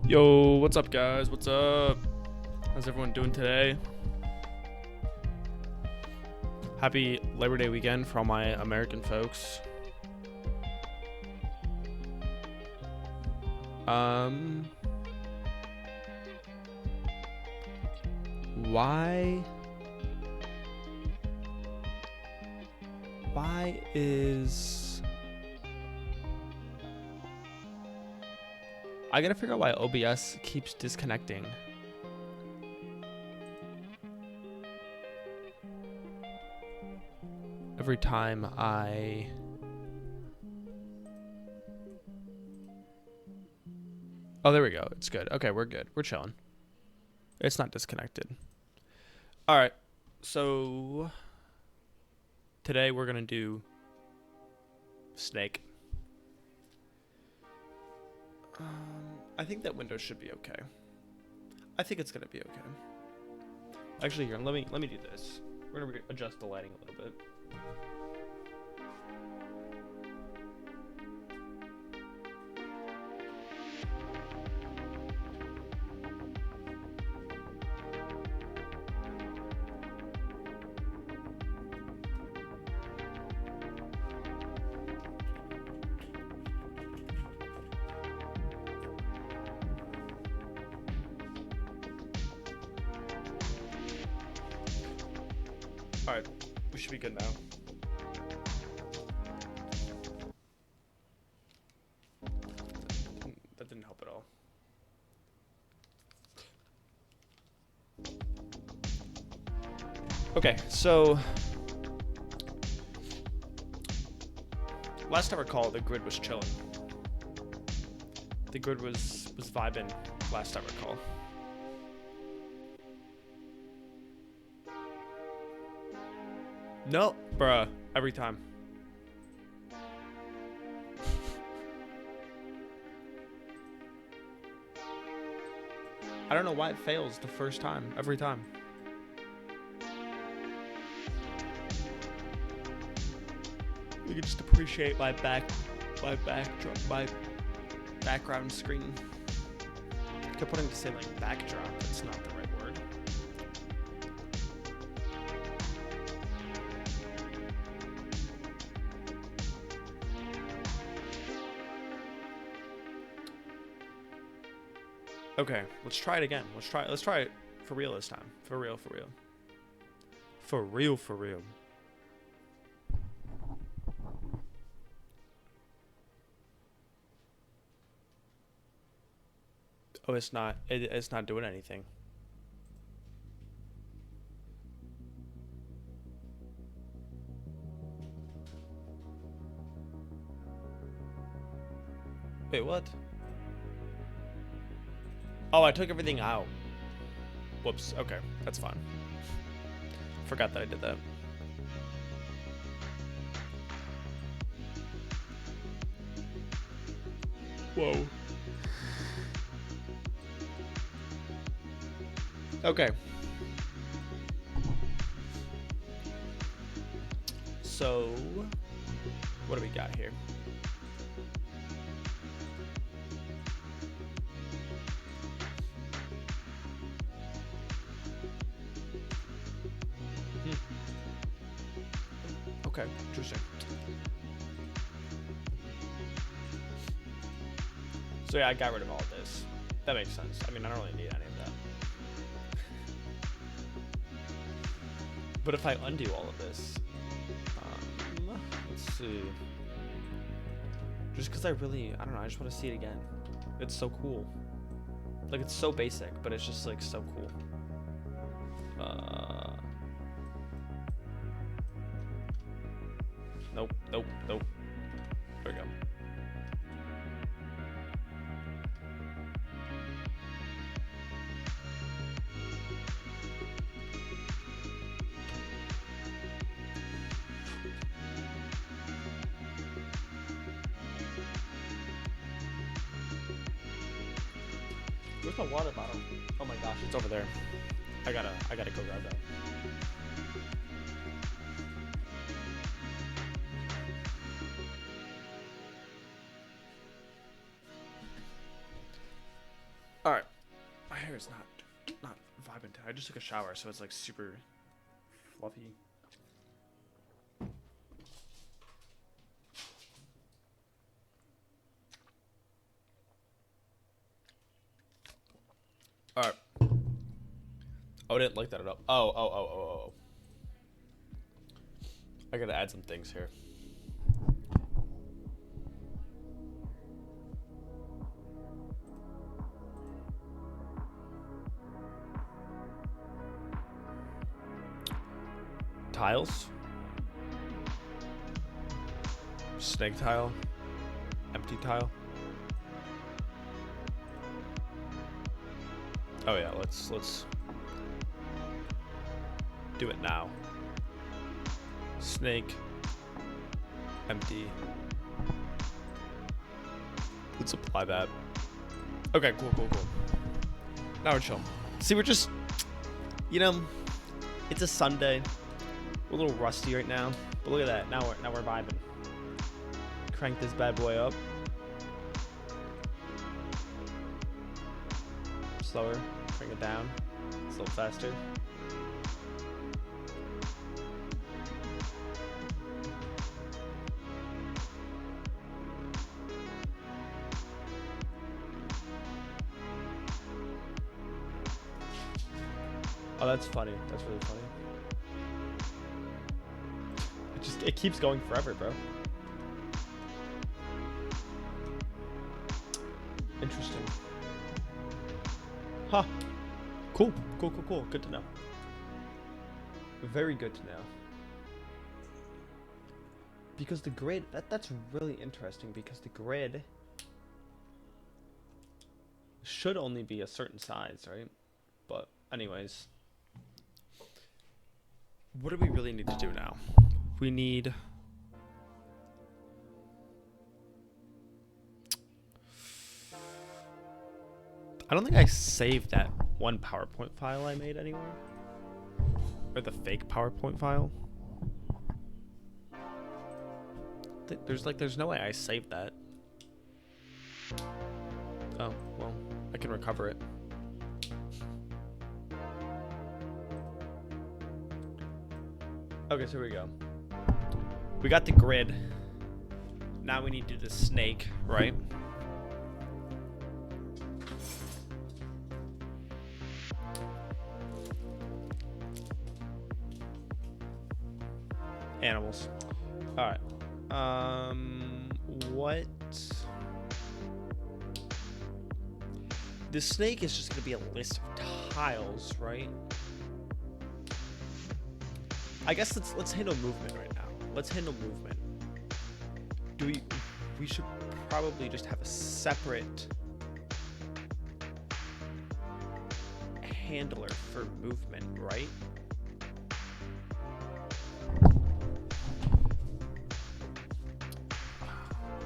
Yo, what's up, guys? What's up? How's everyone doing today? Happy Labor Day weekend for all my American folks. Why is... I gotta figure out why OBS keeps disconnecting. Every time I... Oh, there we go. It's good. Okay, we're good. We're chilling. It's not disconnected. Alright, so... Today we're gonna do... Snake. I think that window should be okay. I think it's gonna be okay. Actually, here, let me do this. We're gonna adjust the lighting a little bit. Alright, we should be good now. That didn't help at all. Okay, so... Last I recall, the grid was chilling. The grid was vibing last I recall. No, bruh, every time. I don't know why it fails the first time, every time. You can just appreciate my background screen. I kept wanting to say like backdrop, it's not the right word. Okay, let's try it again. Let's try it for real this time. For real. For real. Oh, it's not doing anything. Wait, what? Oh, I took everything out. Whoops. Okay, that's fine. Forgot that I did that. Whoa. Okay. So, what do we got here? Okay, interesting. So yeah, I got rid of all this. That makes sense. I mean, I don't really need any of that. But if I undo all of this, let's see. Just because I don't know, I just want to see it again. It's so cool. Like, it's so basic, but it's just like so cool. Nope. There we go. Where's my water bottle? Oh my gosh, it's over there. I gotta go grab that. All right, my hair is not vibing today. I just took a shower, so it's like super fluffy. All right. Oh, I didn't like that at all. Oh. I gotta add some things here. Tiles. Snake tile. Empty tile. Oh yeah, let's do it now. Snake. Empty. Let's apply that. Okay, cool. Now we're chilling. See, we're just, you know, it's a Sunday. We're a little rusty right now, but look at that. Now we're vibing. Crank this bad boy up. Slower. Bring it down. It's a little faster. Oh, that's funny. That's really funny. It keeps going forever, bro. Interesting. Huh. Cool. Good to know. Very good to know. Because the grid, that's really interesting, because the grid should only be a certain size, right? But anyways, what do we really need to do now? We need... I don't think I saved that one PowerPoint file I made anywhere. Or the fake PowerPoint file. There's no way I saved that. Oh, well, I can recover it. Okay, so here we go. We got the grid. Now we need to do the snake, right? Animals. Alright. What? The snake is just gonna be a list of tiles, right? I guess let's handle movement right now. Let's handle movement. We should probably just have a separate handler for movement, right?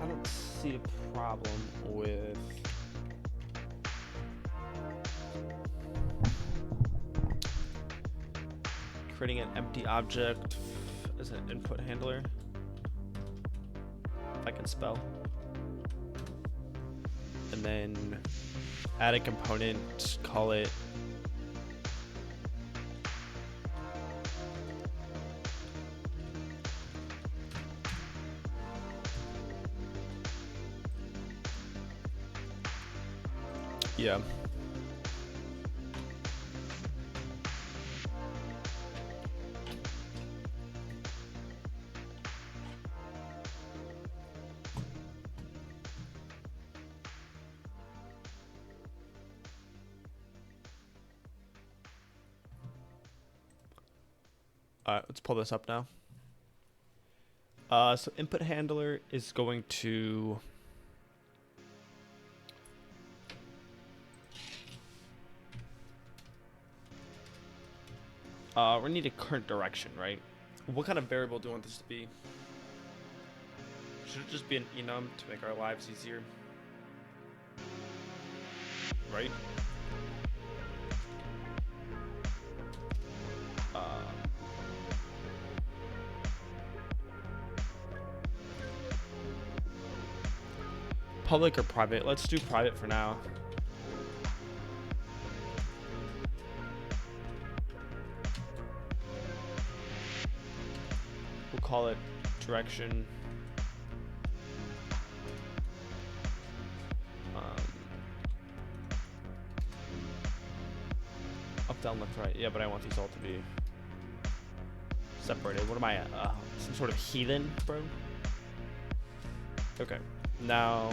I don't see a problem with creating an empty object as an input handler. If I can spell. And then add a component, call it yeah. Alright, let's pull this up now. So input handler is going to we need a current direction, right? What kind of variable do you want this to be? Should it just be an enum to make our lives easier? Right? Public or private? Let's do private for now. call it direction. Up, down, left, right. Yeah, but I want these all to be separated. What am I, some sort of heathen, bro? Okay, now,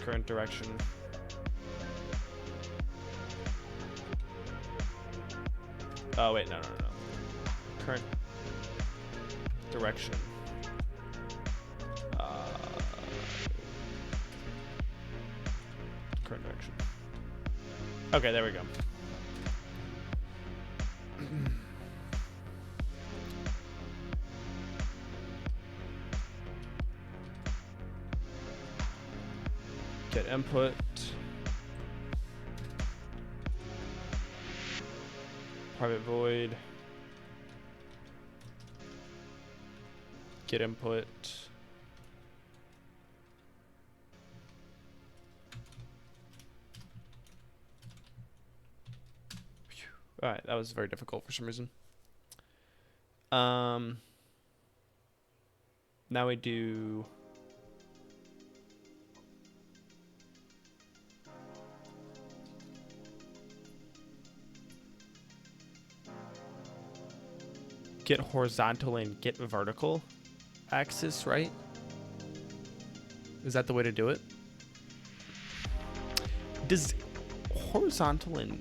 current direction. Oh wait, no. Current direction. Current direction. Okay, there we go. Get input. Private void. Get input. All right, that was very difficult for some reason. Now we do get horizontal and get vertical axis, right? Is that the way to do it? Does horizontal and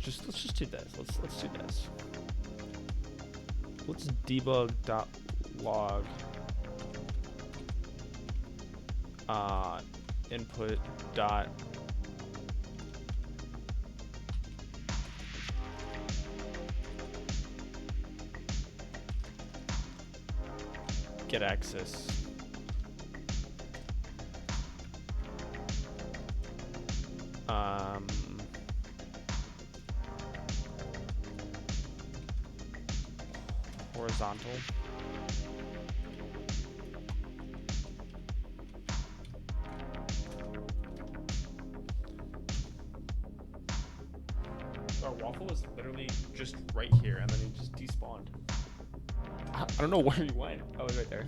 let's just do this. Let's do this. Let's debug.log input dot get axis. Horizontal. Our waffle is literally just right here, and then he just despawned. I don't know where he went. Oh, he's right there.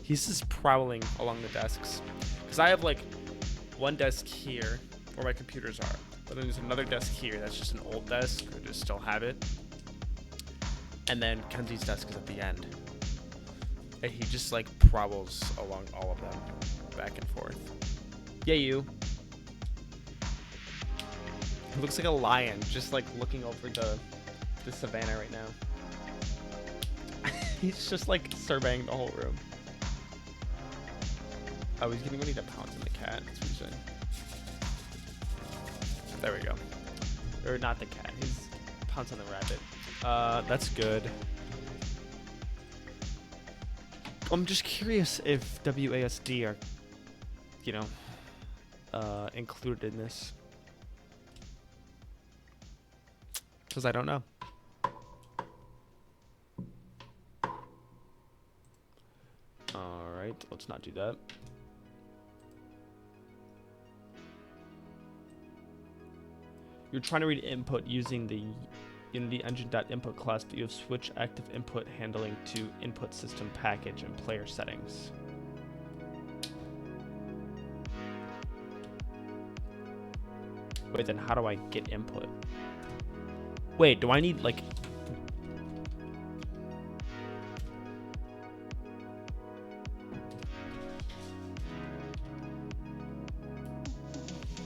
He's just prowling along the desks. Because I have like one desk here where my computers are. But then there's another desk here that's just an old desk. I just still have it. And then Kenzie's desk is at the end. And he just like prowls along all of them. Back and forth. Yeah, you. He looks like a lion just like looking over the savannah right now. He's just like surveying the whole room. Oh, he's getting ready to pounce on the cat. That's what he's saying. There we go. Or not the cat. He's pounce on the rabbit. That's good. I'm just curious if WASD are, you know, included in this. Because I don't know. Alright, let's not do that. You're trying to read input using the Unity Engine.input class, but you have switched active input handling to input system package and player settings. Wait, then how do I get input? Wait, do I need like...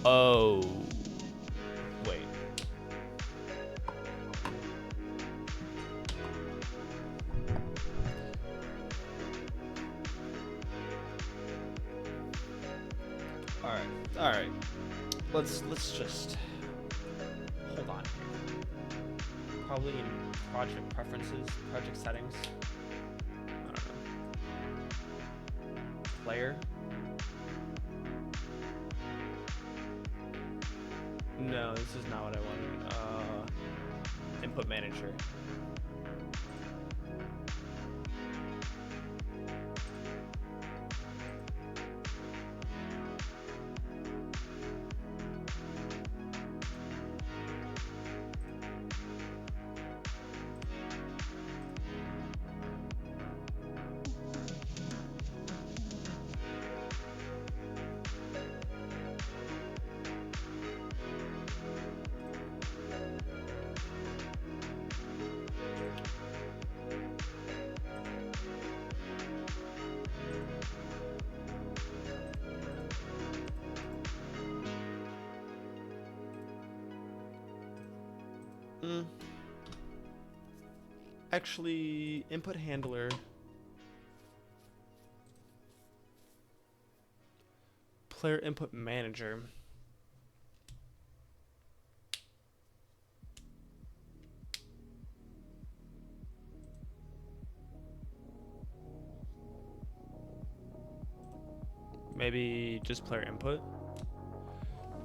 Oh. Wait. All right. Let's just hold on. Probably in project preferences, project settings. I don't know. Player. No, this is not what I wanted. Input manager. Mm. Actually, input handler. Player input manager. Maybe just player input.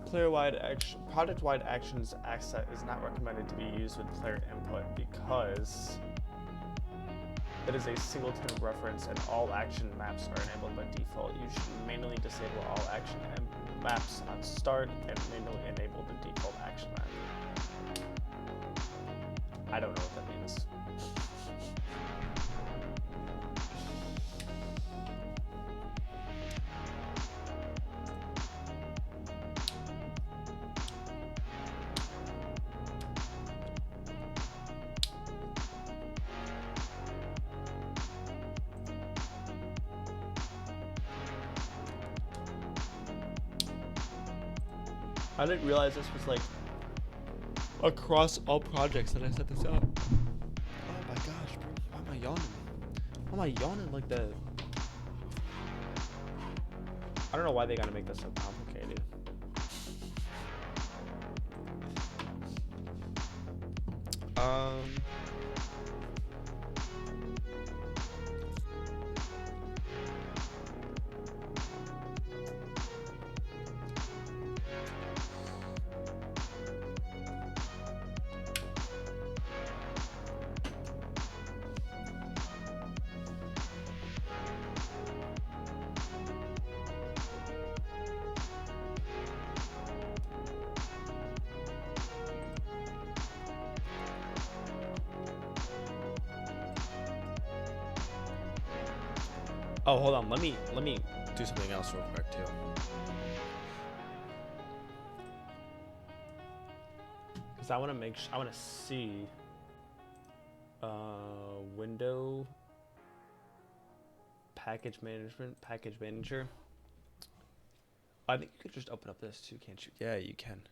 Player-wide action, project-wide actions asset is not recommended to be used with player input because it is a singleton reference and all action maps are enabled by default. You should manually disable all action maps on start and manually enable the default action map. I don't know what that means. I didn't realize this was like across all projects that I set this up. Oh my gosh, bro. Why am I yawning? Why am I yawning like that? I don't know why they gotta make this so complicated. Oh, hold on. Let me do something else real quick too. Cause I want to I want to see window package manager. I think you could just open up this too, can't you? Yeah, you can.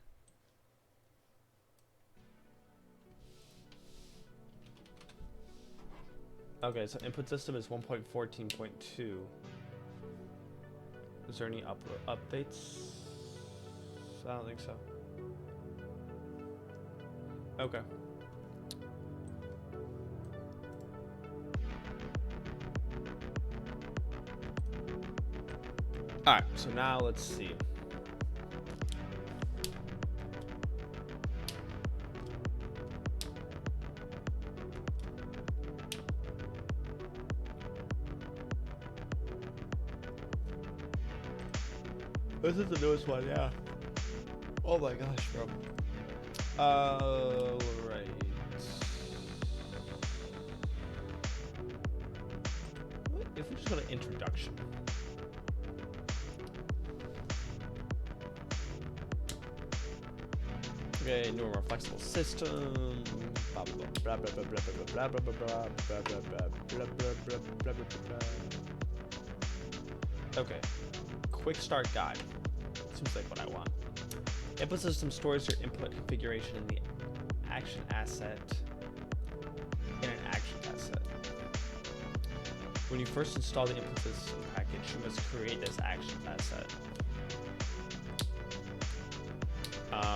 Okay, so input system is 1.14.2. Is there any updates? I don't think so. Okay. Alright, so now let's see. This is the newest one, yeah. Oh my gosh, bro. Right. What if we just go to introduction? Okay, new and more flexible system. Blah blah blah blah blah blah blah blah blah blah blah blah blah blah blah blah. Okay. Quick start guide. Seems like what I want. Input system stores your input configuration in the action asset in an action asset. When you first install the input system package, you must create this action asset.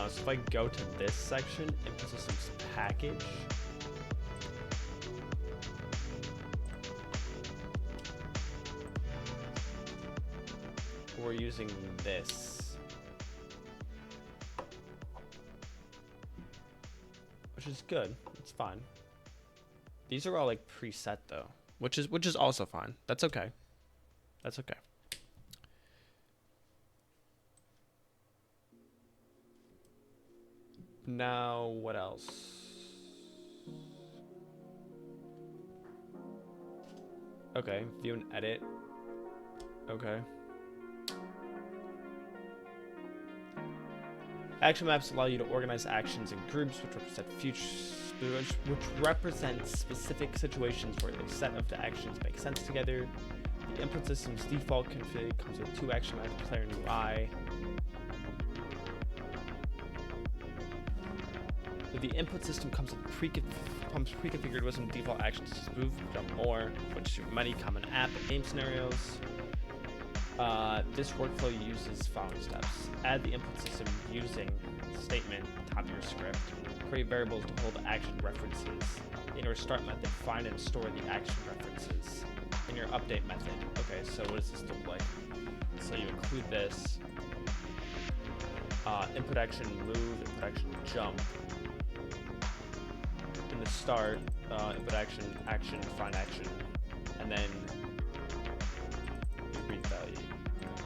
So if I go to this section, input systems package, we're using this, which is good. It's fine. These are all like preset though, which is also fine. That's okay. That's okay. Now, what else? Okay, view and edit. Okay. Action maps allow you to organize actions in groups which represent specific situations where a set of the actions make sense together. The input system's default config comes with 2 action maps, player and UI. So the input system comes pre-configured with some default actions to move, jump more, which many common app and game scenarios. This workflow uses following steps. Add the input system using statement top of your script. Create variables to hold action references. In your start method, find and store the action references. In your update method. Okay, so what does this look like? So you include this. Input action move, input action jump. In the start, input action, action, find action, and then you read value.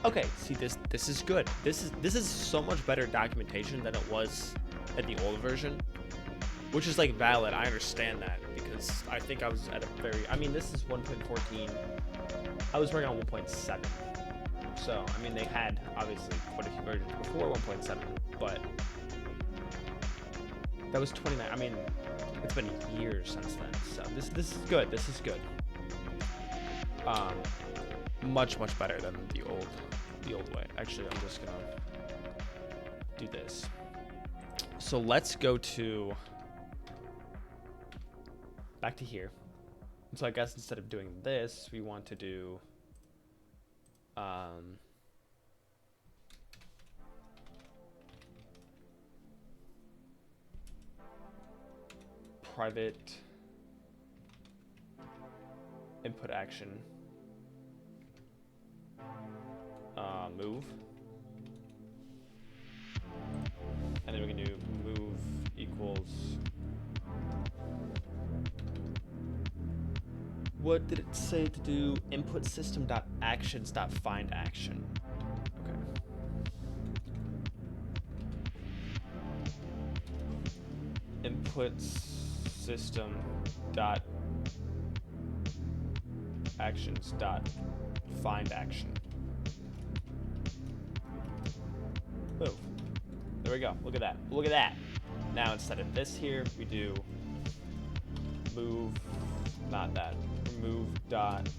Okay, see this is good. This is so much better documentation than it was at the old version, which is like valid. I understand that because I think I was at a very. I mean, this is 1.14. I was working on 1.7. So, I mean, they had, obviously, quite a few versions before 1.7, but that was 29. I mean, it's been years since then, so this is good. This is good. Much better than the old way. Actually, I'm just gonna do this. So let's go to back to here. And so I guess instead of doing this, we want to do private input action move, and then we can do move equals, what did it say to do? Input system dot actions dot find action. Okay. Input system dot actions dot find action. Move. There we go. Look at that. Look at that. Now instead of this here, we do move, not that. Move dot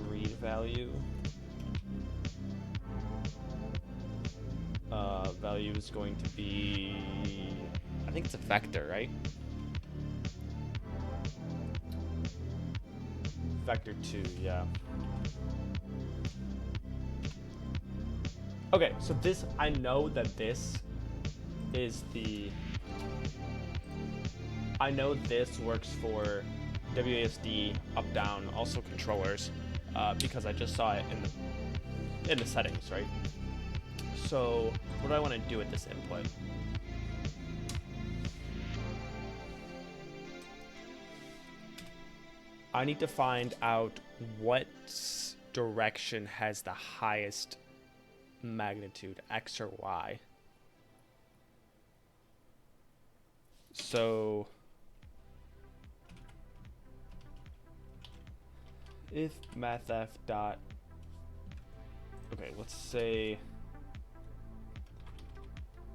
read value. Value is going to be, I think it's a vector, right? Vector 2, yeah. Okay, so this, I know that this is the, I know this works for WASD, up, down, also controllers, because I just saw it in the settings, right? So what do I want to do with this input? I need to find out what direction has the highest magnitude, X or Y. So if mathf dot, okay, let's say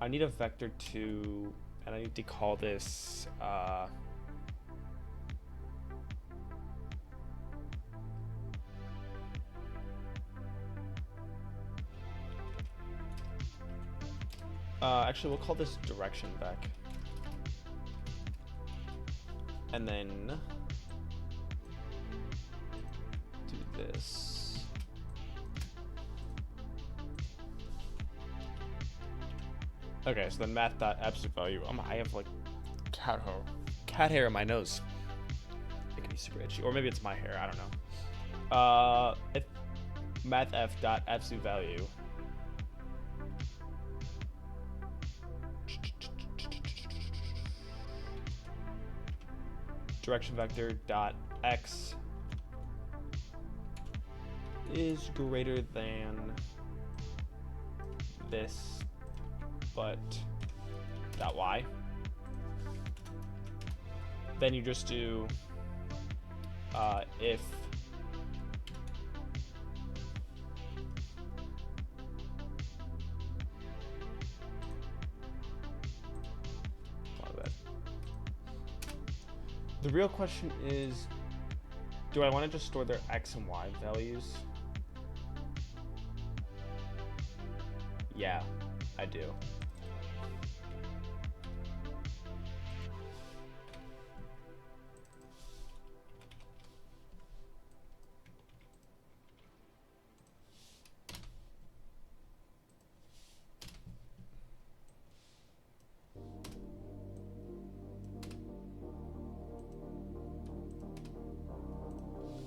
I need a vector 2 and I need to call this actually we'll call this direction vec, and then do this. Okay, so then math dot absolute value. I have like cat hair in my nose, making me super itchy, or maybe it's my hair. I don't know. If mathf dot absolute value. Direction vector dot x is greater than this, but dot y. Then you just do if the real question is, do I want to just store their x and y values? Yeah, I do.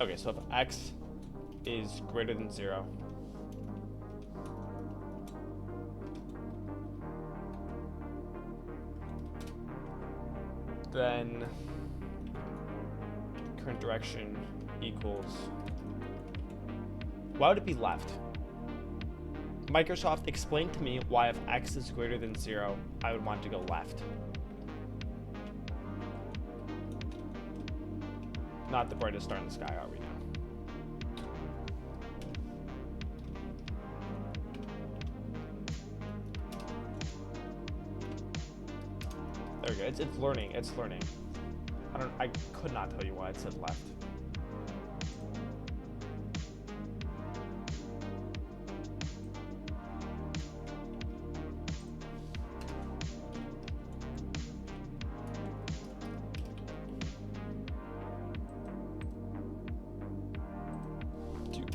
Okay, so if x is greater than 0, then current direction equals, why would it be left? Microsoft, explain to me why if x is greater than 0, I would want to go left. Not the brightest star in the sky, are we now? There we go. It's learning. It's learning. I could not tell you why it said left.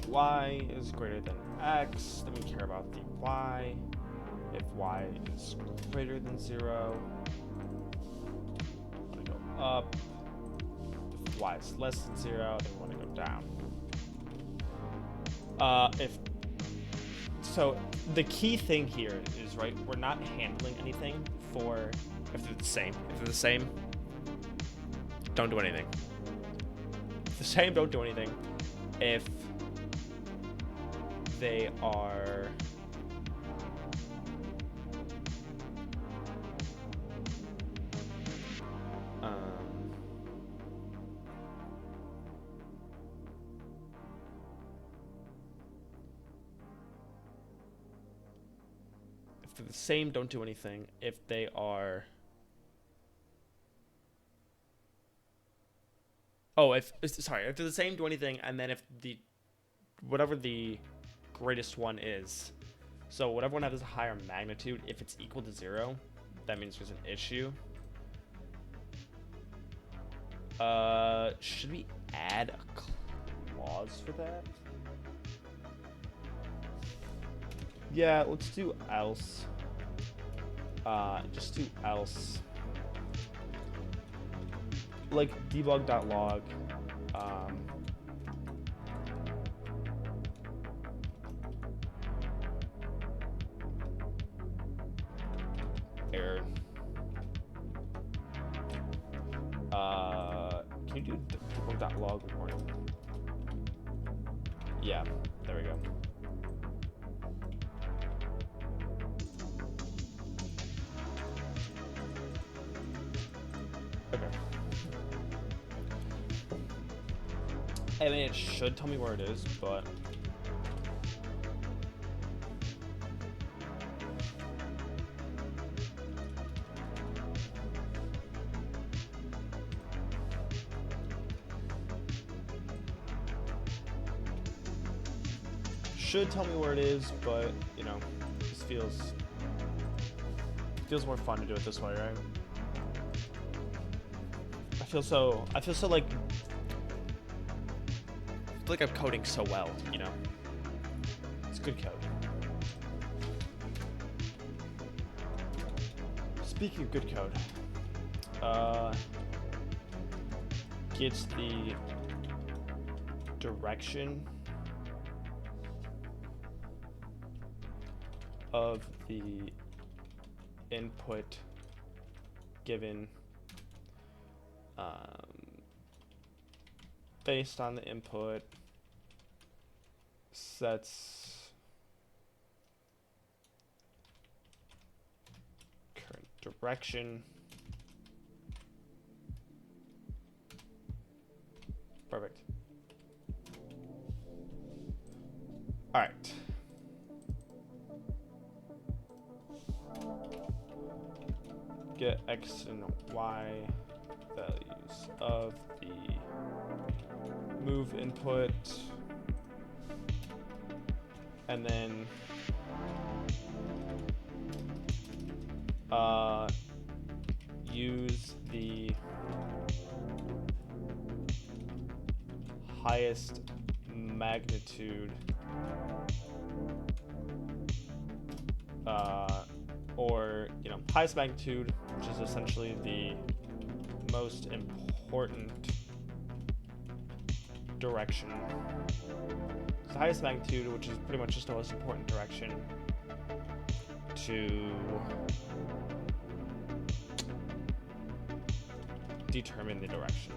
Y is greater than x, then we care about the y. If y is greater than 0, we want to go up. If y is less than 0, then we want to go down. So the key thing here is, right, we're not handling anything for if they're the same. If they're the same, don't do anything. If the same, don't do anything. If they are if they're the same, don't do anything. If they are if they're the same, do anything, and then if whatever the greatest one is, so whatever one has a higher magnitude, if it's equal to 0, that means there's an issue. Should we add a clause for that? Yeah, let's do else. Just do else. Like debug.log. Error. Can you do debug.log warning? Yeah, there we go. Okay. I mean, it should tell me where it is, but should tell me where it is, but you know, this feels more fun to do it this way, right? I feel so like I'm coding so well, you know. It's good code. Speaking of good code, gets the direction of the input given based on the input, sets current direction. Perfect. All right. Get x and y values of the move input, and then use the highest magnitude or, you know, highest magnitude, which is essentially the most important direction. It's the highest magnitude, which is pretty much just the most important direction to determine the direction.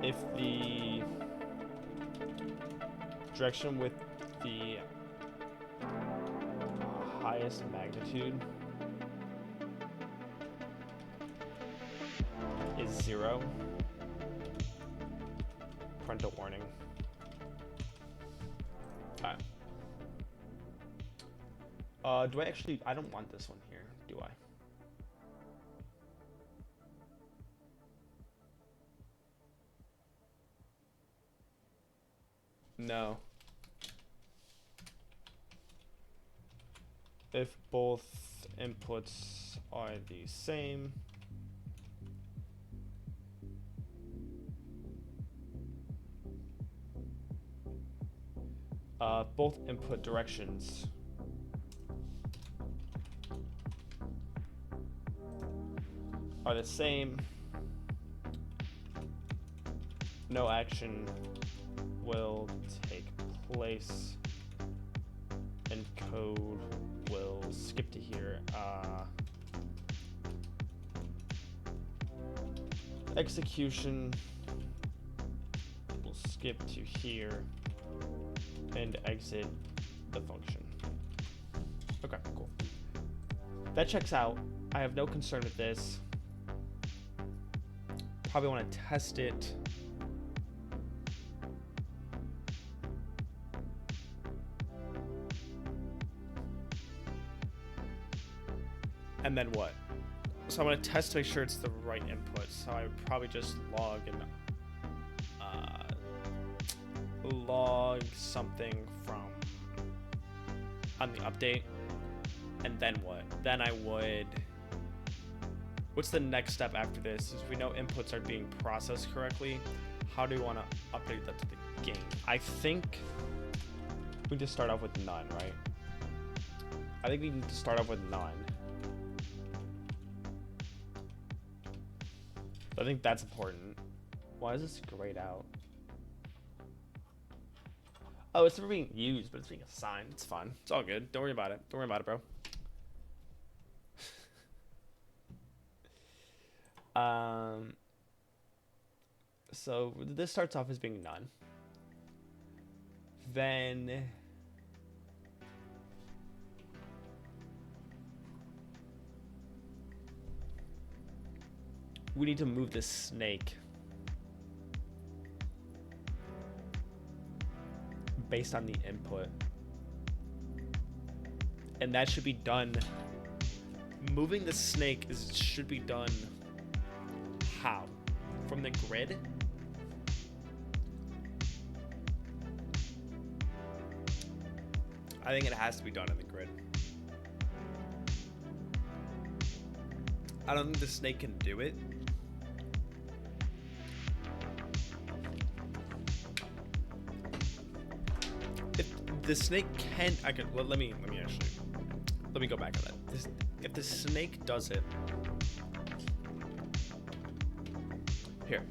If the direction with the highest magnitude is 0, parental warning. Alright. Do I actually... I don't want this one here, do I? No. If both inputs are the same, both input directions are the same, no action will take place and code will skip to here. Execution will skip to here and exit the function. Okay, cool. That checks out. I have no concern with this. Probably want to test it. And then what? So I'm going to test to make sure it's the right input. So I would probably just log and log something from on the update. And then what? Then I would... What's the next step after this? Is we know inputs are being processed correctly. How do we want to update that to the game? I think we just start off with none, right? I think we need to start off with none. I think that's important. Why is this grayed out? Oh, it's never being used, but it's being assigned. It's fine. It's all good. Don't worry about it. Don't worry about it, bro. So this starts off as being none. Then we need to move this snake based on the input. And that should be done. Moving the snake should be done how? From the grid? I think it has to be done in the grid. I don't think the snake can do it. If the snake can, I can. Let me go back on that. If the snake does it, here.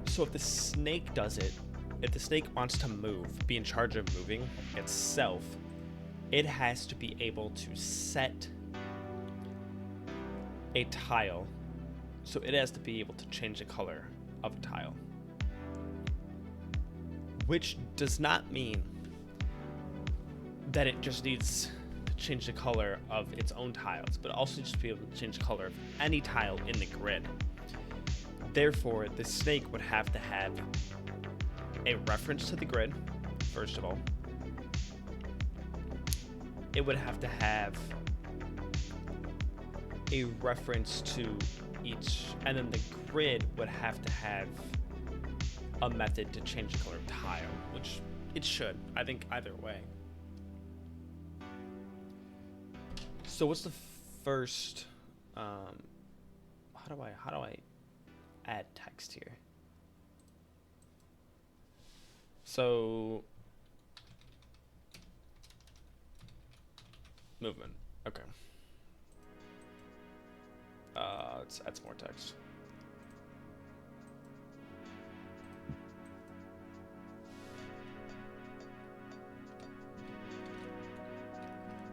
So if the snake does it, if the snake wants to move, be in charge of moving itself, it has to be able to set a tile. So it has to be able to change the color of a tile. Which does not mean that it just needs to change the color of its own tiles, but also just be able to change the color of any tile in the grid. Therefore, the snake would have to have a reference to the grid, first of all. It would have to have a reference to each, and then the grid would have to have a method to change the color of tile, which it should. I think either way. So what's the first? How do I add text here? So movement. Okay. Let's add some more text.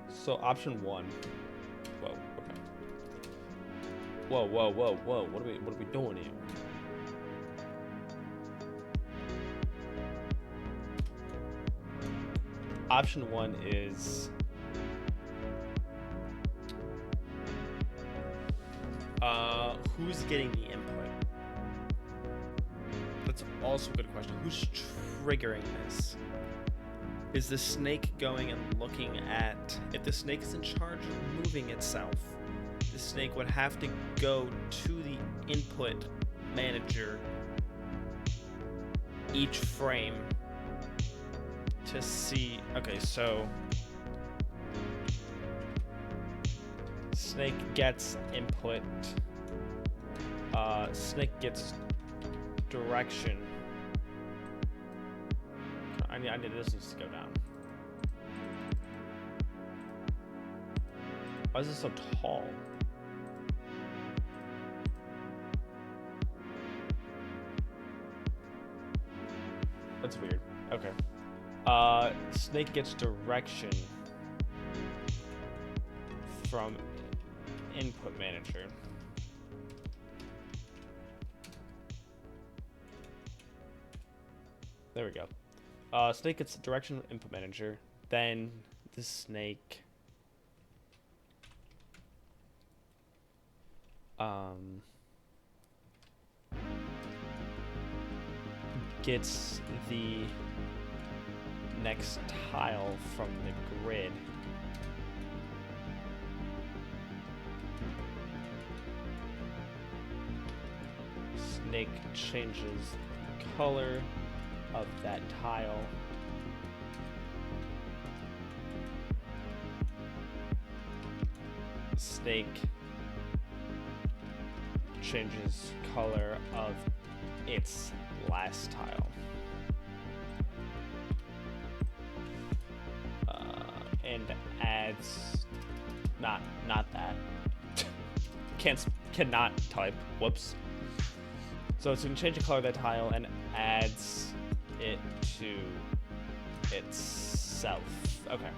So option 1. Whoa. Okay. Whoa. What are we doing here? Option 1 is who's getting the input? That's also a good question. Who's triggering this? Is the snake going and looking at... If the snake is in charge of moving itself, the snake would have to go to the input manager each frame to see... Okay, so... Snake gets input. Snake gets direction. I need this needs to go down. Why is this so tall? That's weird. Okay. Snake gets direction from input manager. There we go. Snake gets direction from input manager. Then the snake gets the next tile from the grid. Snake changes the color of that tile. Snake changes color of its last tile. And adds not that. Cannot type. Whoops. So it's going to change the color of that tile and adds it to itself. Okay.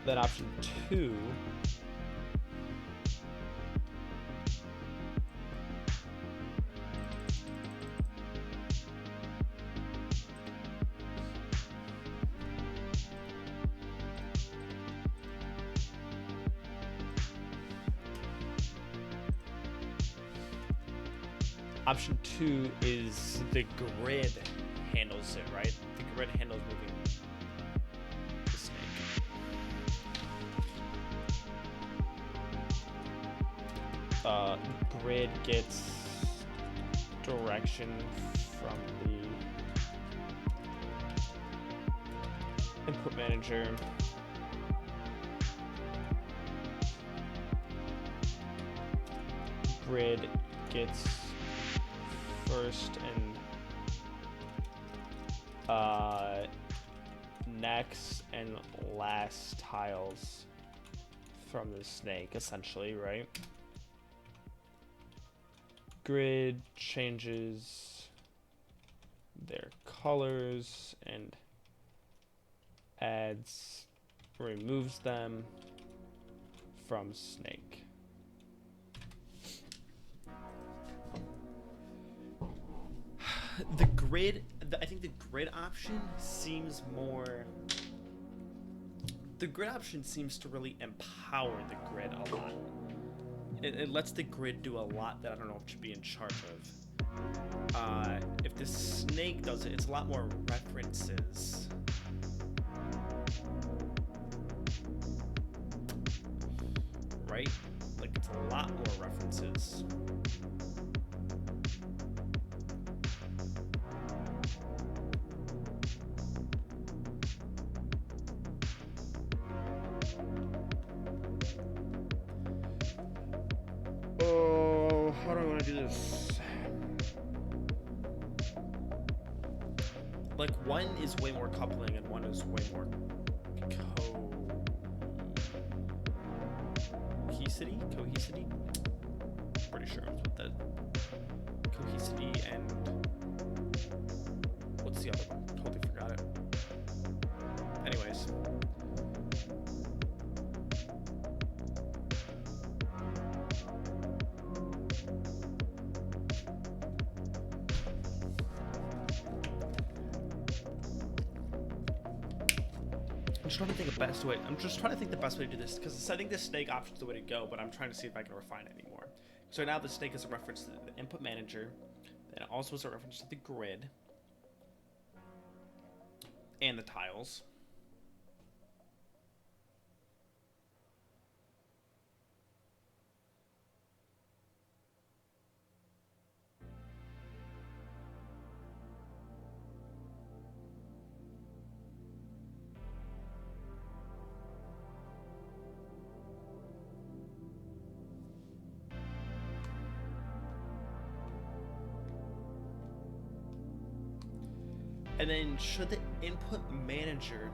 Then option 2 Option 2 is the grid handles it, right? The grid handles moving the snake. Grid gets direction from the input manager. Grid gets first and next and last tiles from the snake, essentially, right? Grid changes their colors and removes them from snake. The grid, I think the grid option seems more... The grid option seems to really empower the grid a lot. It lets the grid do a lot that I don't know if it should be in charge of. If the snake does it, it's a lot more references. Right? Like, it's a lot more references. want to do this. Like, one is way more coupling and one is way more cohesity? Pretty sure it's what that cohesity and what's the other one? Totally forgot it. Anyways. I'm just trying to think the best way. I'm just trying to think the best way to do this because I think the snake option is the way to go, but I'm trying to see if I can refine it anymore. So now the snake is a reference to the input manager, and it also is a reference to the grid and the tiles. And then should the input manager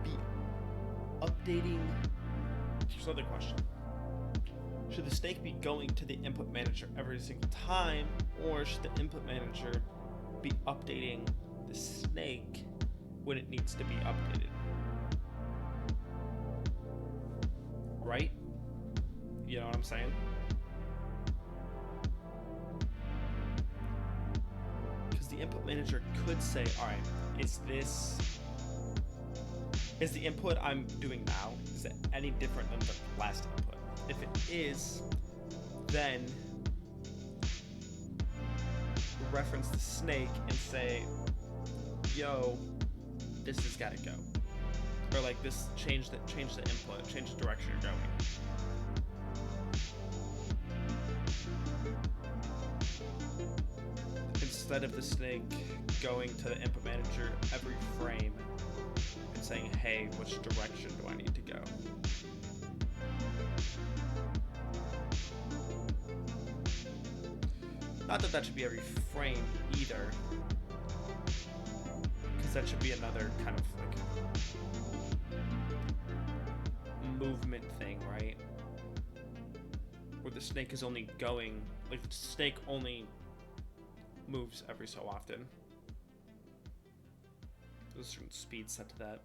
be updating? Here's another question. Should the snake be going to the input manager every single time, or should the input manager be updating the snake when it needs to be updated? Right? You know what I'm saying? The input manager could say, all right, is the input I'm doing now, is it any different than the last input? If it is, then reference the snake and say, yo, this has got to go. Or like this, change the input, change the direction you're going. Instead of the snake going to the input manager every frame and saying, hey, which direction do I need to go? Not that should be every frame either, because that should be another kind of like movement thing, right? Where the snake is only going, like the snake only moves every so often. There's a certain speed set to that.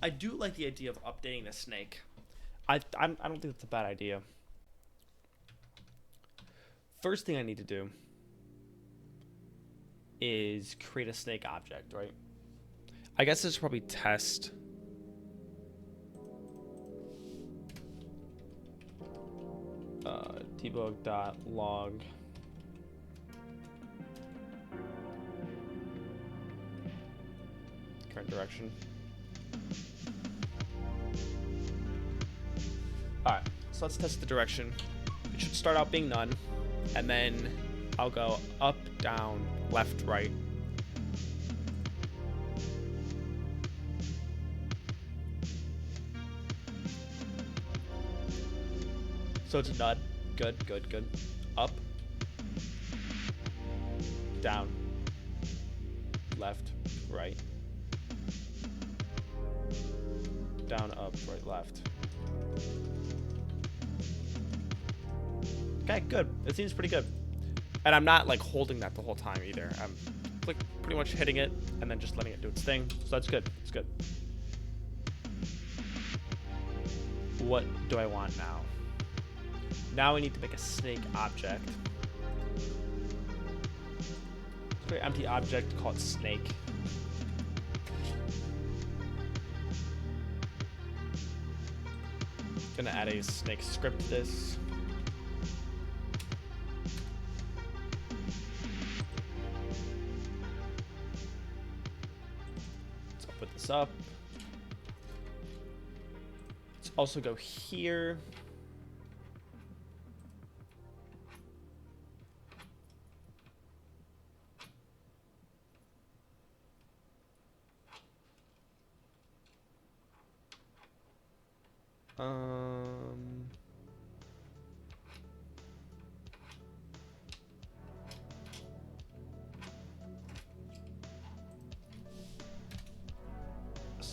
I do like the idea of updating the snake. I don't think that's a bad idea. First thing I need to do is create a snake object, right? I guess this is probably test. Debug.log current direction. Alright, so let's test the direction. It should start out being none, and then I'll go up, down, left, right. So it's none. Good, good, good. Up. Down. Left, right. Down, up, right, left. Okay, good. It seems pretty good. And I'm not like holding that the whole time either. I'm like pretty much hitting it and then just letting it do its thing. So that's good. It's good. What do I want now? Now we need to make a snake object. Let's create an empty object called snake. Gonna add a snake script to this. Let's open this up. Let's also go here.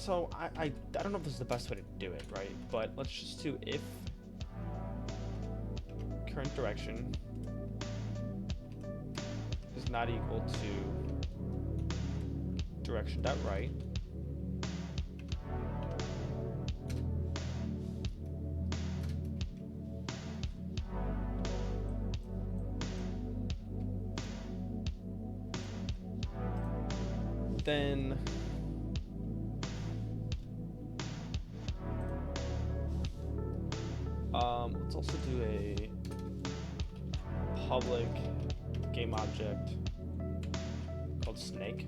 So I don't know if this is the best way to do it, right? But let's just do if current direction is not equal to direction dot right. Then let's also do a public game object called snake.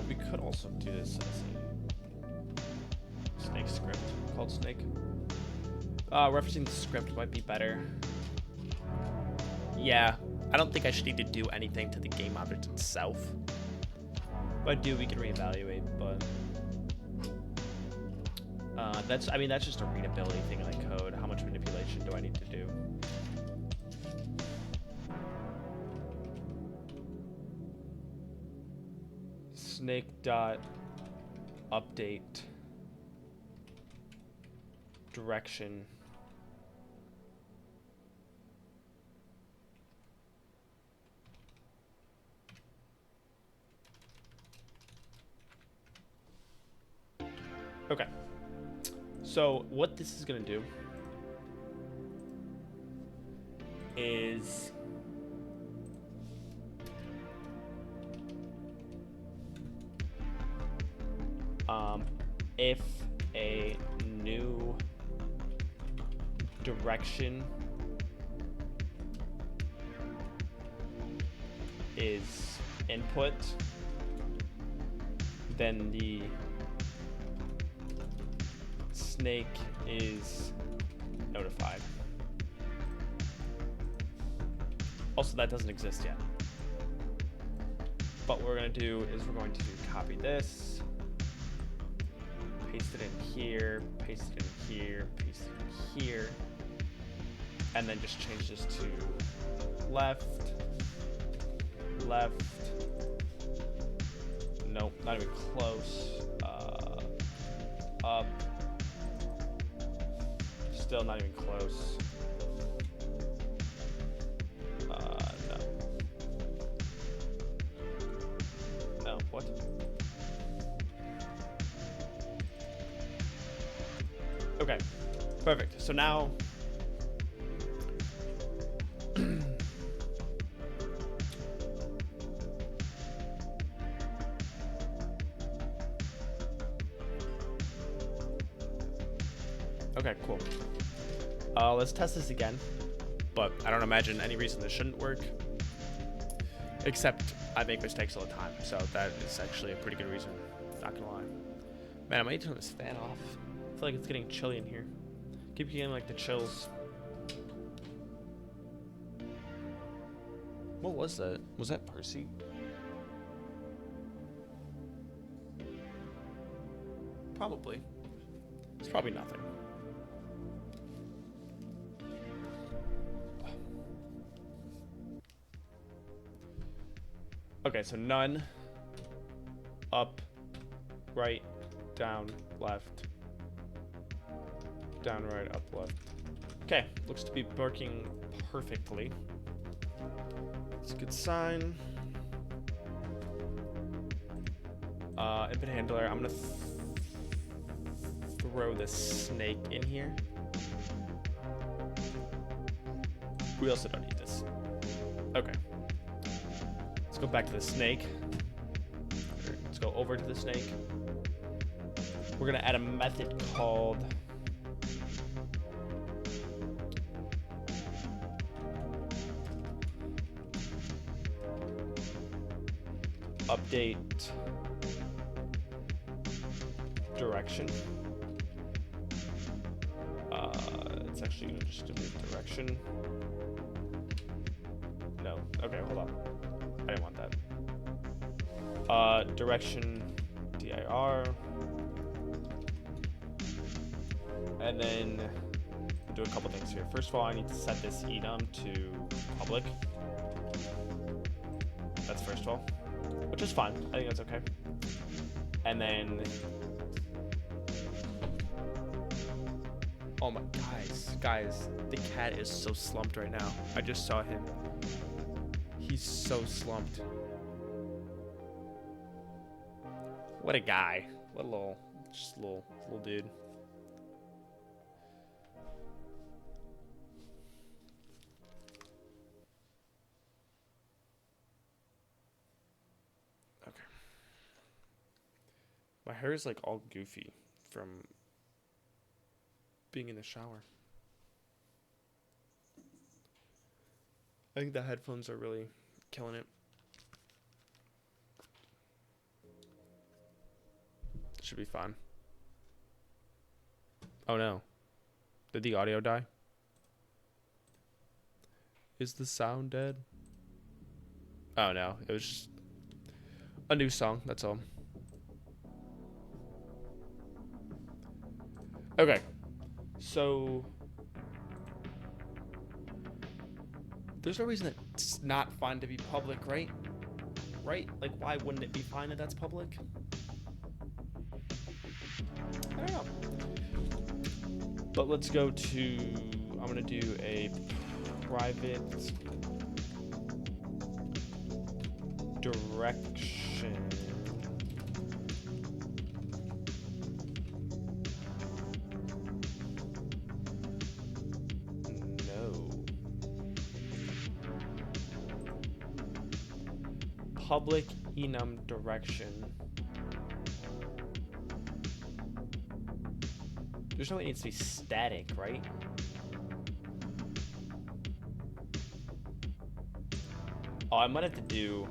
We could also do this as a snake script called snake. Referencing the script might be better. Yeah, I don't think I should need to do anything to the game object itself. If I do, we can reevaluate, but that's just a readability thing in the code. How much manipulation do I need to do? Snake dot update direction. Okay. So what this is going to do is if a new direction is input, then the snake is notified. Also, that doesn't exist yet. But what we're going to do is we're going to copy this, paste it in here, paste it in here, paste it in here, and then just change this to left, left, nope, not even close, up, still not even close, no, what? Okay, perfect. So now okay, cool. Let's test this again, but I don't imagine any reason this shouldn't work, except I make mistakes all the time, so that is actually a pretty good reason, not gonna lie. Man, I might turn this fan off. I feel like it's getting chilly in here. Keep getting like the chills. What was that? Was that Percy? Probably. It's probably nothing. Okay, so none, up, right, down, left, down, right, up, left. Okay, looks to be working perfectly. It's a good sign. Input handler, I'm gonna throw this snake in here. We also don't need this. Okay. Let's go back to the snake. Let's go over to the snake. We're gonna add a method called update direction. It's actually gonna just do the direction. No, okay, hold on. I didn't want that. Direction dir, and then do a couple things here. First of all, I need to set this enum to public. That's first of all, which is fine. I think that's okay. And then, oh my, guys, the cat is so slumped right now. I just saw him. He's so slumped. What a guy. What a little, just little dude. Okay. My hair is like all goofy from being in the shower. I think the headphones are really killing it. Should be fine. Oh no. Did the audio die? Is the sound dead? Oh no. It was just a new song, that's all. Okay. So there's no reason that it's not fine to be public, right? Right? Like, why wouldn't it be fine if that's public? I don't know. But let's go to, I'm gonna do a private direction. No. Public enum direction. There's no way it needs to be static, right? Oh, I might have to do...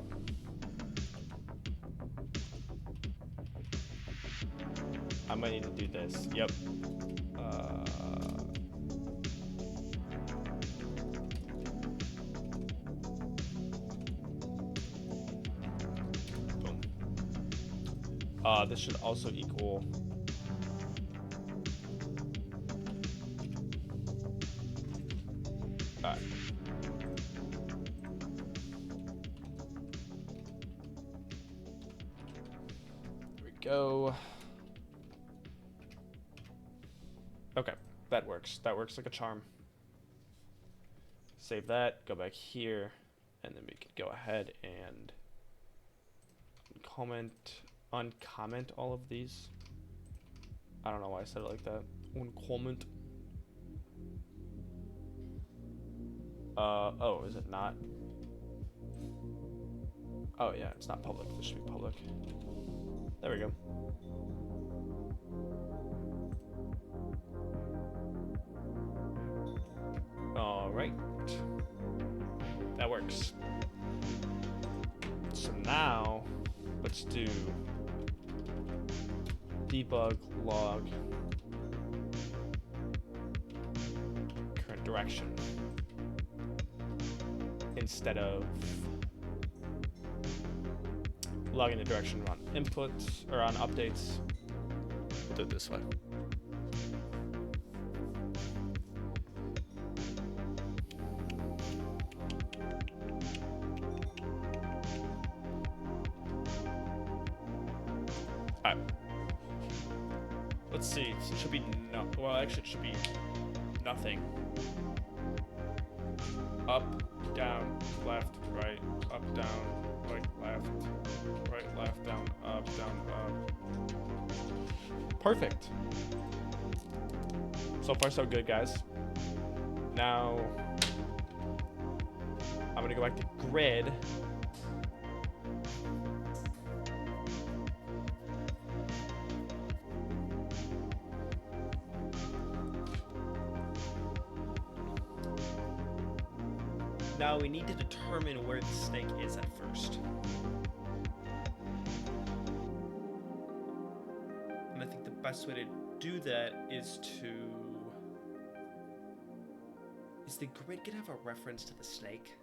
I might need to do this. Yep. Boom. This should also equal... Alright. There we go. Okay, that works. That works like a charm. Save that, go back here, and then we could go ahead and uncomment all of these. I don't know why I said it like that. Uncomment. Oh, is it not? Oh yeah, it's not public. This should be public. There we go. All right. That works. So now, let's do debug log current direction instead of logging the direction on inputs or on updates. We'll do it this way. Alright. Let's see. It should be no. Well, actually, it should be nothing. Up, down, left, right, up, down, right, left, down, up, up. Perfect. So far, so good, guys. Now, I'm gonna go back to grid. Now we need to determine where the snake is at first. And I think the best way to do that is to... Is the grid gonna have a reference to the snake?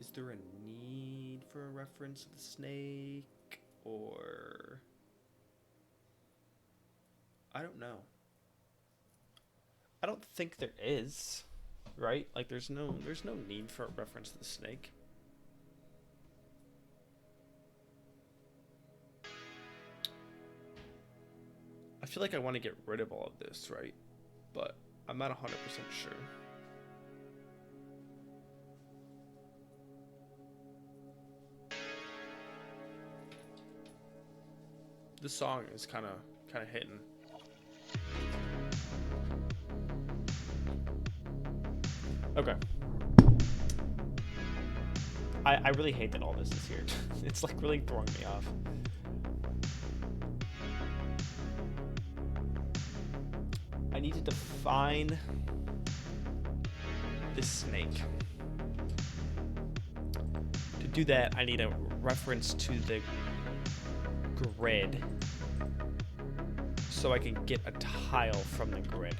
Is there a need for a reference to the snake? Or... I don't know. don't think there is, right? Like there's no need for a reference to the snake. I feel like I want to get rid of all of this, right? But I'm not 100% sure. This song is kind of hitting. Okay. I really hate that all this is here. It's like really throwing me off. I need to define this snake. To do that, I need a reference to the grid so I can get a tile from the grid.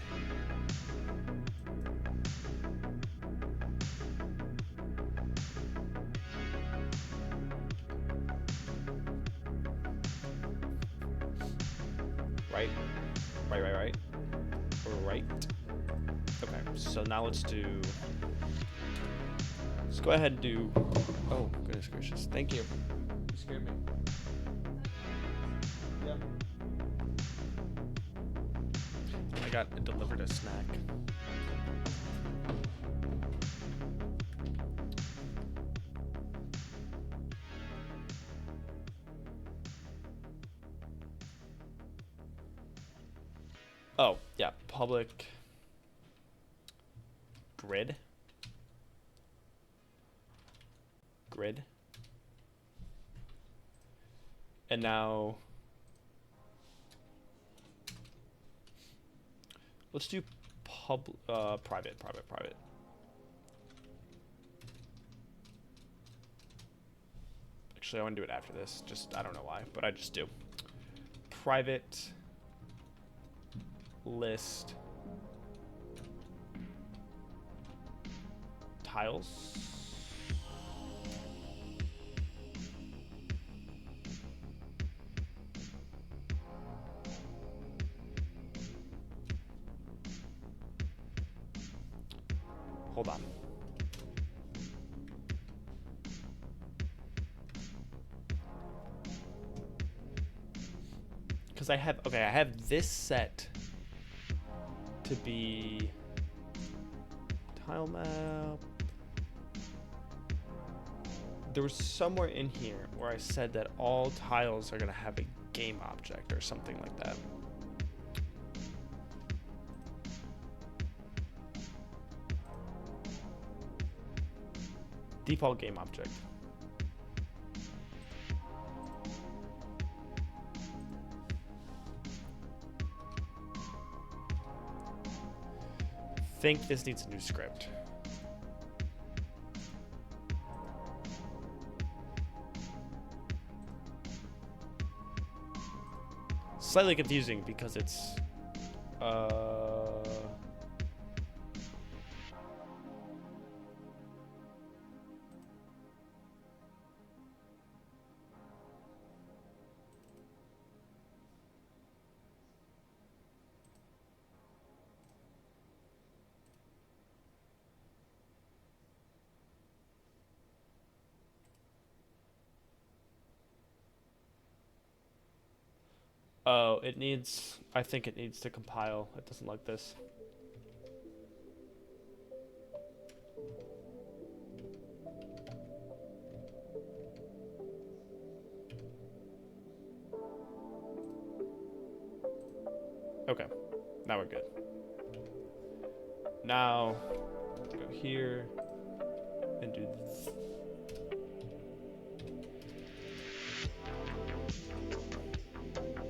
Right. Okay, so now let's go ahead and do, oh, goodness gracious. Thank you. You scared me. Yeah. I got delivered a snack. Oh, yeah, public grid. And now let's do private. Actually, I want to do it after this. Just, I don't know why, but I just do. Private list tiles. Hold on. Because I have this set to be Tilemap. There was somewhere in here where I said that all tiles are going to have a game object or something like that. Default game object. Think this needs a new script. Slightly confusing because it's oh, I think it needs to compile. It doesn't like this. Okay, now we're good. Now, go here and do this.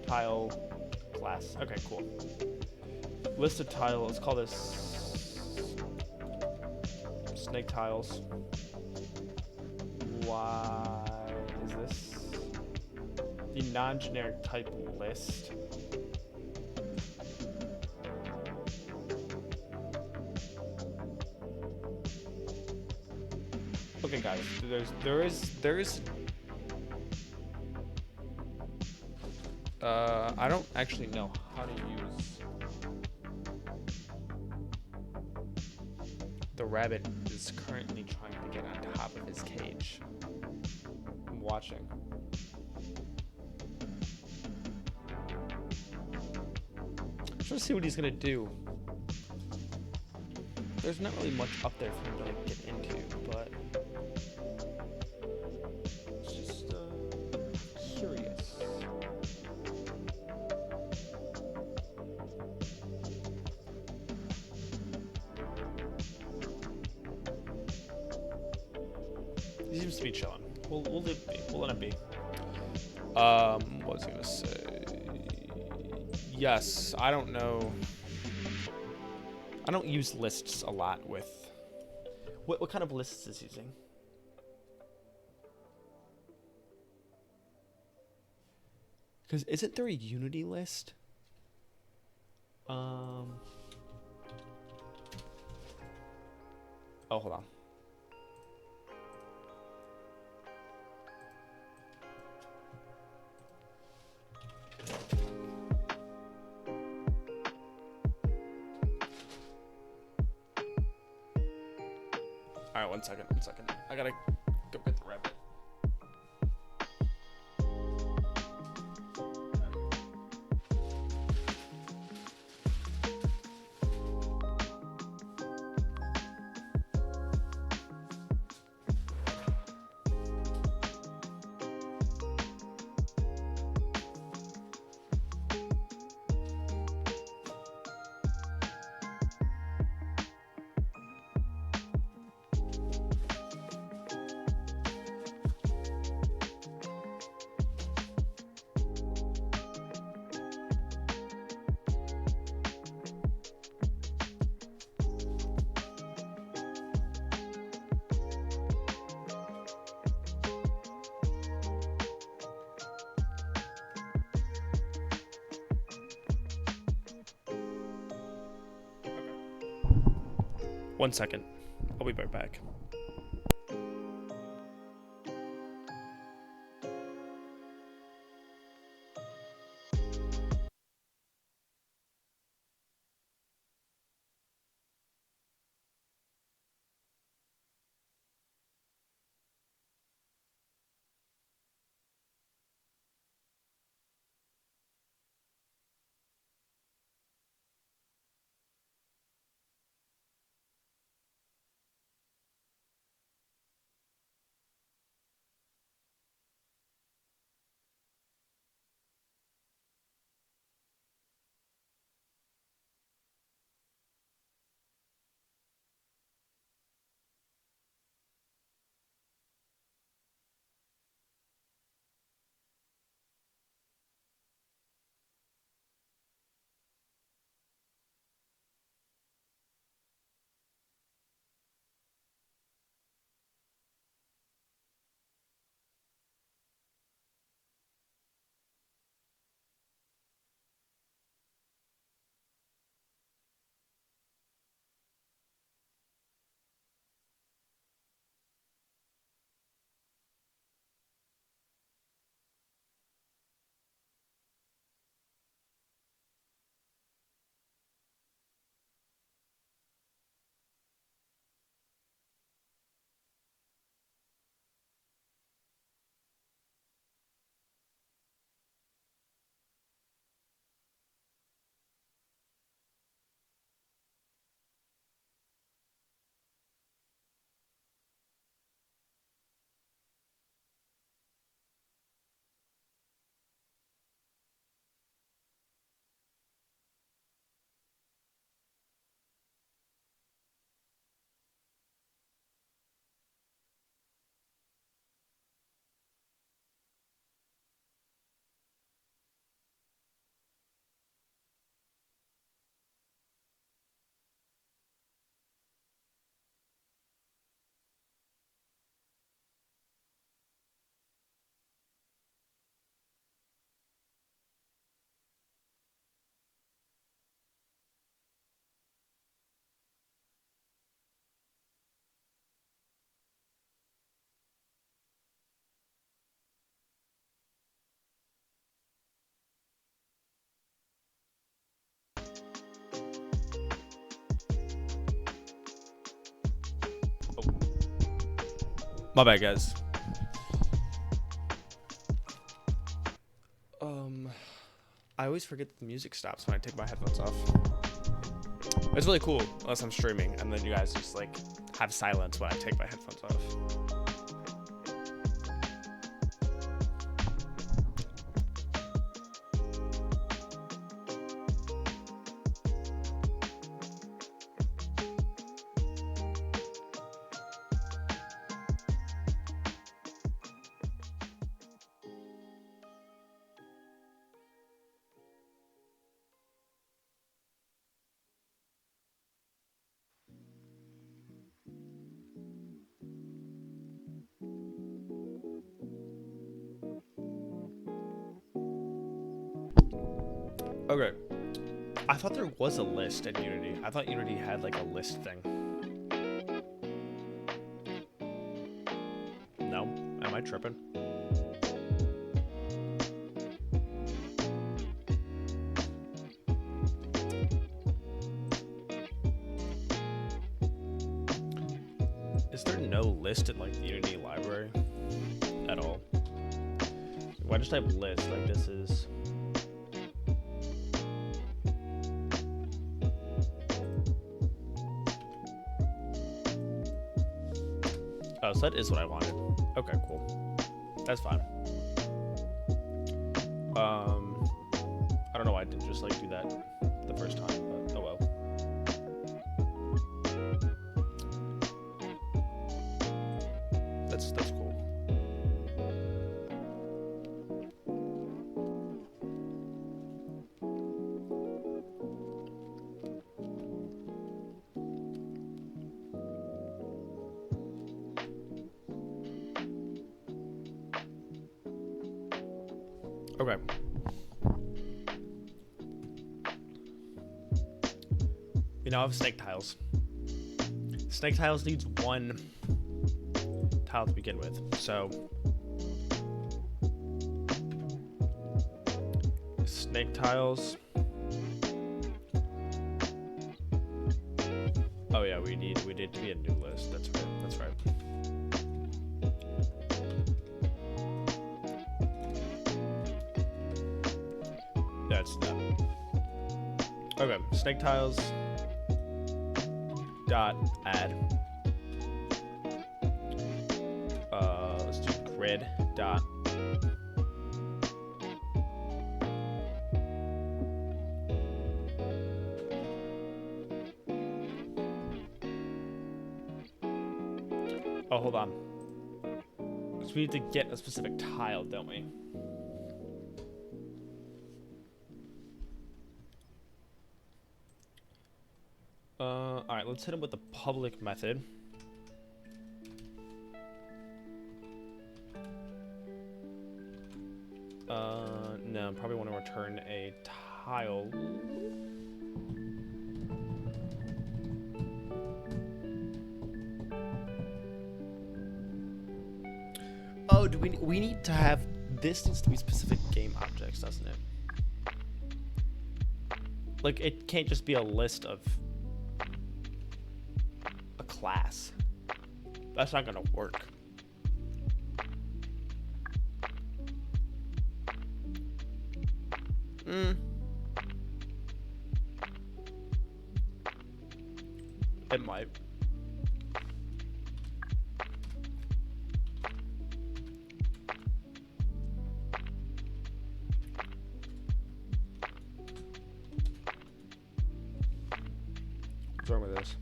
Tile class. Okay, cool. List of tiles. Let's call this snake tiles. Why is this the non-generic type list? Okay, guys, there is. I don't actually know how to use rabbit is currently trying to get on top of his cage. I'm watching. I'm trying to see what he's gonna do. There's not really much up there for him to like get into, but it's just curious. He seems to be chilling. We'll leave it be. We'll let him be. What was I gonna say? Yes, I don't know. I don't use lists a lot with. What kind of lists is he using? Because isn't there a Unity list? Oh, hold on. All right, 1 second. 1 second. I gotta go get the rabbit. Okay. 1 second. I'll be right back. My bad, guys. I always forget that the music stops when I take my headphones off. It's really cool unless I'm streaming, and then you guys just like have silence when I take my headphones off. Okay. I thought there was a list in Unity. I thought Unity had like a list thing. No? Am I tripping? Is there no list in like the Unity library at all? Why just type list? Like this is... Oh, so that is what I wanted. Okay, cool. That's fine. I don't know why I didn't just like do that the first time, but oh well. That's cool. Okay. We now have snake tiles. Snake tiles needs one tile to begin with, so snake tiles. Oh yeah, we need to be a new list. That's right. That's right. That's not. Okay, snake tiles dot add. Let's do grid dot. Oh, hold on. Because we need to get a specific tile, don't we? Alright, let's hit him with the public method. No, probably want to return a tile. Oh, do we need to have, this needs to be specific game objects, doesn't it? Like, it can't just be a list of a class. That's not gonna work. It might. What's wrong with this?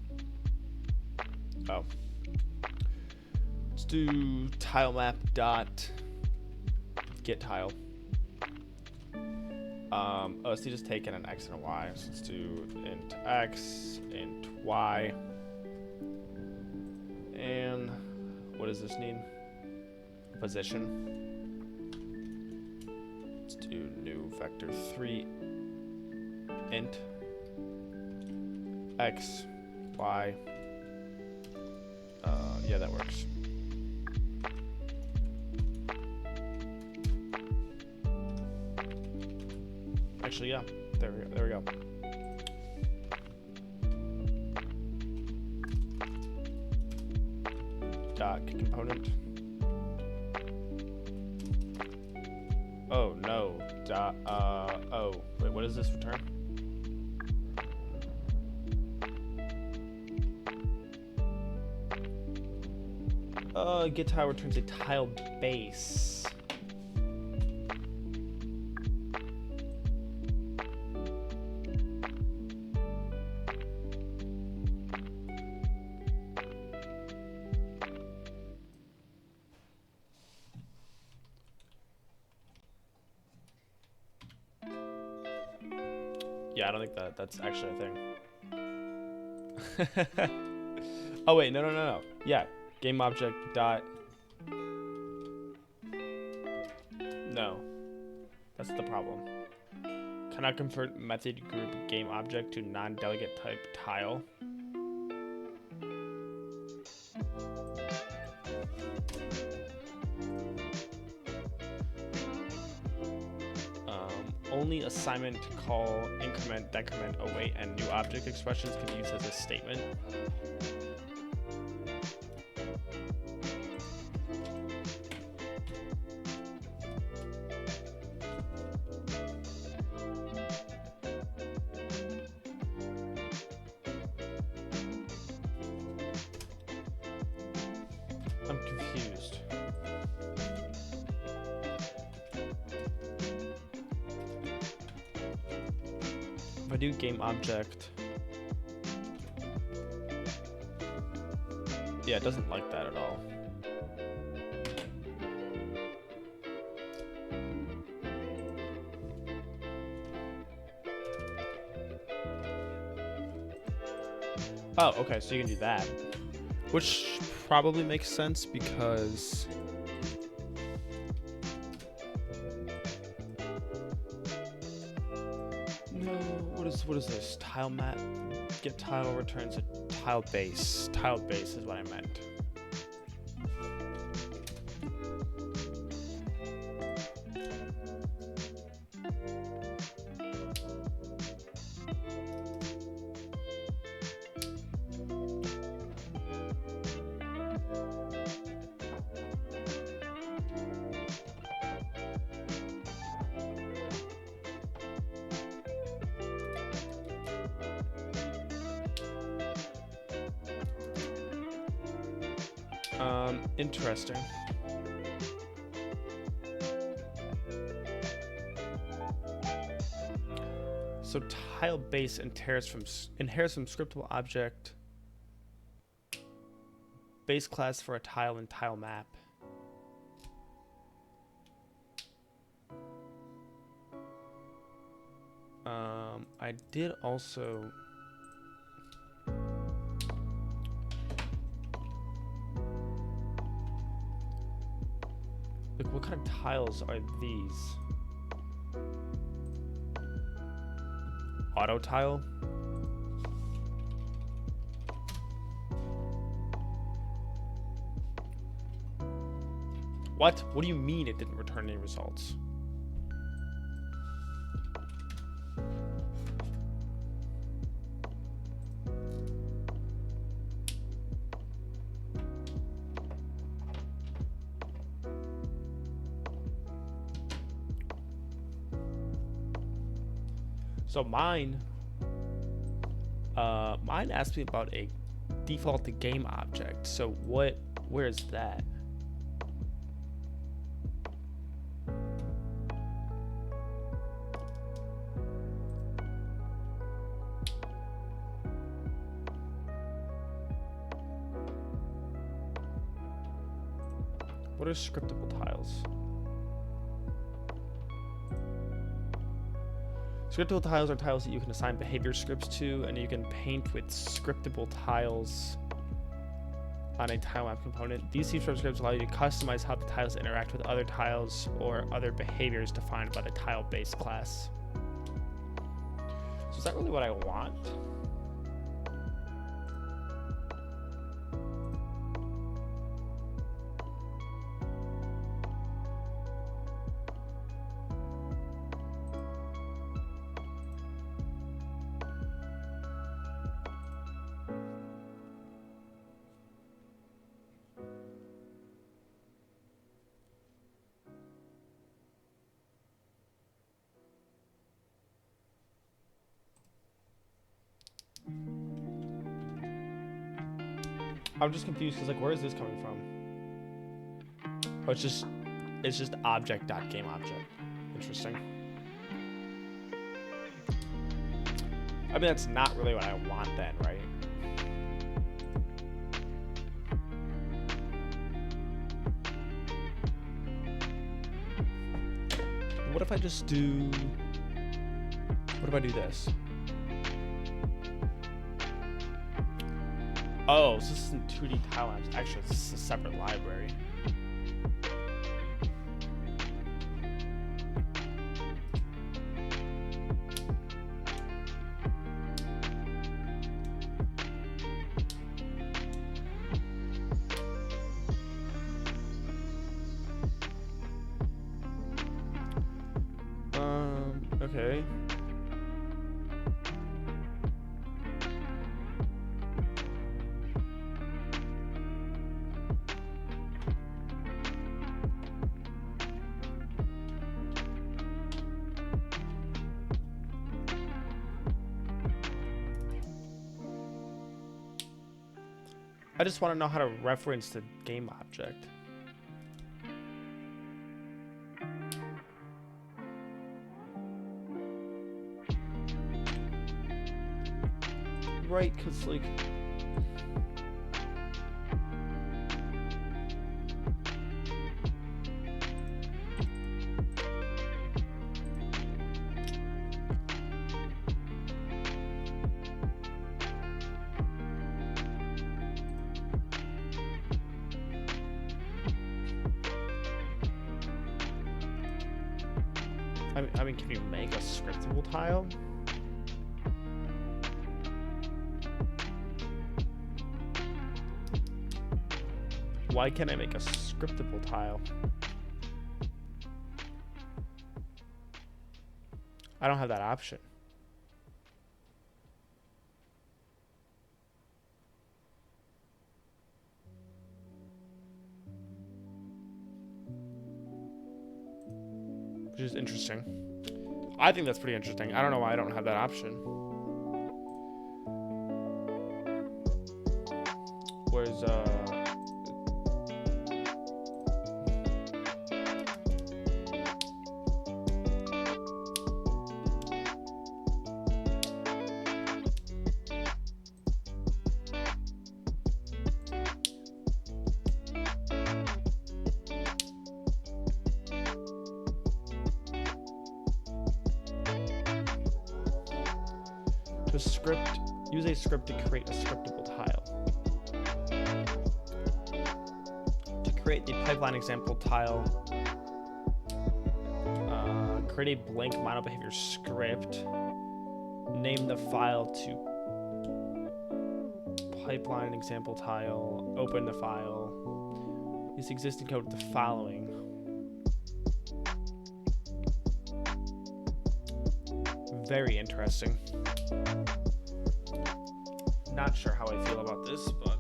Oh. Let's do tilemap dot get tile. Oh, so you just taking an x and a y. So let's do int x, int y. And what does this need? Position. Let's do new vector 3 int x, y. Yeah, that works. Actually, yeah. There we go. Dot component. Oh, wait, what does this return? Get tile returns a tile base. Yeah, I don't think that's actually a thing. Oh wait, no. Yeah, game object dot. No, that's the problem. Cannot convert method group game object to non-delegate type tile. Only assignment, call, increment, decrement, await, and new object expressions can be used as a statement. I'm confused. If I do game object, yeah, it doesn't like that at all. Oh, okay, so you can do that, which probably makes sense because no, what is this? Tilemap. Get tile returns a tile base. Tile base is what I meant. Interesting. So tile base inherits from scriptable object base class for a tile in Tilemap. I did also. Like, what kind of tiles are these? Auto tile? What? What do you mean it didn't return any results? So mine asked me about a default to game object. So where is that? What are scriptable tiles? Scriptable tiles are tiles that you can assign behavior scripts to, and you can paint with scriptable tiles on a Tilemap component. These C# scripts allow you to customize how the tiles interact with other tiles or other behaviors defined by the tile base class. So is that really what I want? I'm just confused because like, where is this coming from? Oh, it's just object.gameObject. Interesting. I mean, that's not really what I want then, right? What if I just do... What if I do this? Oh, so this isn't 2D Tilemaps. Actually, this is a separate library. Okay. I just want to know how to reference the game object. Right, because like... I mean, can you make a scriptable tile? Why can't I make a scriptable tile? I don't have that option. Which is interesting. I think that's pretty interesting. I don't know why I don't have that option. Whereas, use a script to create a scriptable tile. To create the pipeline example tile, create a blank model behavior script. Name the file to pipeline example tile. Open the file. Use existing code with the following. Very interesting. Not sure how I feel about this, but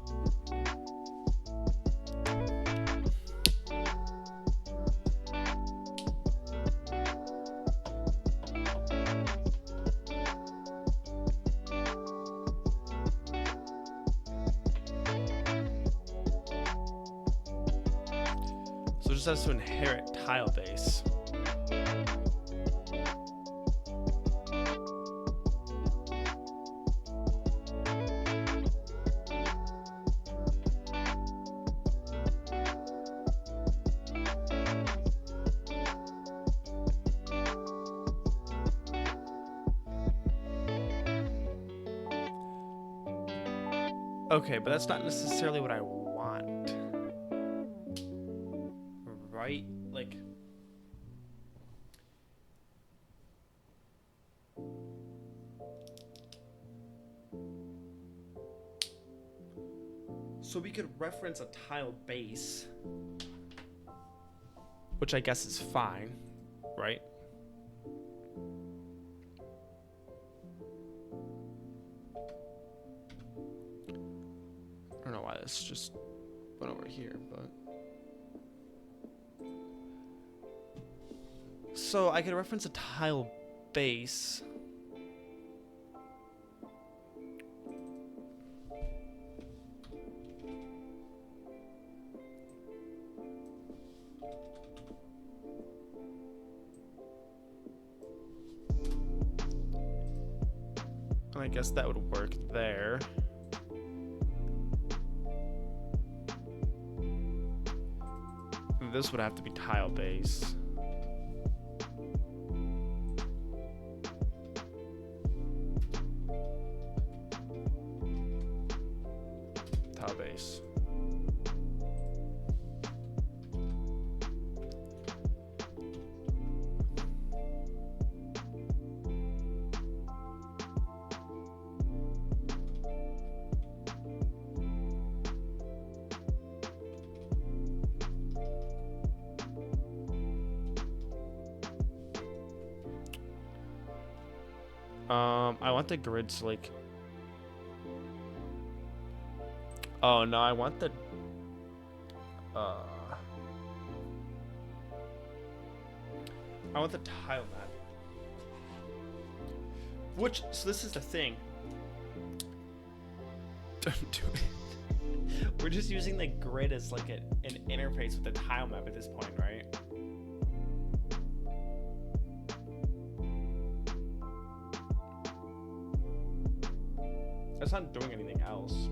so it just has to inherit tile base. Okay, but that's not necessarily what I want. Right? Like... So we could reference a tile base, which I guess is fine, right? I don't know why this just went over here, but... So I could reference a tile base. I guess that would work there. This would have to be tile base. Tile base. I want the grids like. Oh no, I want the. I want the tile map. Which, so this is the thing. Don't do it. We're just using the grid as like an interface with the tile map at this point, right? It's not doing anything else.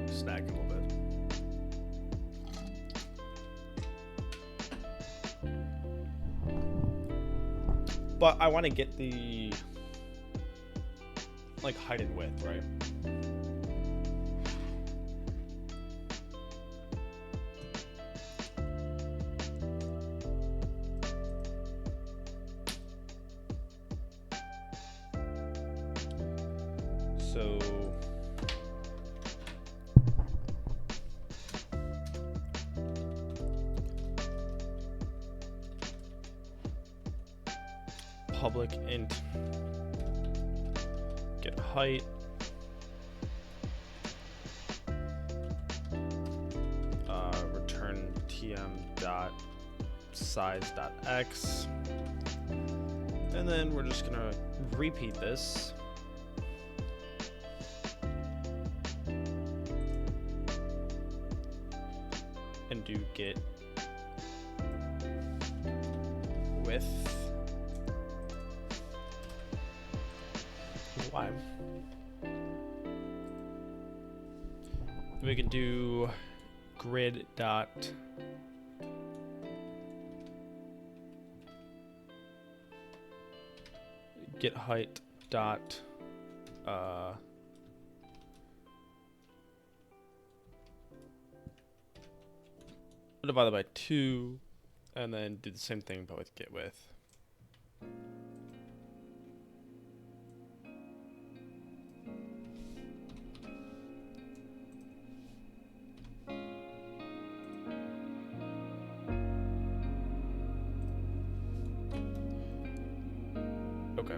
Snagging a little bit. But I want to get the like height and width, right? So public int get height return tm dot size dot x, and then we're just gonna repeat this and do get width. Why? We can do grid dot get height dot divided by 2, and then do the same thing but with get width. Okay.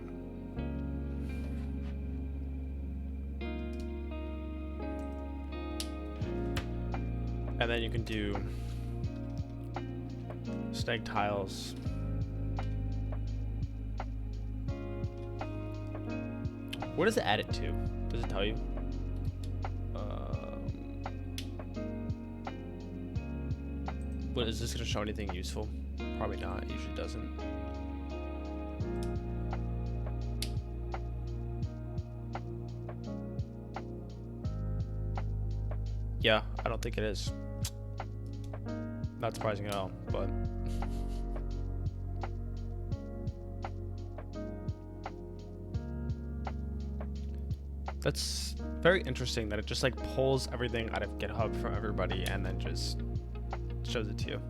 And then you can do snag tiles. What does it add it to? Does it tell you? What, is this gonna show anything useful? Probably not, it usually doesn't. Yeah, I don't think it is. Not surprising at all, but that's very interesting that it just like pulls everything out of GitHub from everybody and then just shows it to you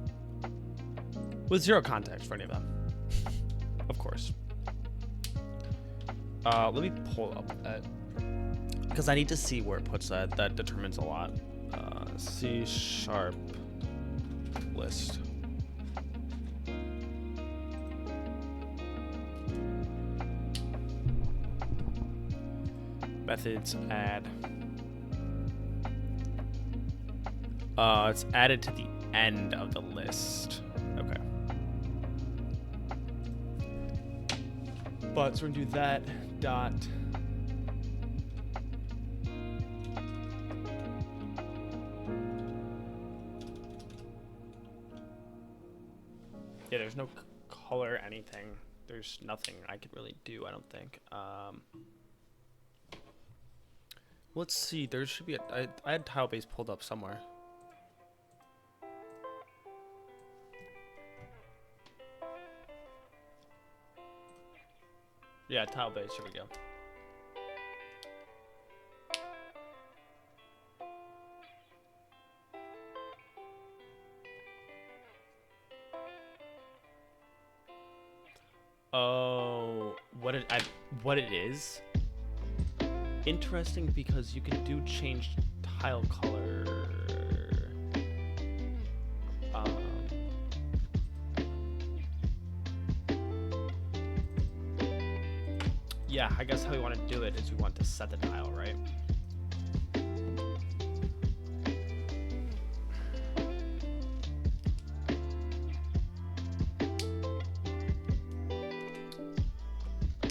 with zero context for any of them. Of course. Let me pull up that because I need to see where it puts that. That determines a lot. C# list. Methods add. It's added to the end of the list. Okay. But so we're gonna do that dot. Yeah, there's no color, anything. There's nothing I could really do, I don't think. Let's see, there should be I had Tilebase pulled up somewhere. Yeah, Tilebase, here we go. Oh, what it is? Interesting because you can do change tile color. Yeah, I guess how we want to do it is we want to set the tile, right?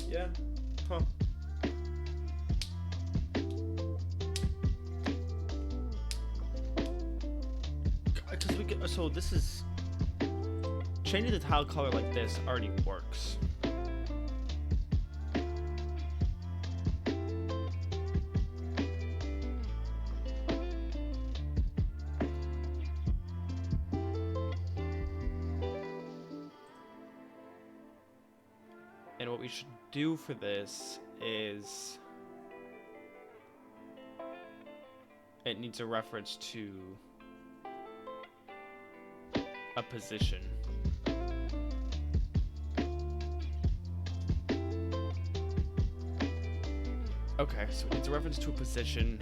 Yeah. Huh. Because we can, so this is changing the tile color like this already works. And what we should do for this is it needs a reference to a position. Okay, so it needs a reference to a position.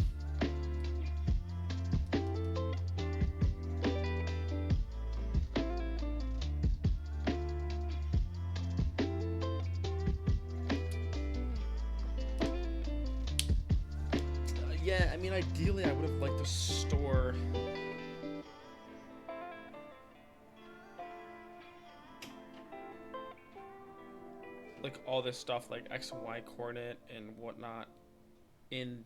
Yeah, I mean, ideally, I would have liked to store like all this stuff, like X and Y coordinate and whatnot, in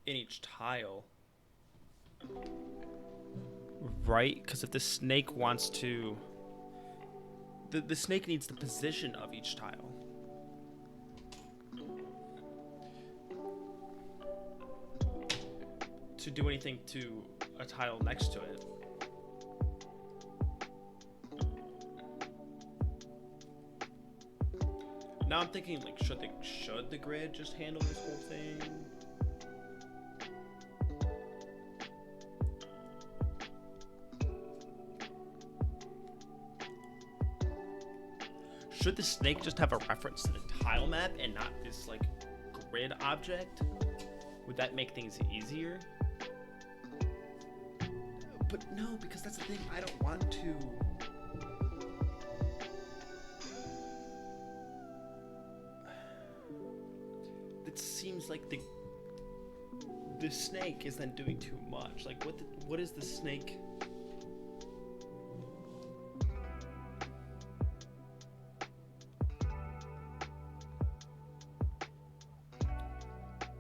each tile, right? Because if the snake wants to, the snake needs the position of each tile. To do anything to a tile next to it. Now I'm thinking, like, should the grid just handle this whole thing? Should the snake just have a reference to the tile map and not this, like, grid object? Would that make things easier? But no, because that's the thing, I don't want to. It seems like the snake is then doing too much. Like, what is the snake?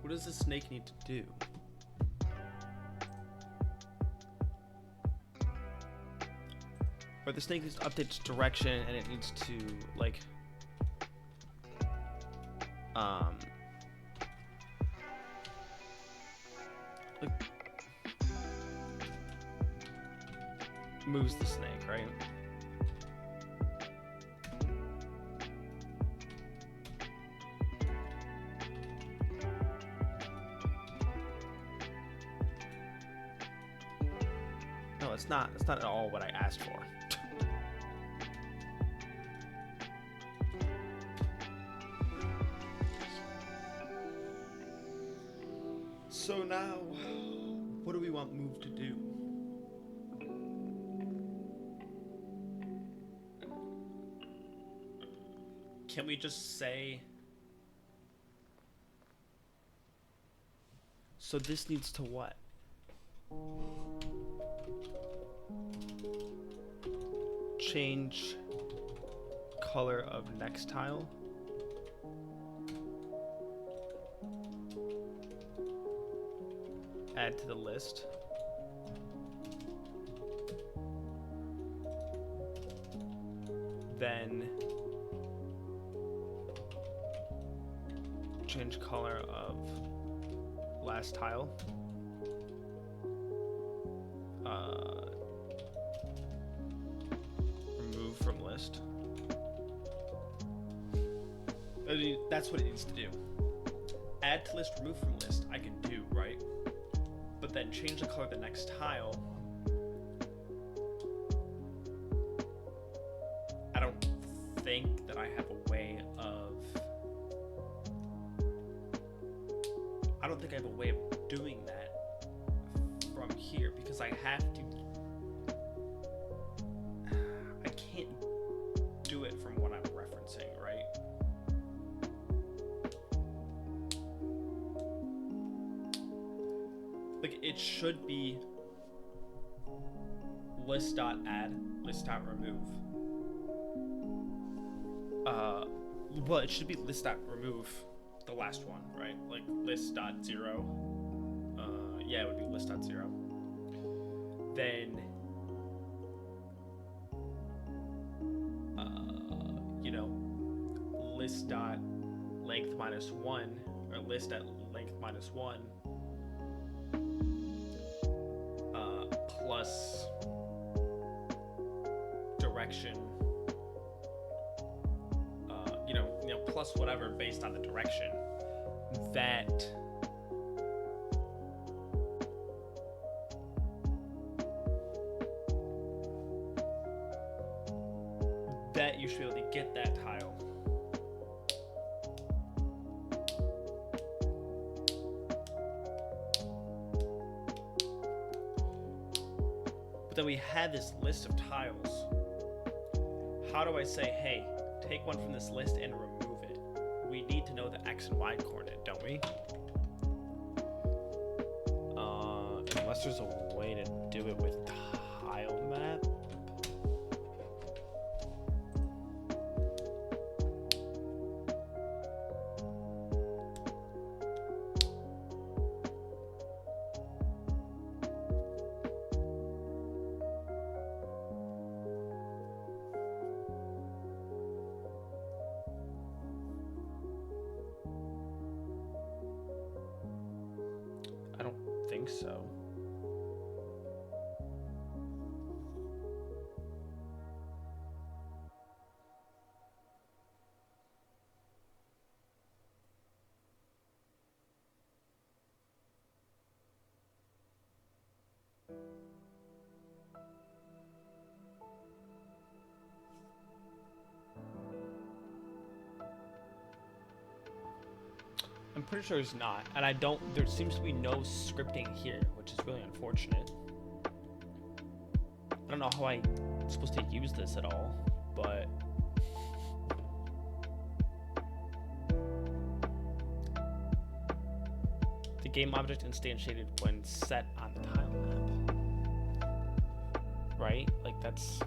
What does the snake need to do? or the snake needs to update its direction, and it needs to like moves the snake, right? No, it's not. It's not at all what I asked for. So now, what do we want move to do? Can we just say... So this needs to what? Change color of next tile. Add to the list. Then change color of last tile. Remove from list. I mean, that's what it needs to do. Add to list, remove from list, I can do, right? But then change the color of the next tile. I don't think that I have a way of... I don't think I have a way of doing that from here, because I have to... I can't do it from what I'm referencing, right? Like, it should be list.add, list.remove. Well, it should be list.remove, the last one, right? Like list.0. Yeah, it would be list.0. Then, you know, list.length minus 1, or list.length minus 1. Plus direction, you know, plus whatever based on the direction that you should be able to get that tile. Then we had this list of tiles. How do I say, hey, take one from this list and remove it? We need to know the X and Y coordinate, don't we? Unless there's a way to do it with Tilemap. So I'm pretty sure it's not, and there seems to be no scripting here, which is really unfortunate. I don't know how I'm supposed to use this at all, but the game object instantiated when set on the tile map, right? Like that's...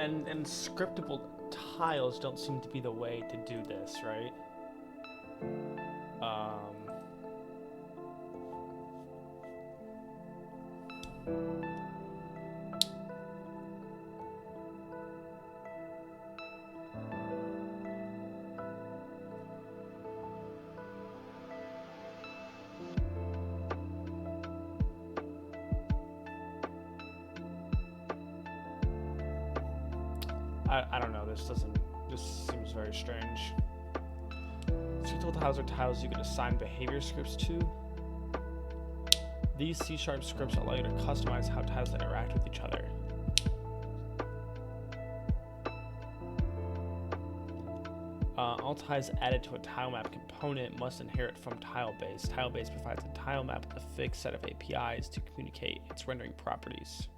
and scriptable tiles don't seem to be the way to do this, right? I don't know. This seems very strange. Scriptable tiles are tiles you can assign behavior scripts to. These C# scripts allow you to customize how tiles interact with each other. All tiles added to a tilemap component must inherit from Tilebase. Tilebase provides a tilemap with a fixed set of APIs to communicate its rendering properties.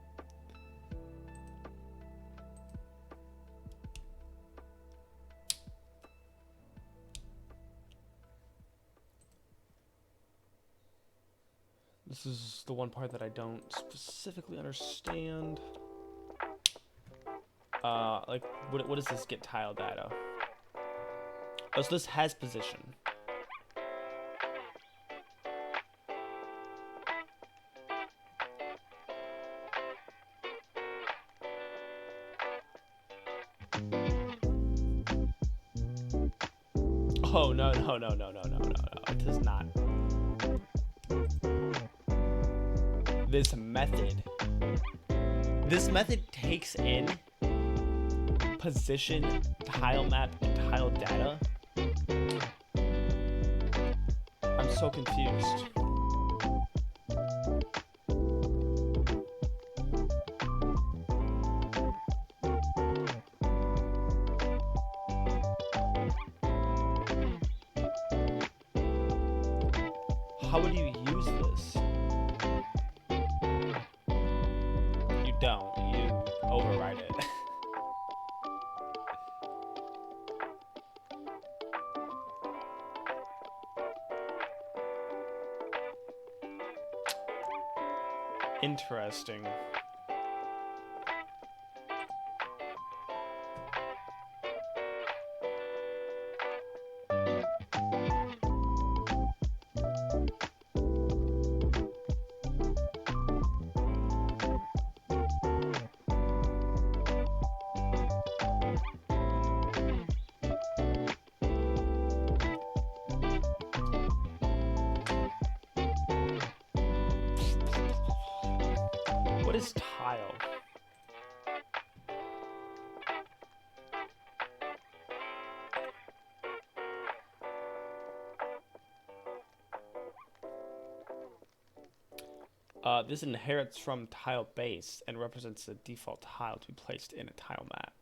This is the one part that I don't specifically understand. Like, what does this get tile data? Oh, so this has position. Oh, no. It does not. This method takes in position, tile map, and tile data. I'm so confused. How would you use this? You don't. You override it. Interesting. What is tile? This inherits from tile base and represents the default tile to be placed in a tile map.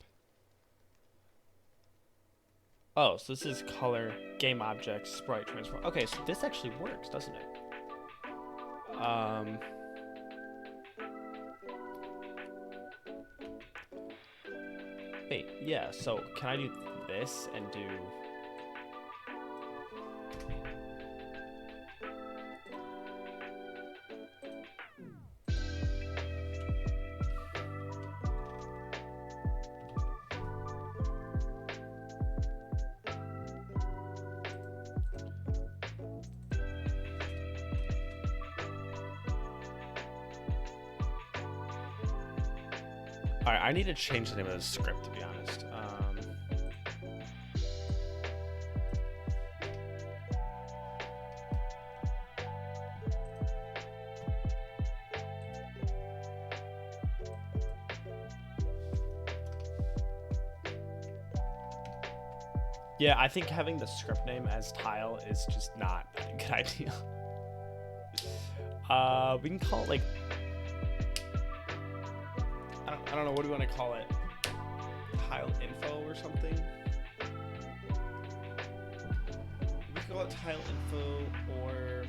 Oh, so this is color, game objects, sprite transform. Okay, so this actually works, doesn't it? Wait, yeah, so can I do this and do... Alright, I need to change the name of the script, to be honest. Yeah, I think having the script name as tile is just not a good idea. We can call it like... I don't know, what do we want to call it? Tile info or something? We can call it tile info or...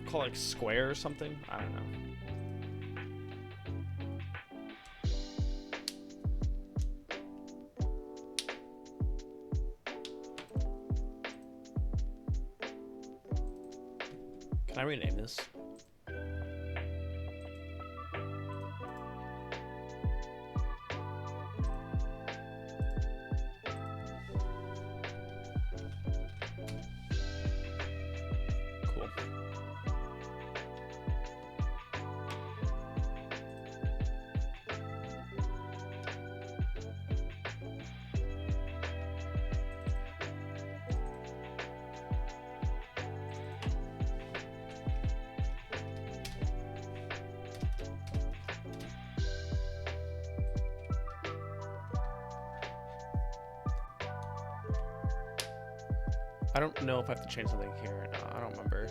call it like square or something? I don't know. Can I rename this? I don't know if I have to change something here or not. I don't remember.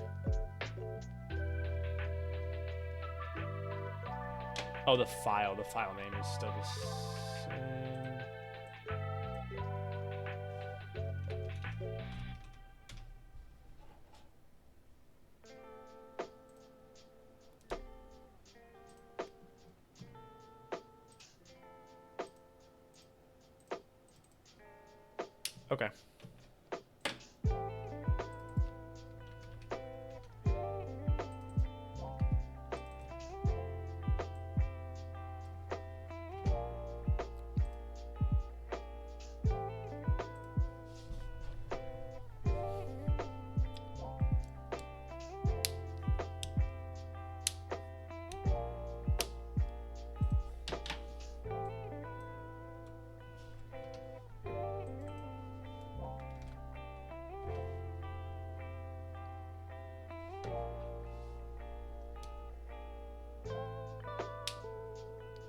Oh, the file name is still the same. Okay.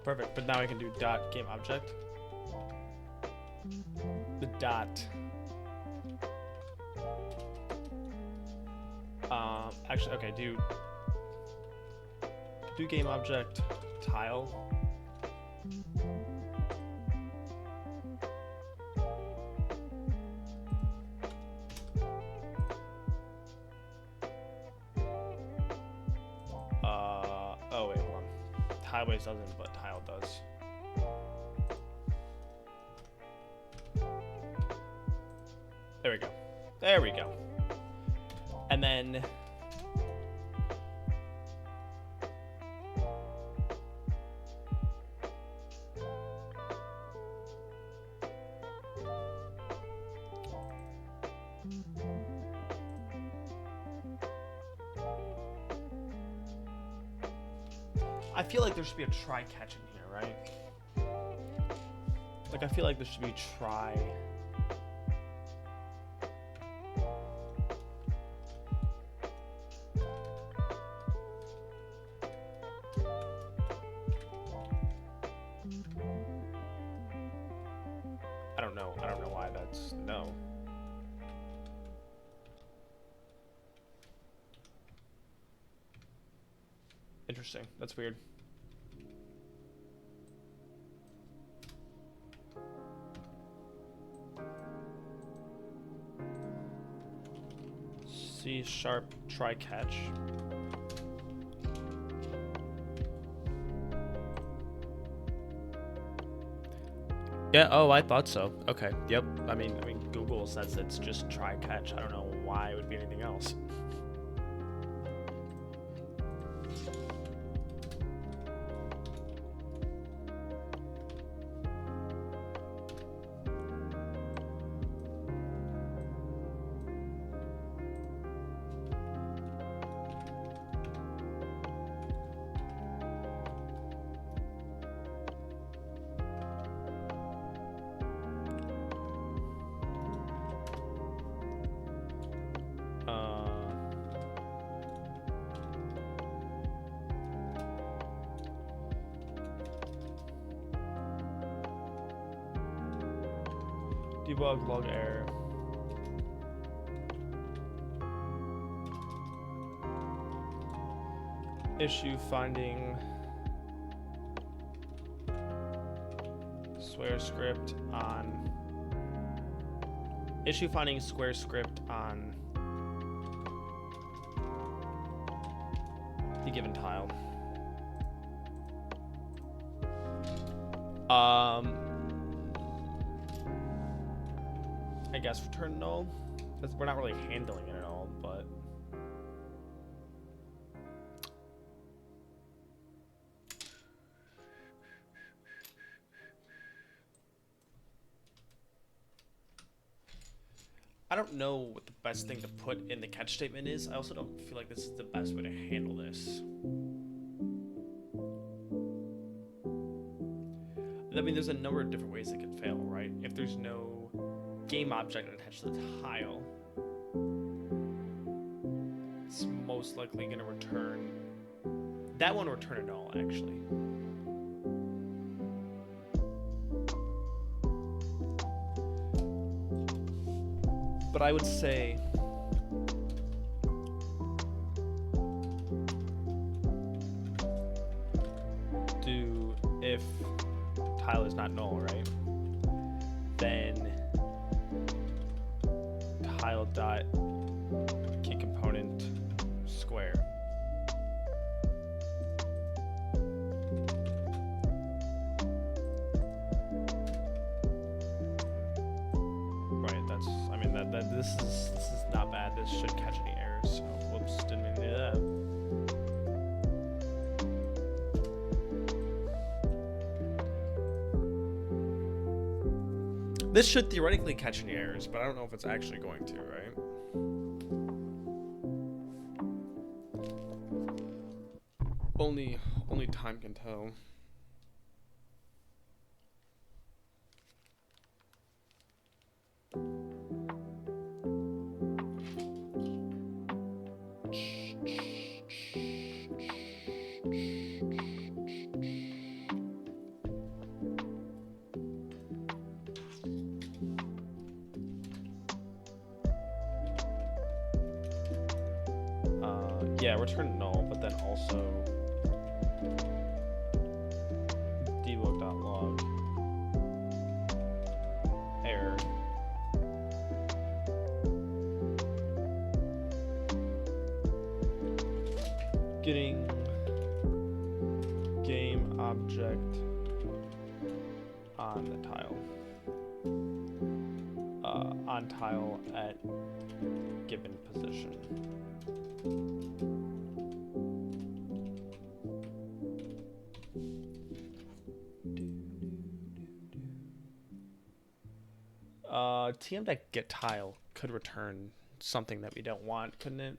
Perfect, but now I can do dot game object. The dot. Actually, okay, do game object tile. Oh wait, hold on. Tileways doesn't, but tile does. There we go. There we go. And then I feel like there should be a try catch in here, right? Like I feel like there should be try. I don't know why that's no. Interesting. That's weird. C# try catch. Yeah, oh, I thought so. Okay, yep. I mean, Google says it's just try catch. I don't know why it would be anything else. Debug log error. Issue finding square script on issue finding square script on the given tile. I guess return null. We're not really handling it at all, but I don't know what the best thing to put in the catch statement is. I also don't feel like this is the best way to handle this. I mean, there's a number of different ways it could fail, right? If there's no game object attached to the tile, it's most likely going to return. That one will return a null, actually. But I would say do if tile is not null, right? Then tile dot key component square. Right, that's, I mean, this is not bad. This should catch any errors. So whoops, didn't mean to do that. This should theoretically catch any errors, but I don't know if it's actually going to, right? Only time can tell. Yeah, return null, but then also debug.log error. Getting game object on the tile. On tile at given position. tm.getTile could return something that we don't want, couldn't it?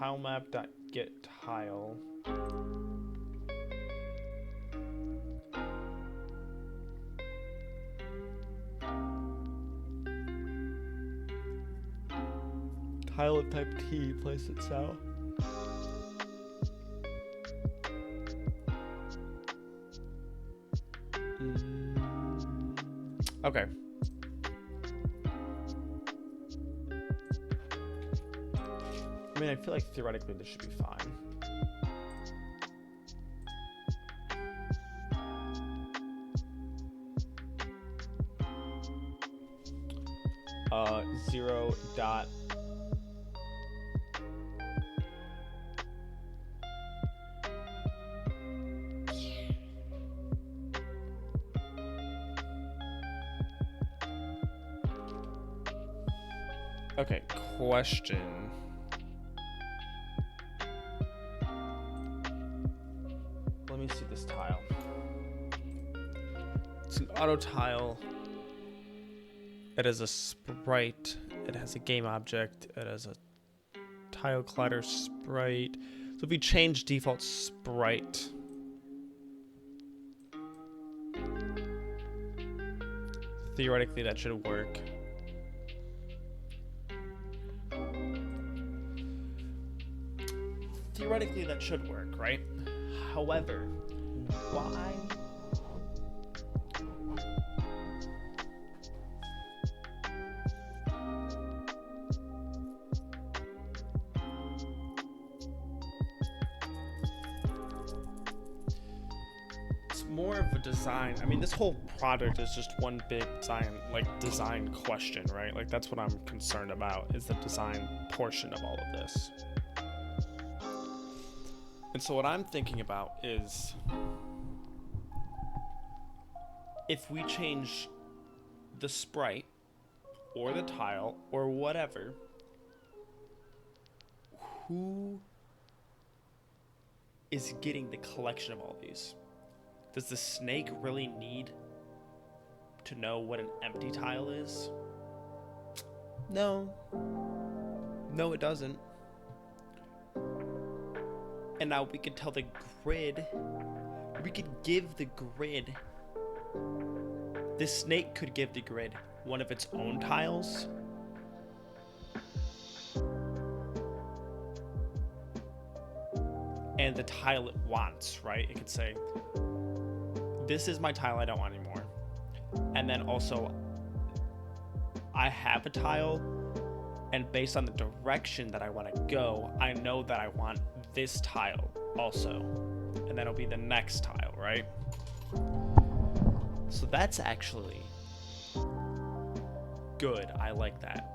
Tilemap.getTile. Tile of type T, place itself. Okay. I mean, I feel like theoretically this should be fine. Zero dot okay, question. Let me see this tile. It's an auto tile. It has a sprite. It has a game object. It has a tile collider sprite. So if we change default sprite, theoretically that should work. Theoretically that should work, right? However, why? More of a design. I mean, this whole product is just one big design question, right? Like, that's what I'm concerned about, is the design portion of all of this. And so what I'm thinking about is, if we change the sprite or the tile or whatever, who is getting the collection of all these? Does the snake really need to know what an empty tile is? No. No, it doesn't. And now we could tell the grid, we could give the grid, this snake could give the grid one of its own tiles. and the tile it wants, right? It could say, this is my tile I don't want anymore. And then also, I have a tile, and based on the direction that I want to go, I know that I want this tile also. And that'll be the next tile, right? So that's actually good. I like that.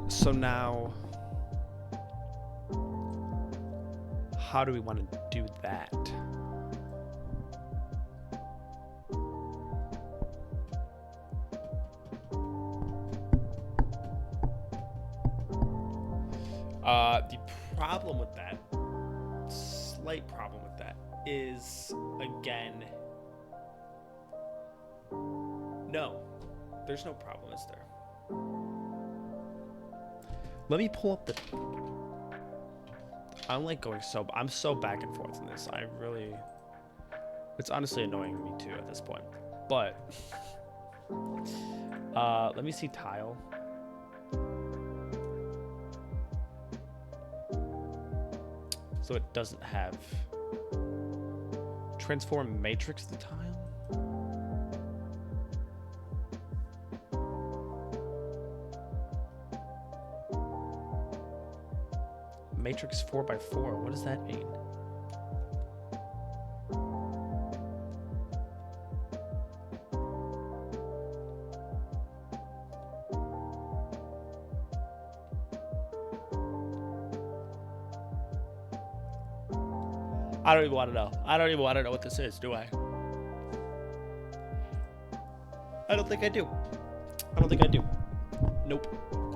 So now, how do we want to do that? The problem with that, slight problem with that, is, again, no, there's no problem, is there? Let me pull up the, I'm so back and forth in this. It's honestly annoying me too at this point, but, let me see tile. So it doesn't have transform matrix the tile. Matrix 4x4. What does that mean? I don't even want to know. I don't even want to know what this is, do I? I don't think I do. I don't think I do. Nope.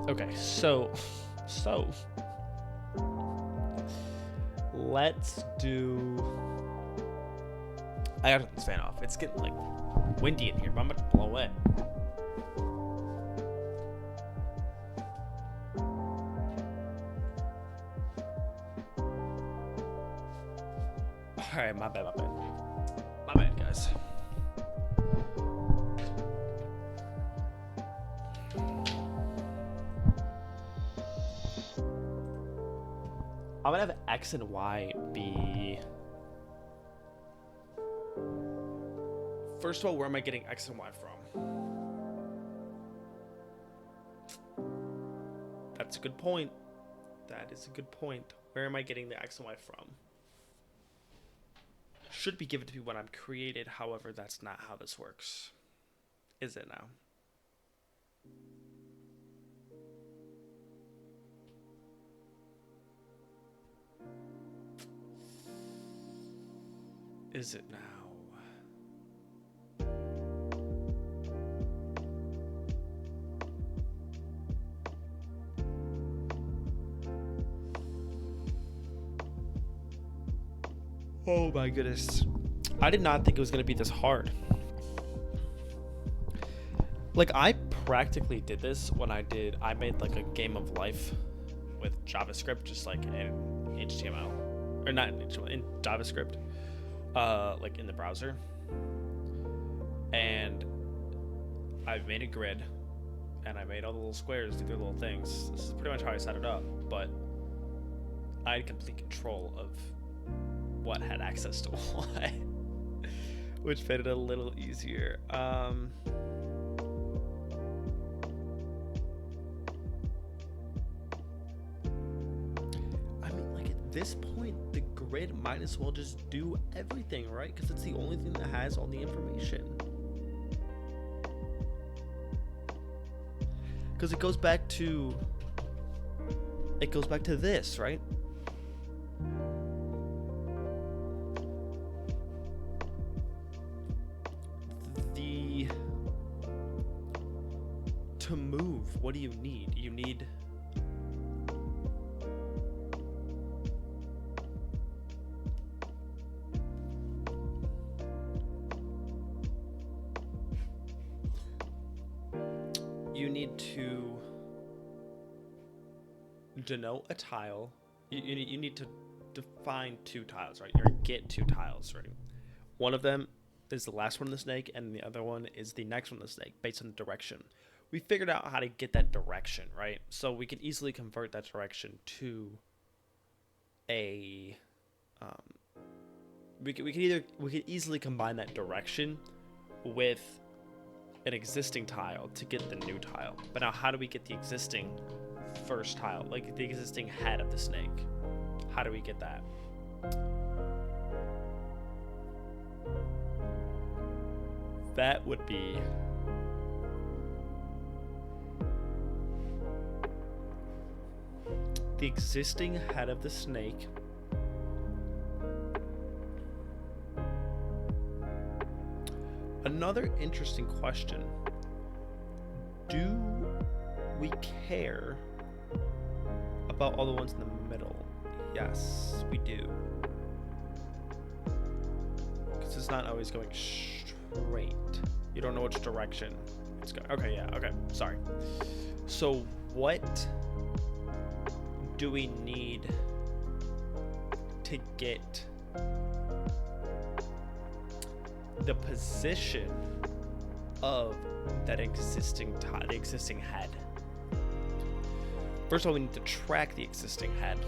Okay, so let's do. I gotta turn this fan off. It's getting like windy in here, but I'm about to blow it. All right, my bad, guys. I'm gonna have X and Y be. First of all, where am I getting X and Y from? That's a good point. That is a good point. Where am I getting the X and Y from? Should be given to me when I'm created. However, that's not how this works. Is it now? Is it now? Oh my goodness. I did not think it was going to be this hard. Like, I practically did this when I made like a game of life with JavaScript, just like in HTML. Or not in HTML, in JavaScript. Like in the browser. And I made a grid. And I made all the little squares do their little things. This is pretty much how I set it up. But I had complete control of what had access to what, which made it a little easier. I mean, like at this point, the grid might as well just do everything, right? Because it's the only thing that has all the information. Because it goes back to this, right? To move, what do you need? You need to denote a tile. You need to define two tiles, right? Or get two tiles, right? One of them is the last one in the snake, and the other one is the next one in the snake, based on the direction. we figured out how to get that direction, right? So we can easily convert that direction to a we could easily combine that direction with an existing tile to get the new tile. But now how do we get the existing first tile, like the existing head of the snake? How do we get that? That would be the existing head of the snake Another interesting question. Do we care about all the ones in the middle? Yes, we do. Because it's not always going straight. You don't know which direction it's going. Okay, yeah, okay, sorry. So what do we need to get the position of that existing head? First of all, we need to track the existing head,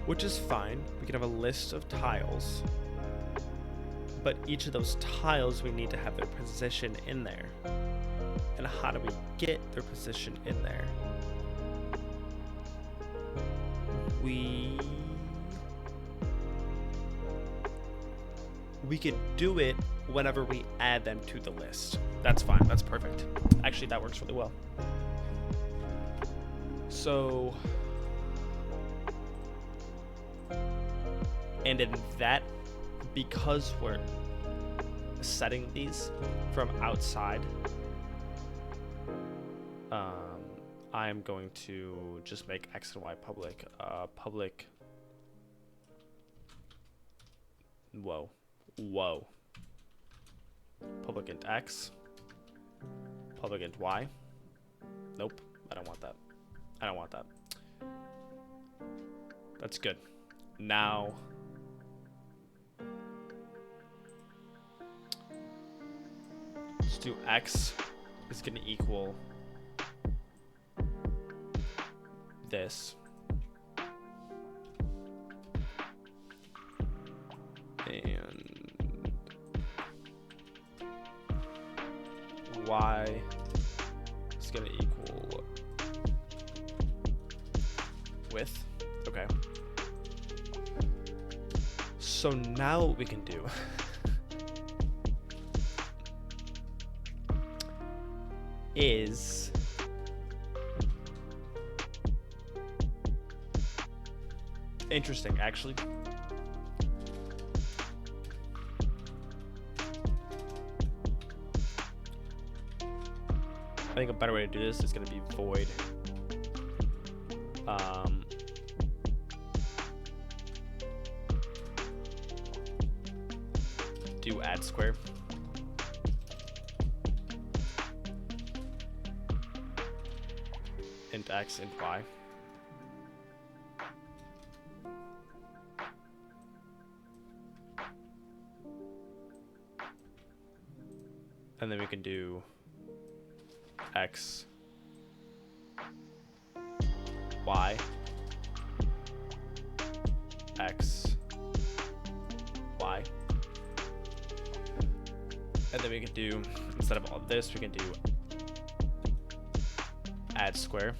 which is fine. We can have a list of tiles, but each of those tiles we need to have their position in there. And how do we get their position in there? We could do it whenever we add them to the list. That's fine. That's perfect. Actually, that works really well. So, and in that, because we're setting these from outside, I'm going to just make X and Y public. Whoa. Public int X. Public int Y. Nope. I don't want that. That's good. Now, let's do X is going to equal this. And Y is going to equal width. Okay. So now what we can do is interesting, actually. I think a better way to do this is going to be void. Do add square. Int X, int Y. And then we can do X, Y, X, Y. And then we can do, instead of all this, we can do add square.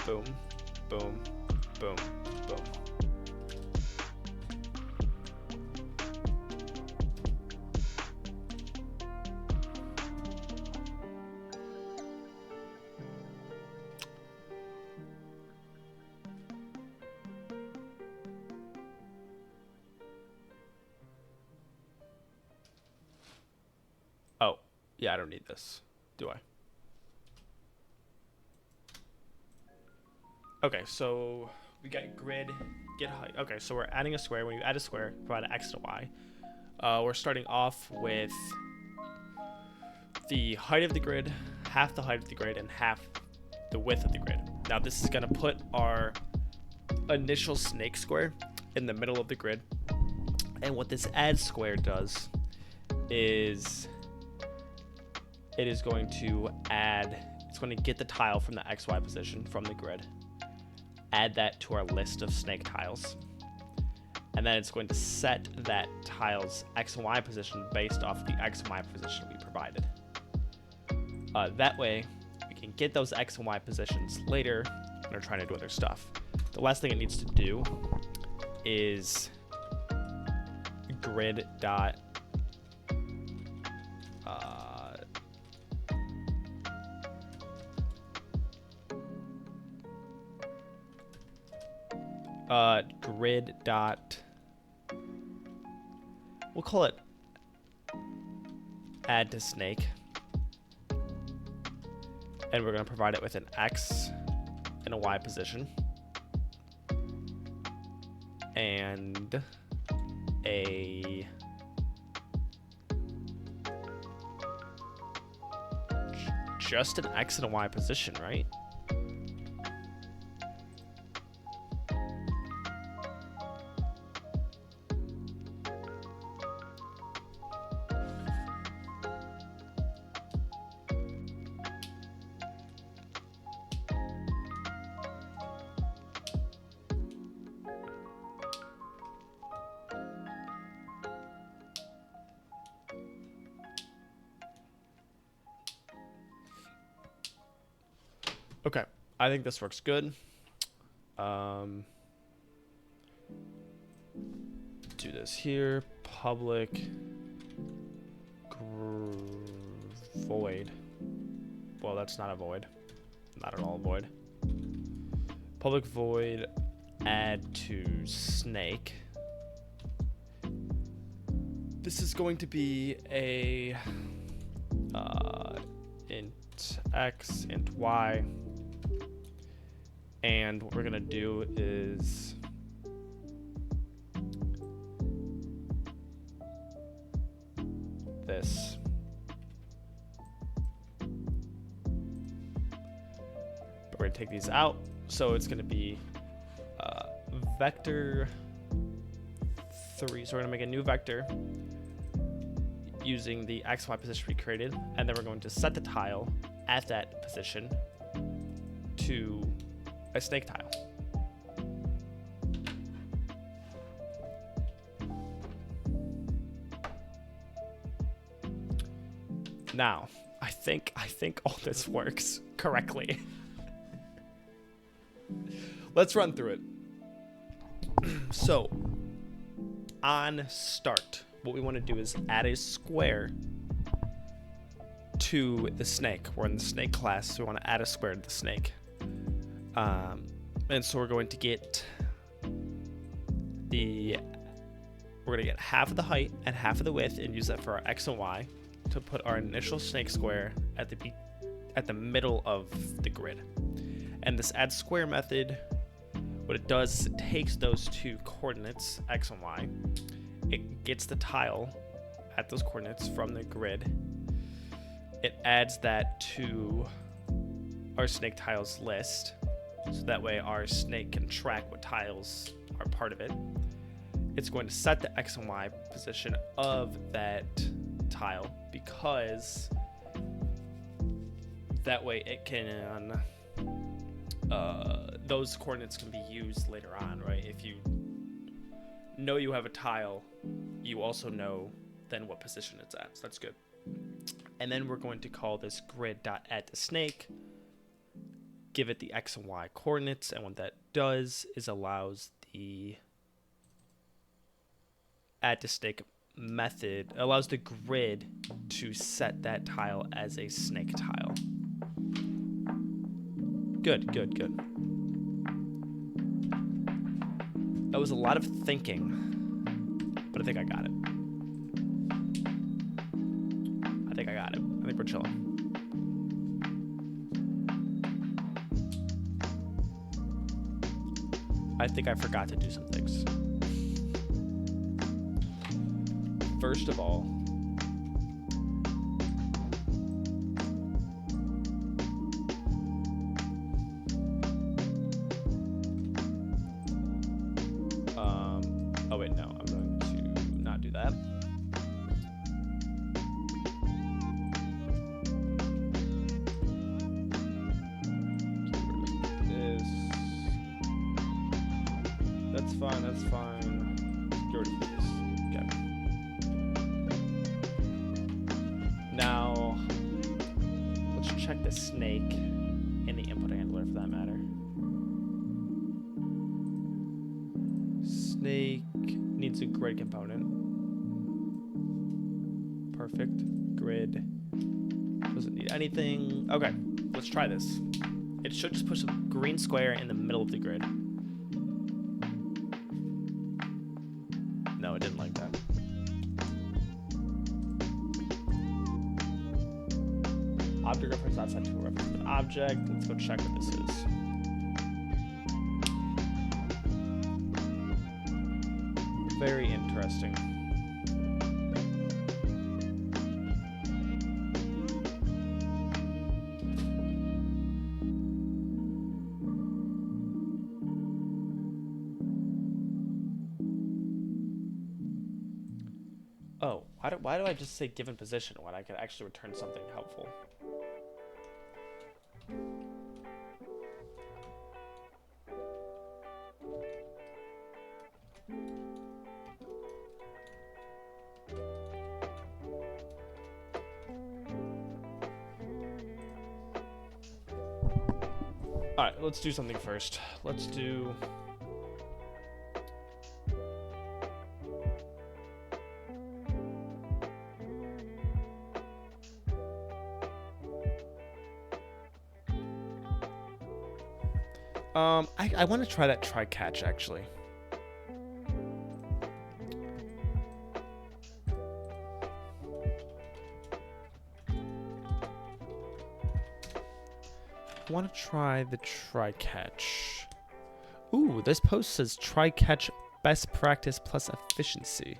Boom, boom, boom, boom. Oh, yeah, I don't need this, do I? Okay, so we got grid, get height. Okay, so we're adding a square. When you add a square, provide an X to Y. We're starting off with the height of the grid, half the height of the grid, and half the width of the grid. Now this is gonna put our initial snake square in the middle of the grid. And what this add square does is it is going to it's going to get the tile from the XY position from the grid, add that to our list of snake tiles, and then it's going to set that tile's X and Y position based off the X and Y position we provided. That way, we can get those X and Y positions later when we're trying to do other stuff. The last thing it needs to do is grid dot grid dot, we'll call it add to snake, and we're going to provide it with an X and a Y position and just an X and a Y position, right? Okay, I think this works good. Do this here. Public void. Well, that's not a void. Not at all a void. Public void add to snake. This is going to be a int X, int Y. And what we're going to do is this. But we're going to take these out. So it's going to be vector 3. So we're going to make a new vector using the XY position we created. And then we're going to set the tile at that position to a snake tile. Now, I think all this works correctly. Let's run through it. So, on start, what we want to do is add a square to the snake. We're in the snake class, so we want to add a square to the snake. And so we're going to get half of the height and half of the width and use that for our X and Y to put our initial snake square at the middle of the grid. And this add square method, what it does is it takes those two coordinates, X and Y, it gets the tile at those coordinates from the grid, it adds that to our snake tiles list, so that way our snake can track what tiles are part of it. It's going to set the X and Y position of that tile, because that way it can, those coordinates can be used later on, right? If you know you have a tile, you also know then what position it's at, so that's good. And then we're going to call this grid.addToSnake, give it the X and Y coordinates, and what that does is allows the add-to-snake method, allows the grid to set that tile as a snake tile. Good. That was a lot of thinking, but I think I got it. I think we're chilling. I think I forgot to do some things. First of all, Oh wait, no, I'm going to not do that. That's fine, that's fine. Get rid of these. Okay. Now, let's check the snake and the input handler for that matter. Snake needs a grid component. Perfect. Grid. Doesn't need anything. Okay, let's try this. It should just push a green square in the middle of the grid. No, it didn't like that. Object reference outside to a reference of an object. Let's go check what this is. Very interesting. Oh, why do I just say given position when I could actually return something helpful? Alright, let's do something first. Let's do... I want to try that try catch actually. I want to try the try catch. Ooh, this post says try catch best practice plus efficiency.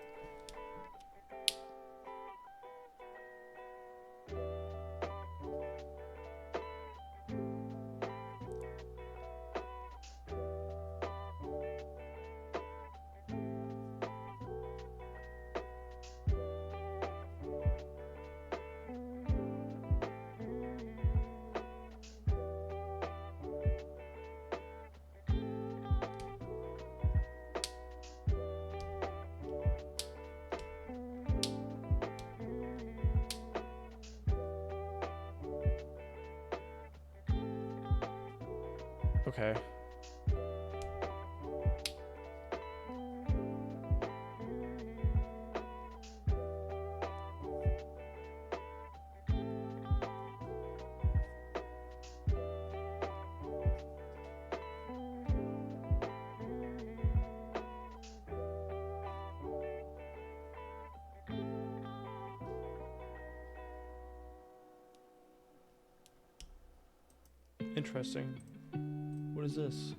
Okay. Interesting. What is this?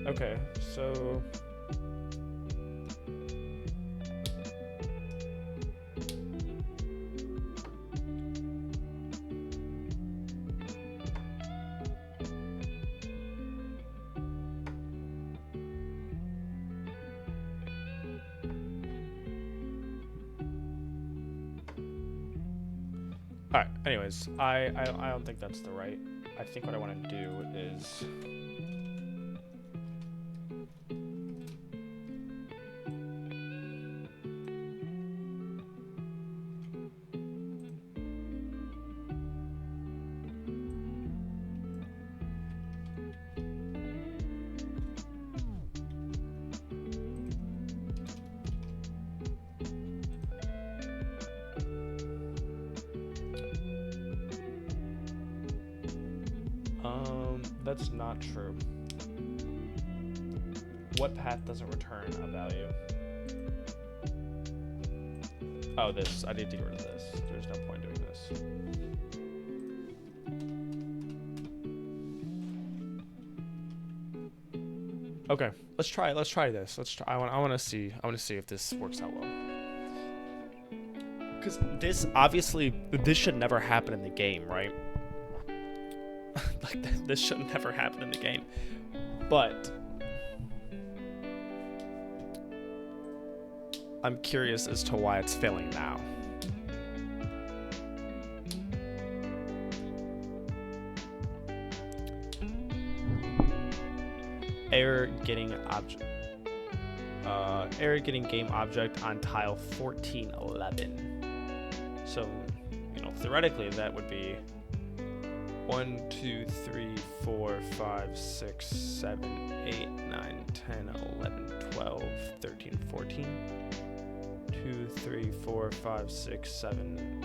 Okay, so all right, anyways, I don't think that's the right. I think what I want to do is That's not true. What path doesn't return a value? Oh, this. I need to get rid of this. There's no point doing this. Okay, let's try it. Let's try this. Let's try. I want to see. I want to see if this works out well. Because this obviously this should never happen in the game, right? Like this should never happen in the game, but I'm curious as to why it's failing now. Error getting object. Error getting game object on tile 1411. So, you know, theoretically that would be 1, 2, 3, 4, 5, 6, 7, 8, 9, 10, 11, 12, 13, 14. 2, 3, 4, 5, 6, 7,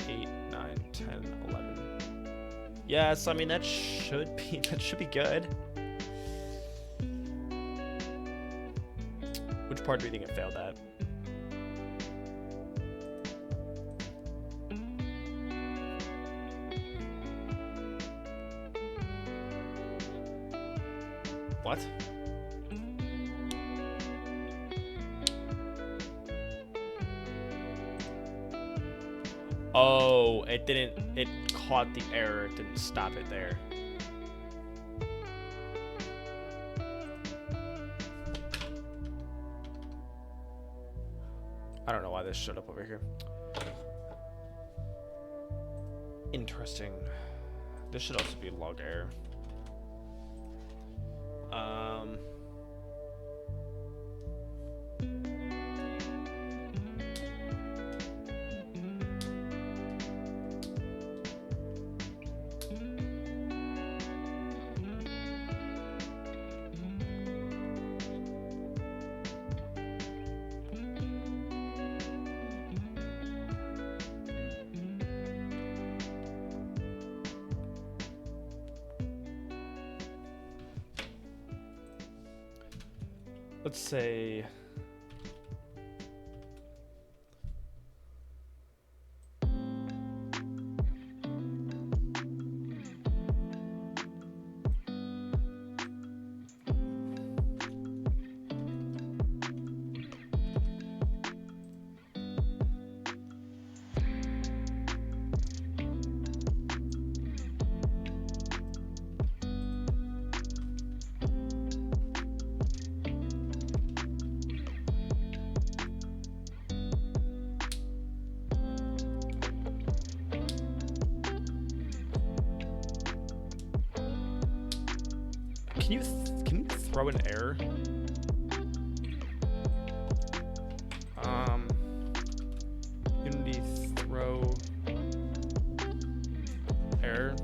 8, 9, 10, 11. Yes, I mean that should be good. Which part do you think it failed at? What? Oh, it caught the error, it didn't stop it there. I don't know why this showed up over here. Interesting. This should also be log error. Let's say can you throw an error? Unity throw error.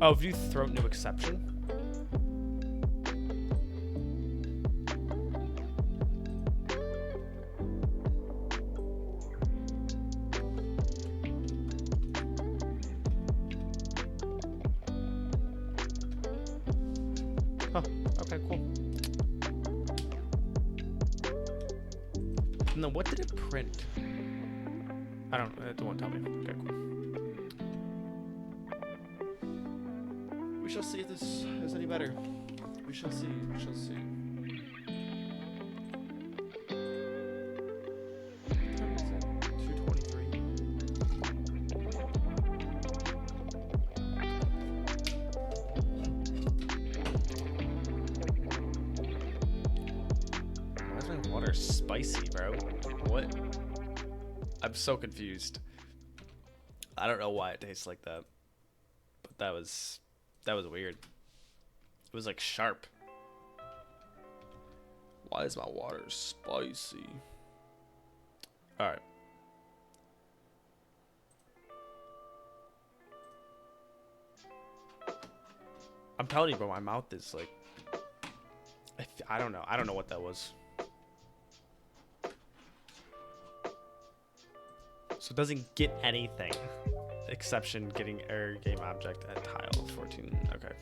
Oh, if you throw new exception. Huh, okay, cool. And then what did it print? I don't know, it won't tell me. Okay, cool. We shall see if this is any better. We shall see, we shall see. What time is it? 2:23. Why is my water spicy, bro? What? I'm so confused. I don't know why it tastes like that. But that was weird. It was like sharp. Why is my water spicy? Alright. I'm telling you, bro, my mouth is like, I don't know. I don't know what that was. So it doesn't get anything. Exception getting error game object at tile 14. Okay.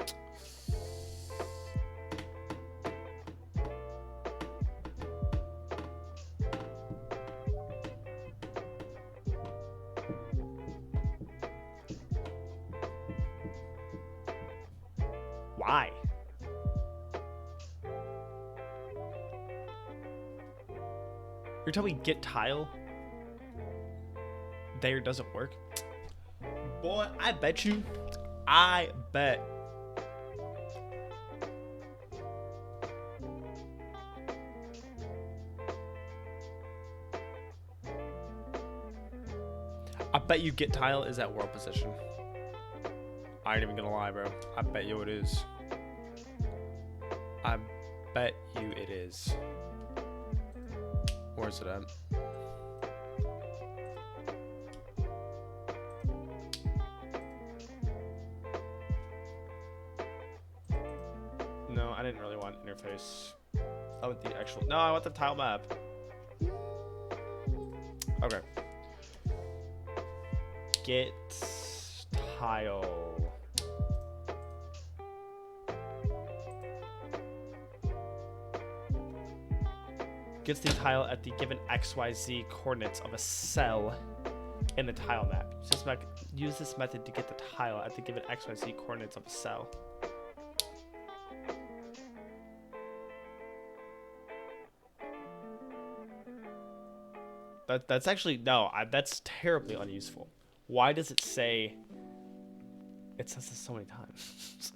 Why? You're telling me get tile there doesn't work? Boy, I bet you. I bet. I bet you get tile is at world position. I ain't even gonna lie, bro. I bet you it is. I bet you it is. Where's it at? No, I didn't really want interface. I want the actual. No, I want the tile map. Okay. Get tile. Gets the tile at the given XYZ coordinates of a cell in the tile map. Use this method to get the tile at the given XYZ coordinates of a cell. That's actually, no, that's terribly unuseful. Why does it say, it says this so many times.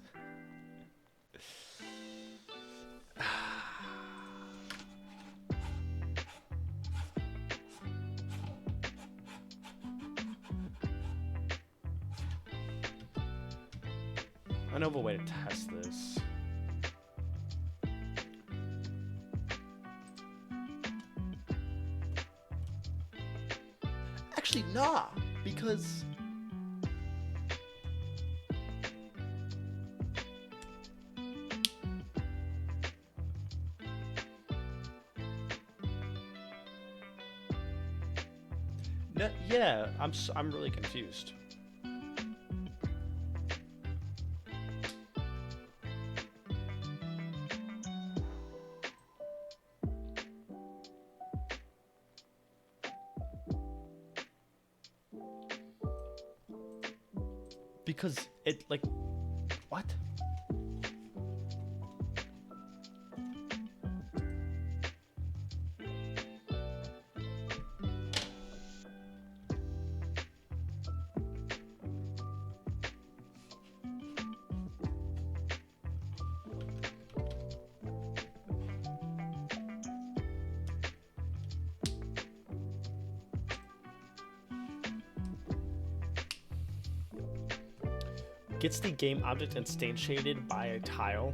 I know of a way to test this. Actually, nah, because no, yeah, I'm really confused. Because it, like, what? Gets the game object instantiated by a tile.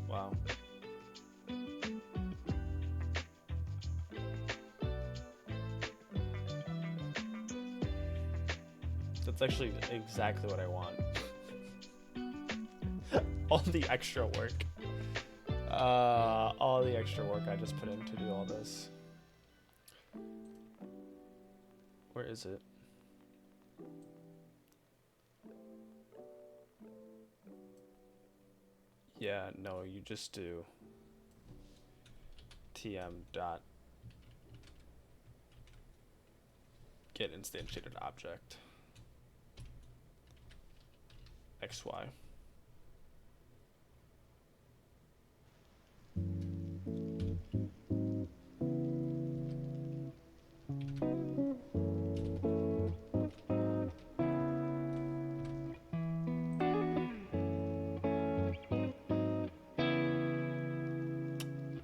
Wow. That's actually exactly what I want. All the extra work. All the extra work I just put in to do all this. Where is it? Yeah, no, you just do tm dot get instantiated object xy.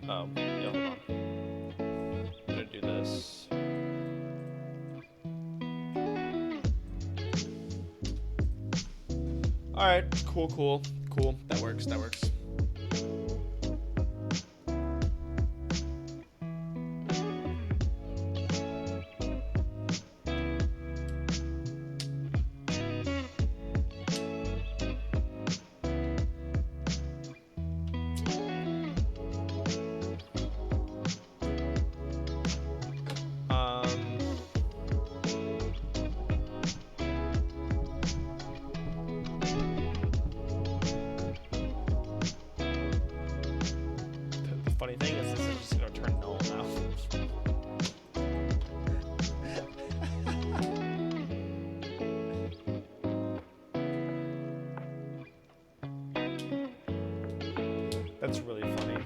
Oh, yeah, hold on. I'm gonna do this. Alright, cool. That works. funny thing is, this is just gonna turn null now. That's really funny.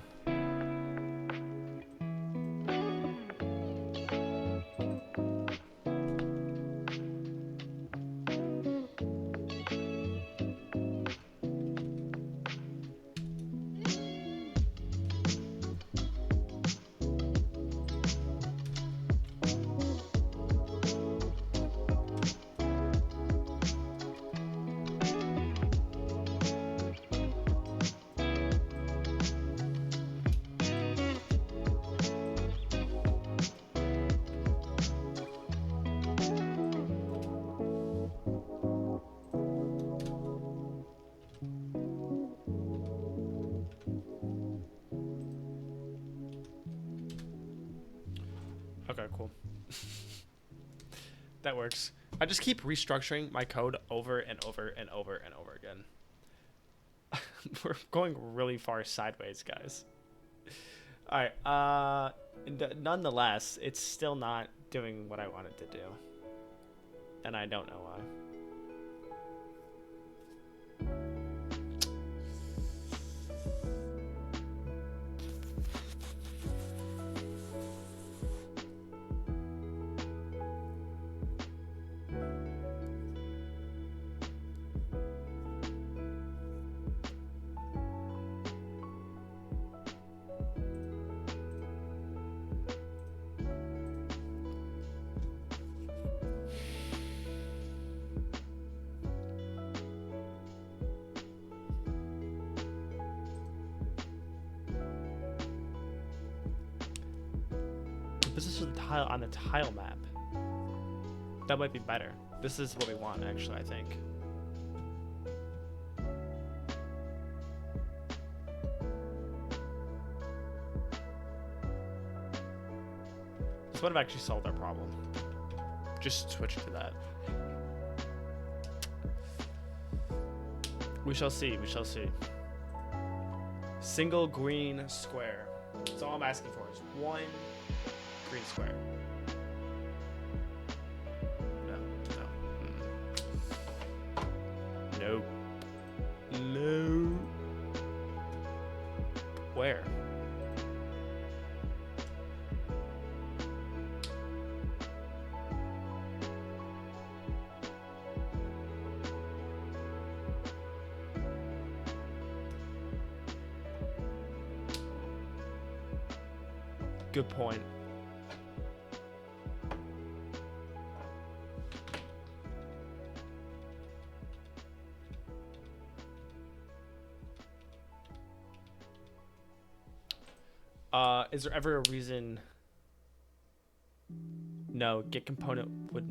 Okay, cool. That works. I just keep restructuring my code over and over and over and over again. We're going really far sideways, guys. All right. Nonetheless, it's still not doing what I wanted to do, and I don't know why. This is the tile on the tile map. That might be better. This is what we want, actually, I think. This would have actually solved our problem. Just switch to that. We shall see. We shall see. Single green square. That's all I'm asking for is one green square. No. No. Where? Good point. Is there ever a reason? No, get component would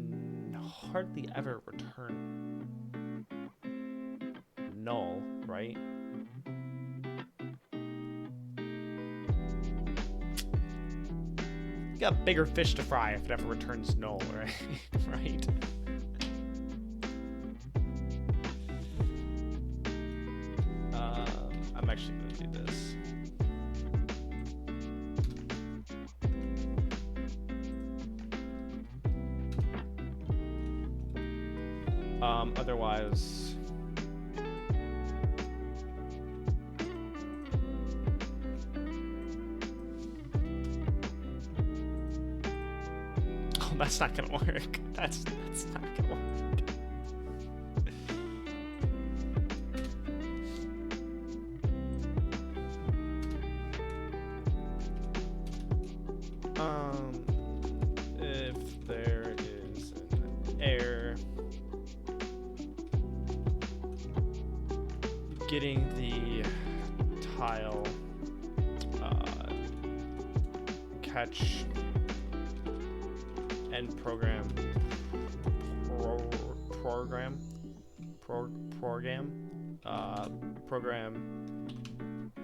hardly ever return null, right? You got bigger fish to fry if it ever returns null, right? Right. I'm actually gonna do this. Otherwise, oh, that's not gonna work. That's not gonna work. If there is an error getting the tile catch and program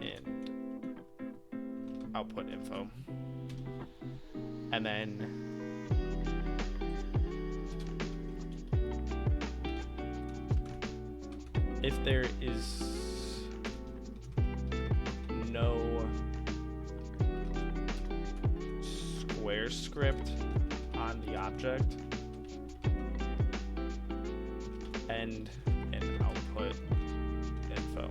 and output info, and then if there is no square script on the object. End and output info.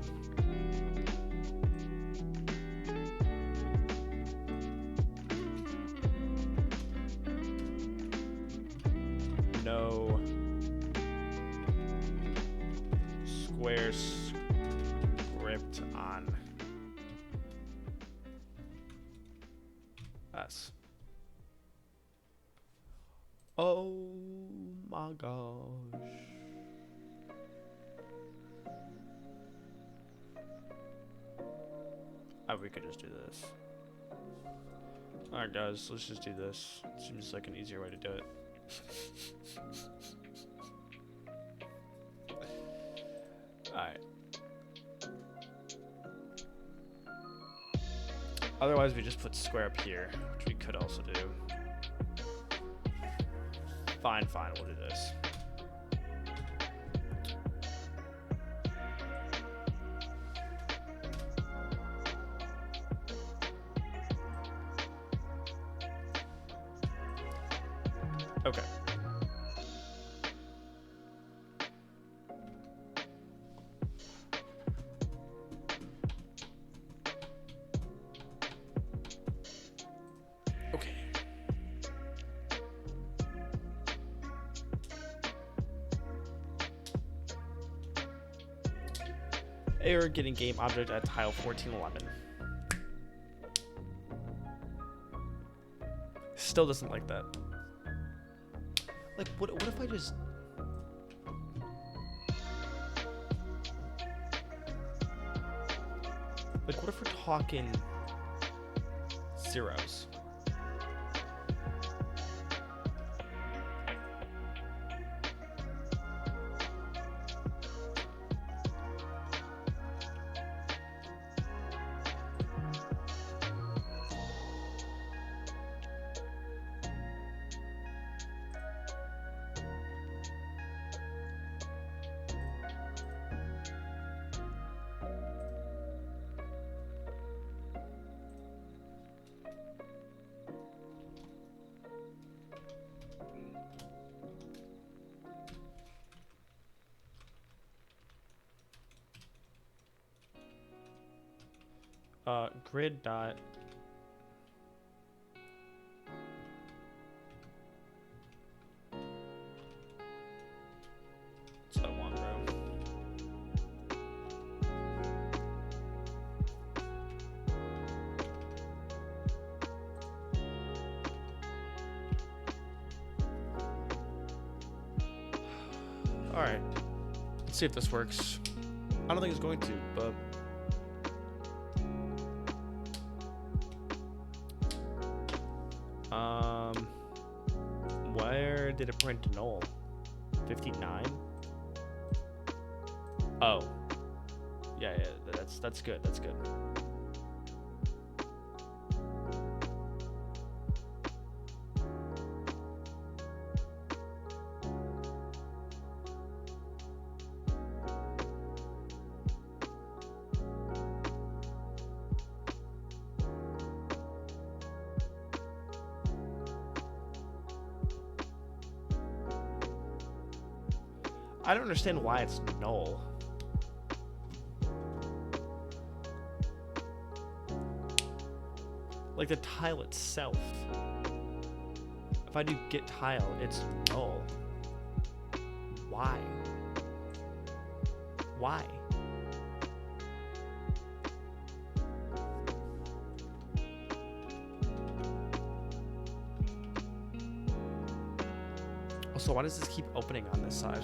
No square script on us. Oh my gosh. Oh, we could just do this. Alright guys, let's just do this. Seems like an easier way to do it. Alright. Otherwise, we just put square up here, which we could also do. Fine, we'll do this. Okay. Okay. Error getting game object at tile 1411. Still doesn't like that. Like, what if I just... Like, what if we're talking zeros? Grid dot what's that one row? All right, let's see if this works. I don't think it's going to, but where did it print null? 59? Oh. Yeah, that's good. That's good. I don't understand why it's null. Like the tile itself. If I do get tile, it's null. Why? Why? Also, why does this keep opening on this side?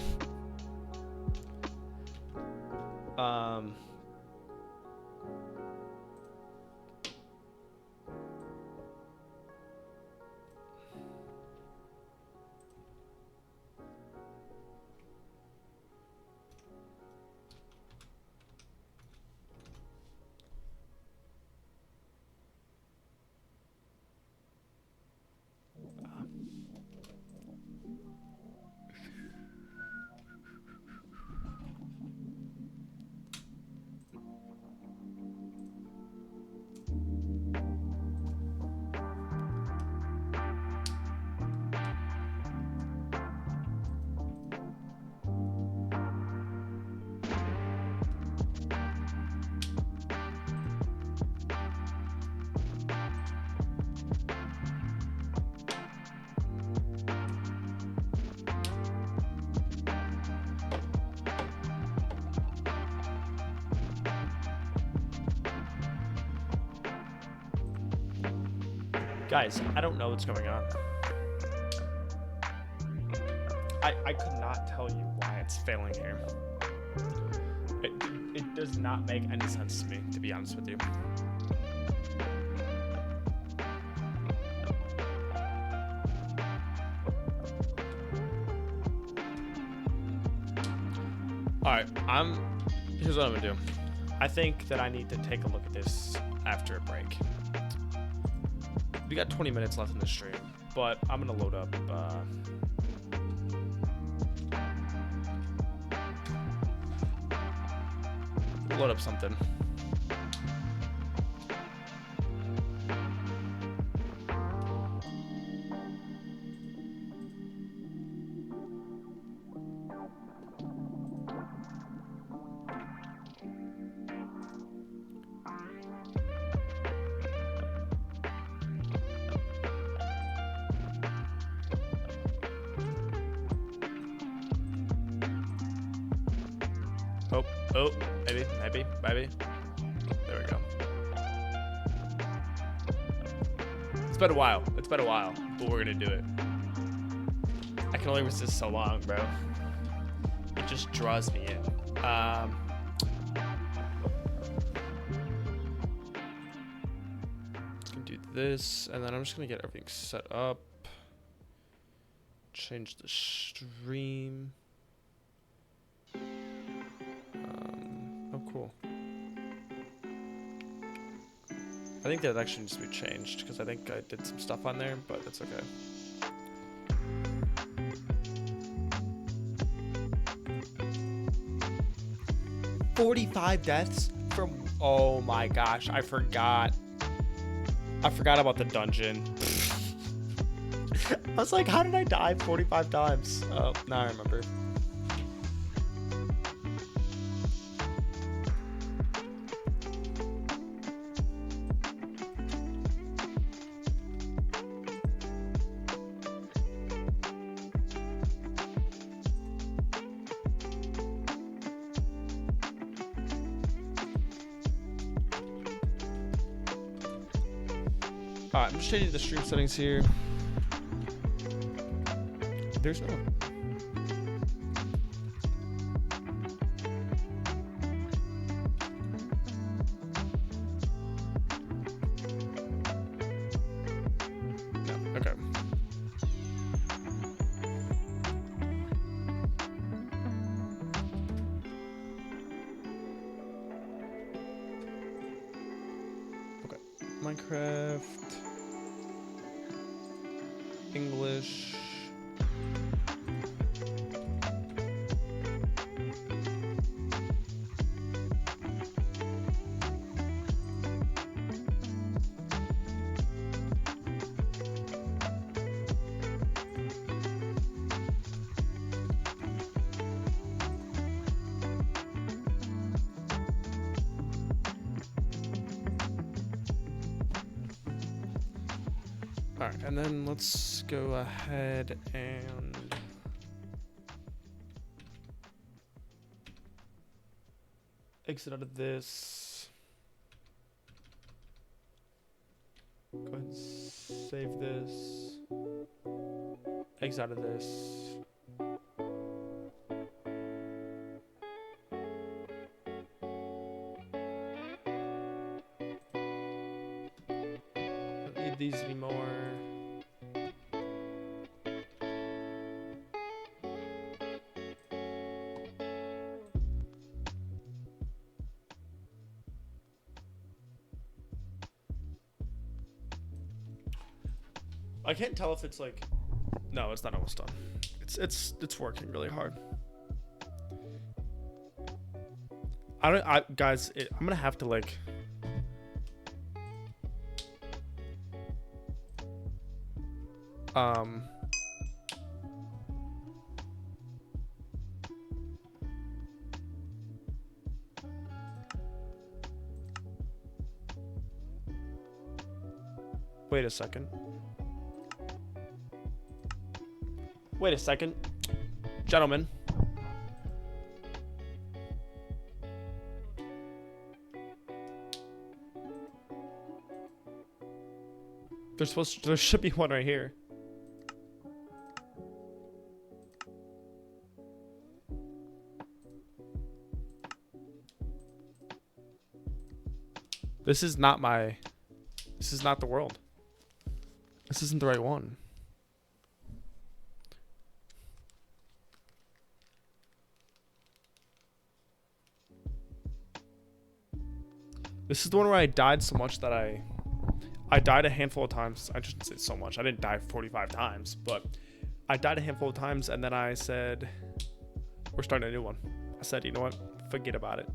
Guys, I don't know what's going on. I could not tell you why it's failing here. It does not make any sense to me, to be honest with you. Alright, here's what I'm gonna do. I think that I need to take a look at this after a break. We got 20 minutes left in the stream, but I'm gonna load up something. Oh, maybe. There we go. It's been a while, but we're gonna do it. I can only resist so long, bro. It just draws me in. Just gonna do this, and then I'm just gonna get everything set up. Change the stream. Oh, cool. I think that actually needs to be changed because I think I did some stuff on there, but it's okay. $45 deaths from. Oh my gosh, I forgot about the dungeon. I was like, how did I die 45 times? Oh, now I remember. Alright, I'm just changing the stream settings here. There's no. No, okay. Okay. Minecraft. English. Alright, and then let's go ahead and exit out of this. Go ahead and save this. Exit out of this. Don't need these anymore. I can't tell if it's like, no, it's not almost done. It's working really hard. Guys, I'm gonna have to like. Wait a second. Wait a second. Gentlemen. There should be one right here. This is not the world. This isn't the right one. This is the one where I died so much that I died a handful of times. I shouldn't say so much. I didn't die 45 times, but I died a handful of times, and then I said, we're starting a new one. I said, you know what? Forget about it.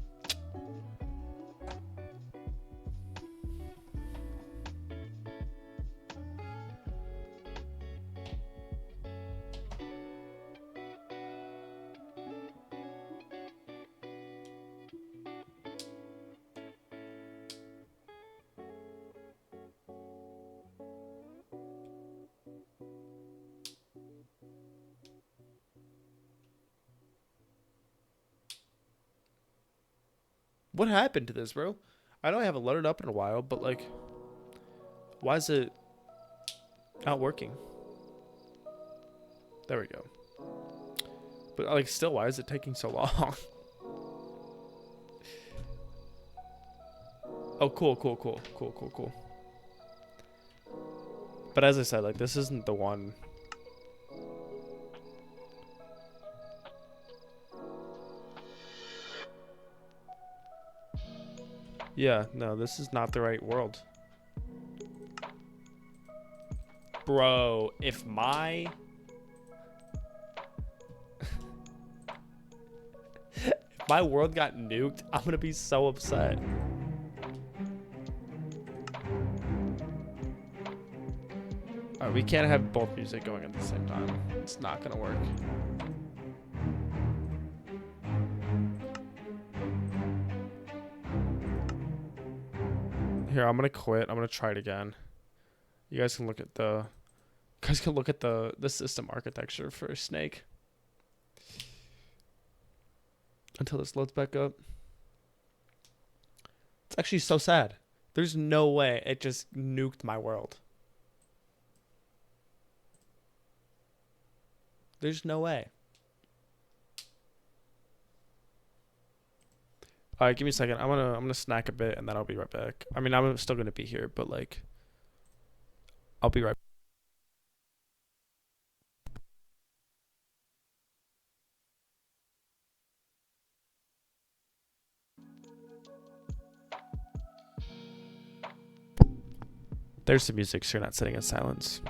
What happened to this, bro? I know I haven't loaded up in a while, but like, why is it not working? There we go. But like, still, why is it taking so long? Oh, cool. But as I said, like, this isn't the one. Yeah, no, this is not the right world. Bro, if my world got nuked, I'm gonna be so upset. Alright, we can't have both music going at the same time. It's not gonna work. Here, I'm gonna quit. I'm gonna try it again. You guys can look at the system architecture for Snake until this loads back up. It's actually so sad. There's no way it just nuked my world. There's no way. All right, give me a second. I'm gonna snack a bit and then I'll be right back. I mean, I'm still gonna be here, but like, I'll be right. There's the music, so you're not sitting in silence.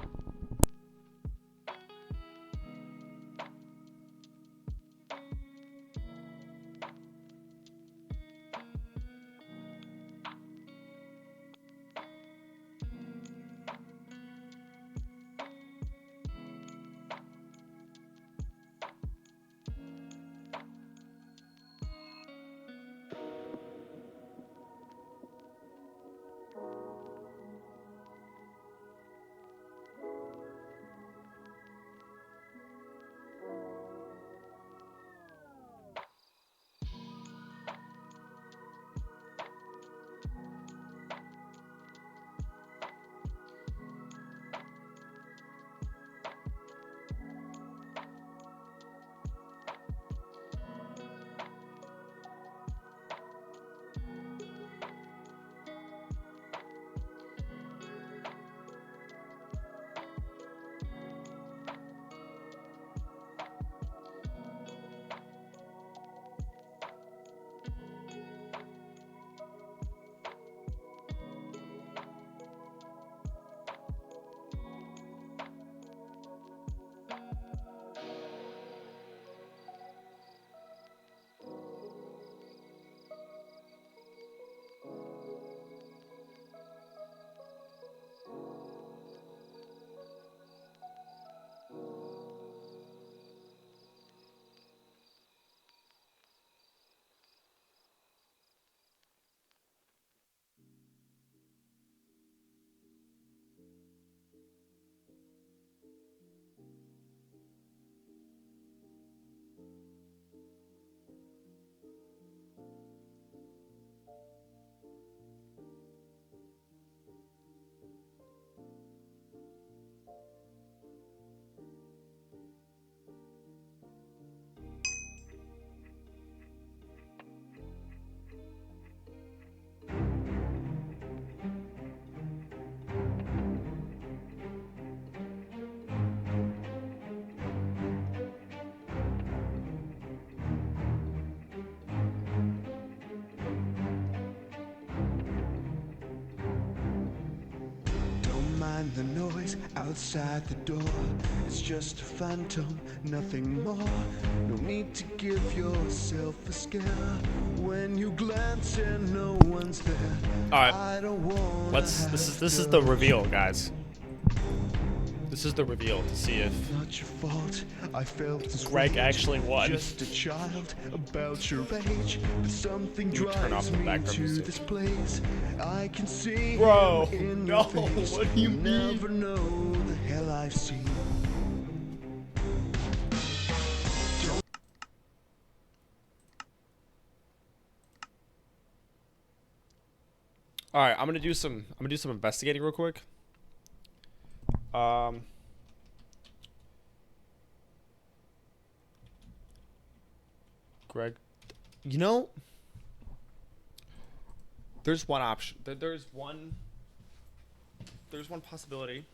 mind the noise outside the door. It's just a phantom, nothing more. No need to give yourself a scare when you glance and no one's there. All right, I don't want. this is the reveal, guys. This is the reveal to see if Not your fault. I felt this Greg rage. actually won. Just a child about your age, but something Let me turn off drives the me background to music. this place. I can see Bro, him in no, your face. what do you You'll mean? never know the hell I've seen. All right, I'm gonna do some investigating real quick. Greg, you know, there's one option. There's one possibility.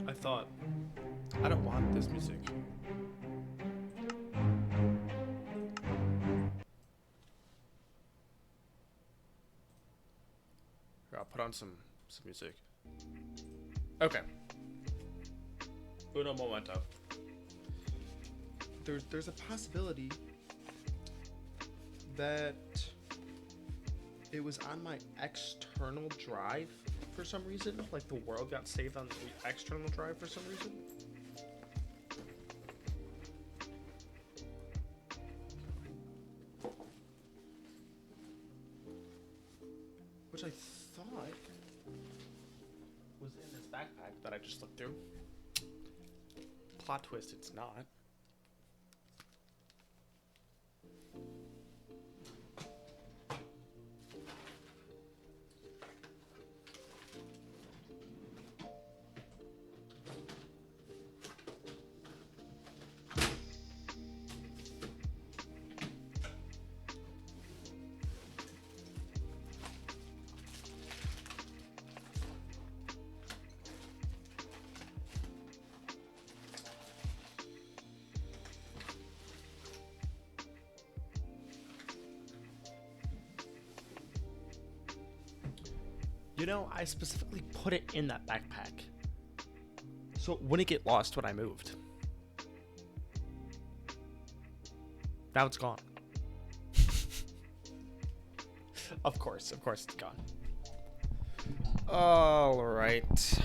I thought, I don't want this music. Here, I'll put on some music. Okay. Uno momento. There's a possibility that it was on my external drive for some reason. Like the world got saved on the external drive for some reason. Which I thought was in this backpack that I just looked through. Plot twist, it's not. You know, I specifically put it in that backpack so it wouldn't get lost when I moved. Now it's gone. Of course it's gone. All right.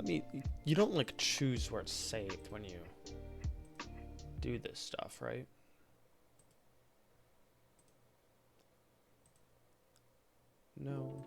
You don't like choose where it's saved when you do this stuff, right? No.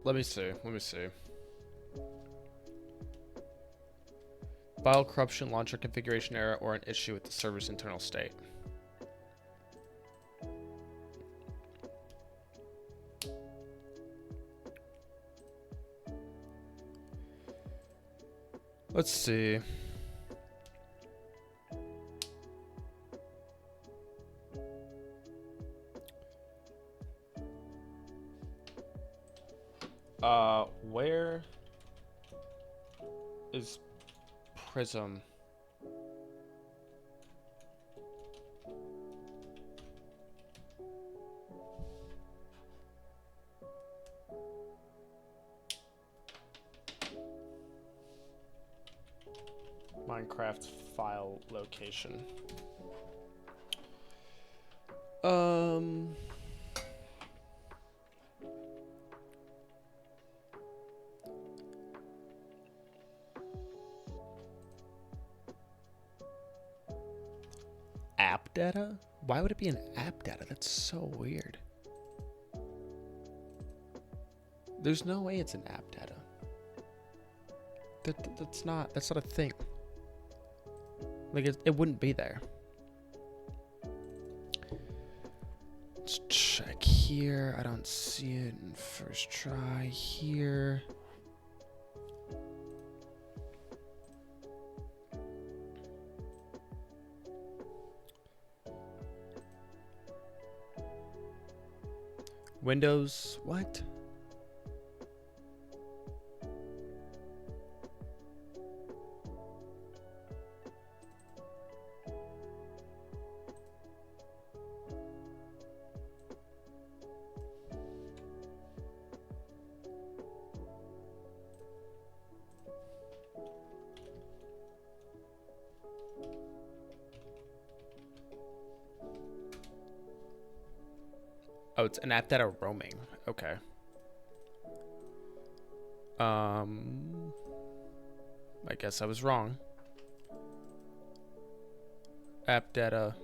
Let me see. File corruption, launcher configuration error, or an issue with the server's internal state. Let's see. Where is Prism? Minecraft file location. App data? Why would it be an app data? That's so weird. There's no way it's an app data. That's not a thing. Like it wouldn't be there. Let's check here. I don't see it in first try here. Windows, what? Oh, it's an app data roaming. Okay. I guess I was wrong. App data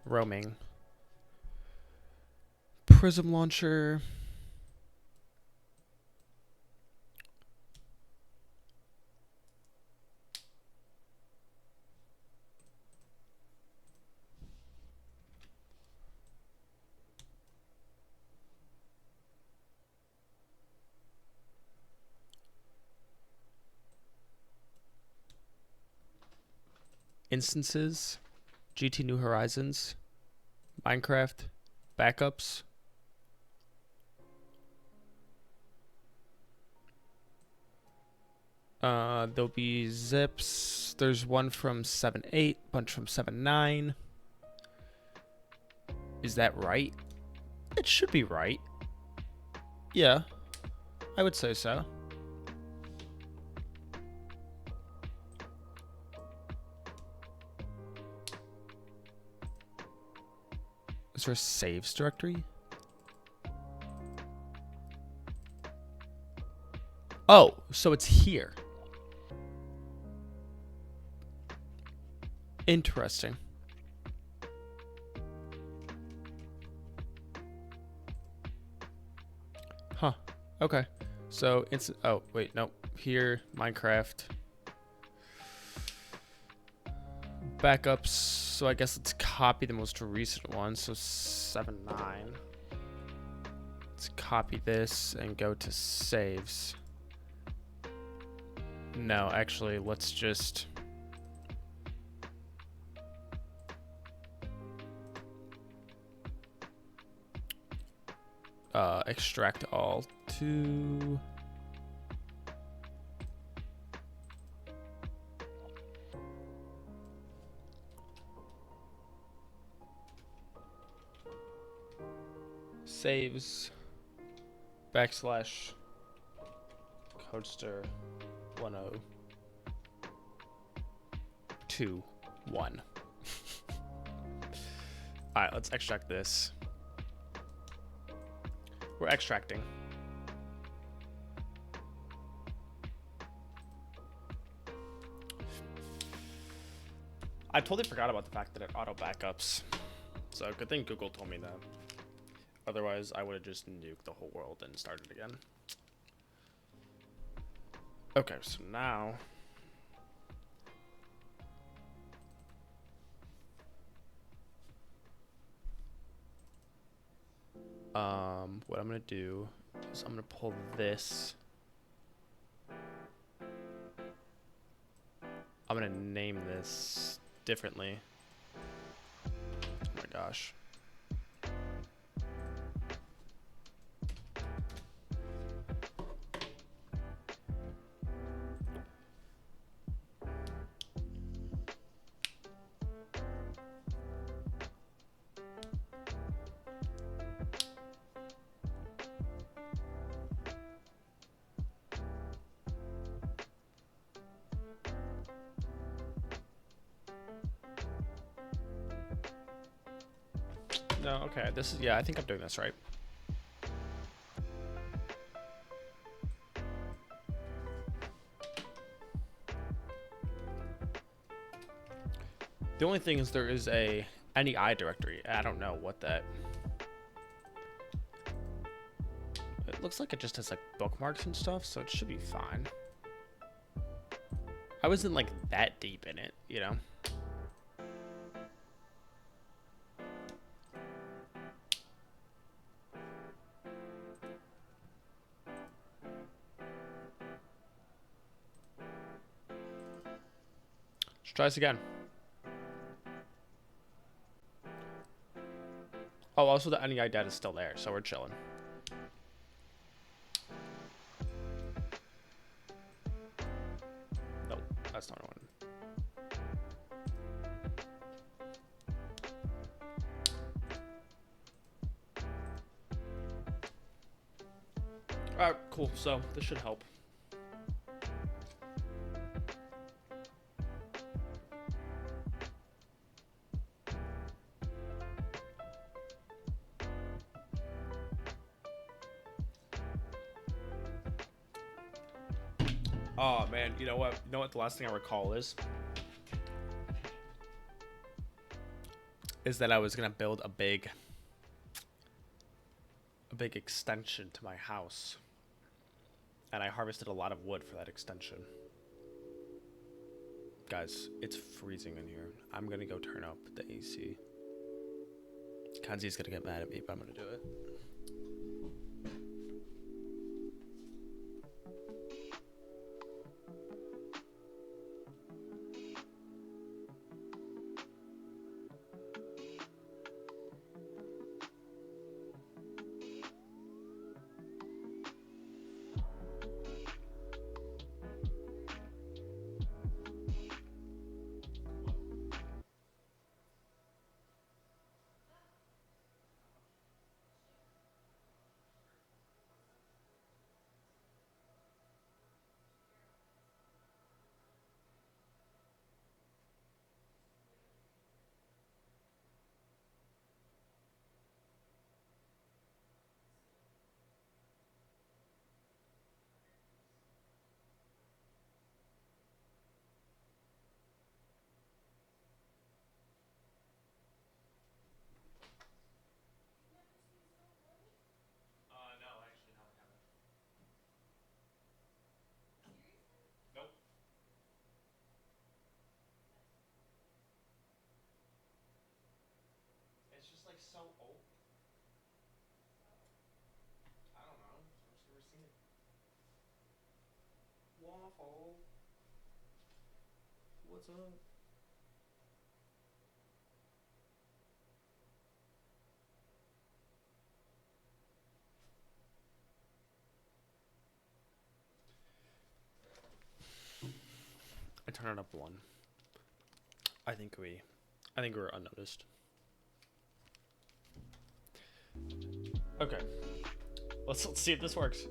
roaming. Prism launcher. Instances, GT New Horizons, Minecraft, backups. There'll be zips. There's one from 7.8, bunch from 7.9. Is that right? It should be right. Yeah, I would say so. Is there a saves directory? Oh, so it's here. Interesting. Huh. Okay. So it's, oh wait, no. Here, Minecraft. Backups. So I guess let's copy the most recent one. So 7.9. Let's copy this and go to saves. No, actually, let's just extract all to saves backslash codester 1021. All right, let's extract this. We're extracting. I totally forgot about the fact that it auto backups. So good thing Google told me that. Otherwise, I would have just nuked the whole world and started again. Okay, so now what I'm gonna do is I'm gonna pull this. I'm gonna name this differently. Oh my gosh. No, okay, this is, yeah, I think I'm doing this right. The only thing is there is a NEI directory. I don't know what that. looks like it just has like bookmarks and stuff, so it should be fine. I wasn't like that deep in it, you know? Let's try this again. Oh, also the NEI data is still there, so we're chilling. Nope, that's not one. Alright, cool. So this should help. Oh man, you know what? You know what the last thing I recall is that I was gonna build a big extension to my house. And I harvested a lot of wood for that extension. Guys, it's freezing in here. I'm gonna go turn up the AC. Kanzi's gonna get mad at me, but I'm gonna do it. No, actually, no, I haven't. Nope. It's just like so old. I don't know. I've just never seen it. Waffle. What's up? I turned it up one. I think we're unnoticed. Okay. Let's see if this works.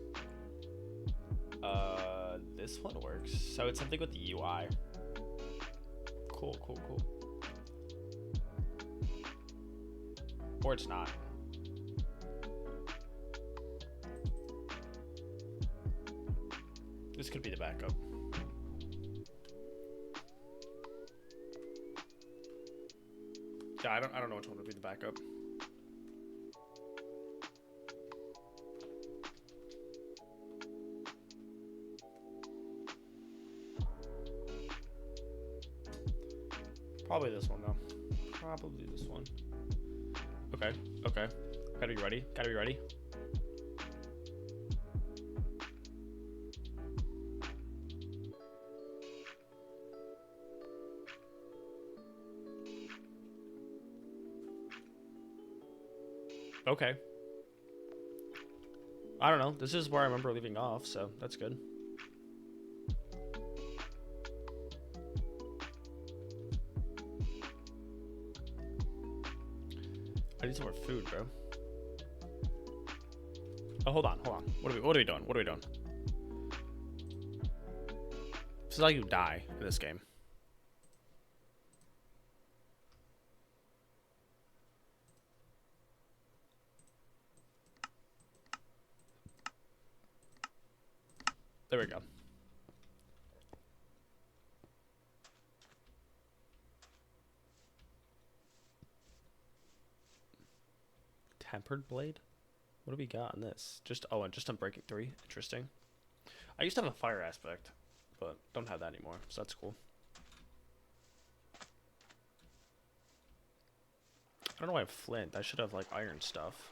This one works. So it's something with the UI. Cool. Or it's not. This could be the backup. Yeah, I don't know which one would be the backup. Probably this one though. Probably this one. Okay. Gotta be ready. Okay. I don't know. This is where I remember leaving off, so that's good. I need some more food, bro. Oh, hold on. What are we doing? This is how you die in this game. There we go. Tempered blade? What do we got in this? Just oh, and just Unbreaking 3. Interesting. I used to have a fire aspect, but don't have that anymore, so that's cool. I don't know why I have flint. I should have like iron stuff.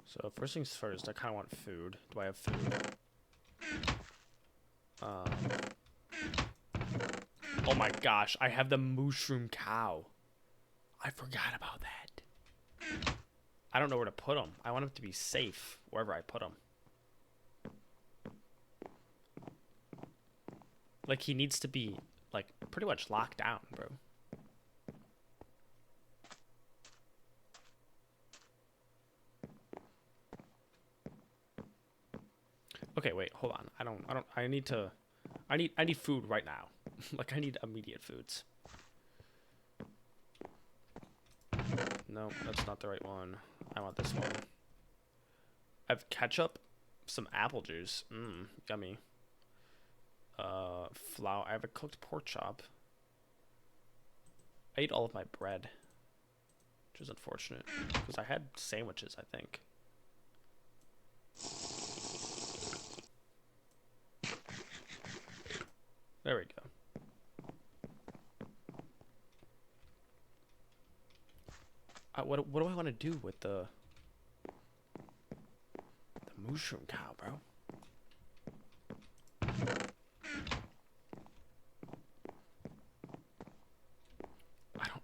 So first things first, I kind of want food. Do I have food? Oh my gosh, I have the mushroom cow. I forgot about that. I don't know where to put him. I want him to be safe wherever I put him. Like, he needs to be, like, pretty much locked down, bro. Okay, wait, hold on. I need food right now. Like, I need immediate foods. No, that's not the right one. I want this one. I have ketchup, some apple juice. Mmm, yummy. Flour. I have a cooked pork chop. I ate all of my bread, which is unfortunate because I had sandwiches, I think. There we go. What do I want to do with the mushroom cow, bro?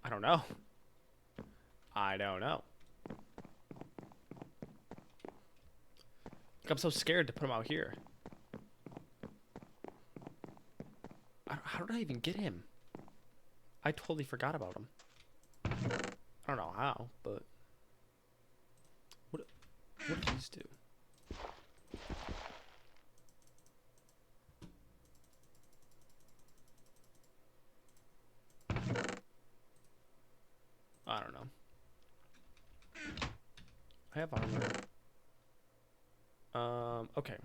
I don't know. I don't know. Like, I'm so scared to put him out here. How did I even get him? I totally forgot about him. I don't know how, but what do these do? I don't know. I have armor. Okay.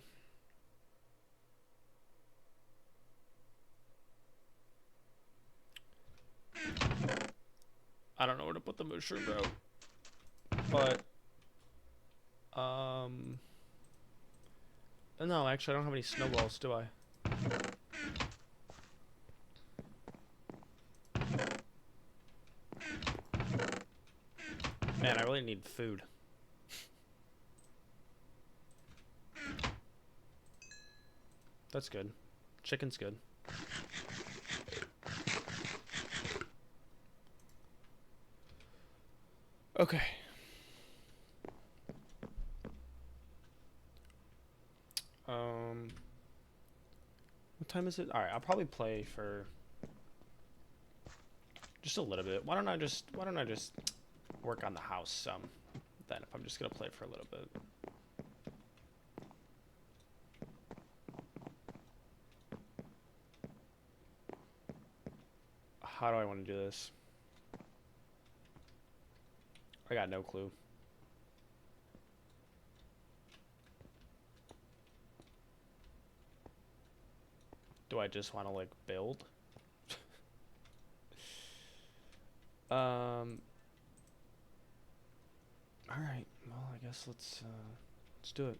I don't know where to put the mushroom, bro. But, no, actually, I don't have any snowballs, do I? Man, I really need food. That's good. Chicken's good. Okay. What time is it? All right, I'll probably play for just a little bit. Why don't I just work on the house some? Then if I'm just gonna play for a little bit. How do I want to do this? I got no clue. Do I just want to like build? All right. Well, I guess let's do it.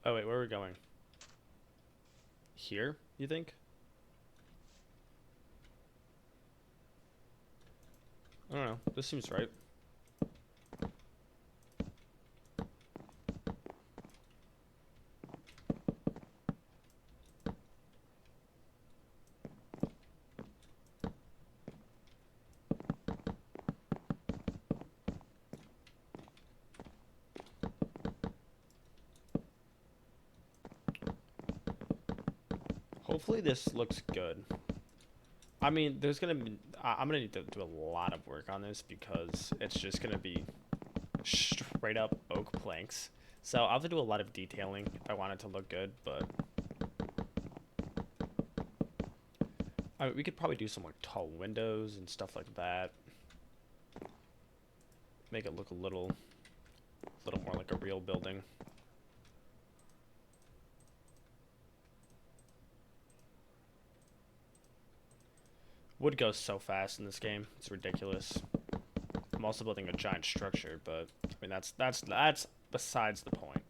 Oh wait, where are we going? Here, you think? go. This seems right. Hopefully this looks good. I mean, there's gonna be... I'm gonna need to do a lot of work on this because it's just gonna be straight up oak planks. So I'll have to do a lot of detailing if I want it to look good, but... I mean, we could probably do some like tall windows and stuff like that. Make it look a little more like a real building. Wood goes so fast in this game. It's ridiculous. I'm also building a giant structure, but I mean that's besides the point.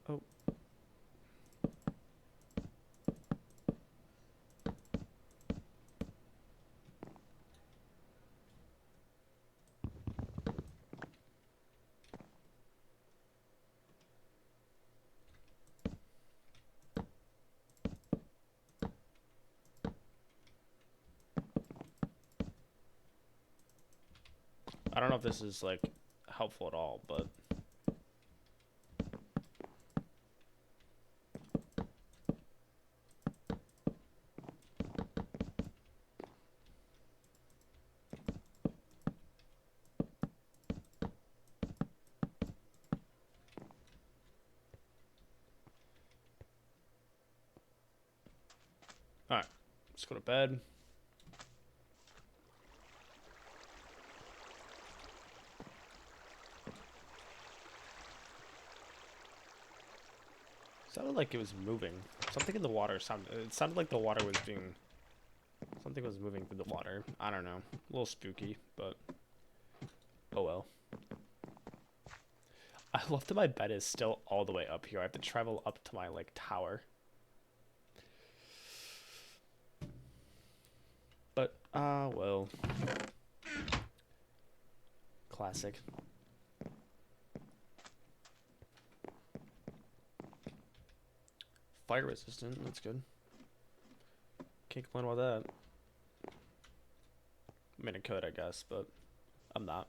Oh. I don't know if this is like helpful at all, but all right, let's go to bed. Sounded like it was moving. Something in the water sounded. It sounded like the water was being. Something was moving through the water. I don't know. A little spooky, but oh well. I love that my bed is still all the way up here. I have to travel up to my like tower. But well. Classic. Fire resistant, that's good. Can't complain about that. I mean, I could, I guess, but I'm not.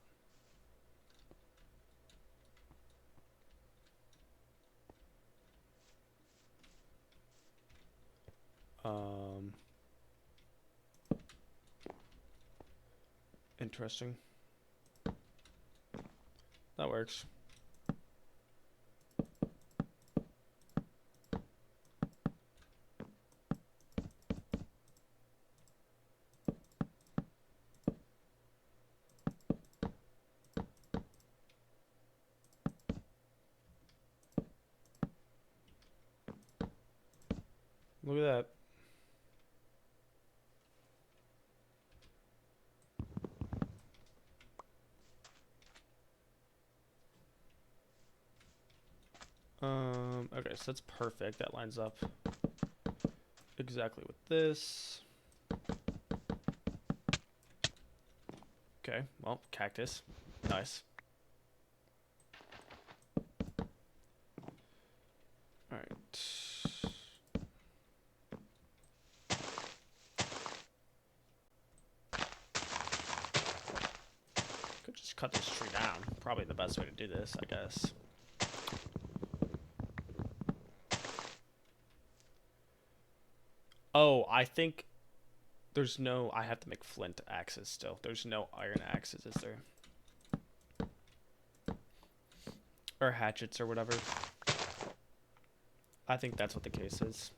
Interesting. That works. Look at that. Okay, so that's perfect. That lines up exactly with this. Okay, well, cactus. Nice. Alright. Could just cut this tree down. Probably the best way to do this, I guess. Oh, I think there's no... I have to make flint axes still. There's no iron axes, is there? Or hatchets or whatever. I think that's what the case is.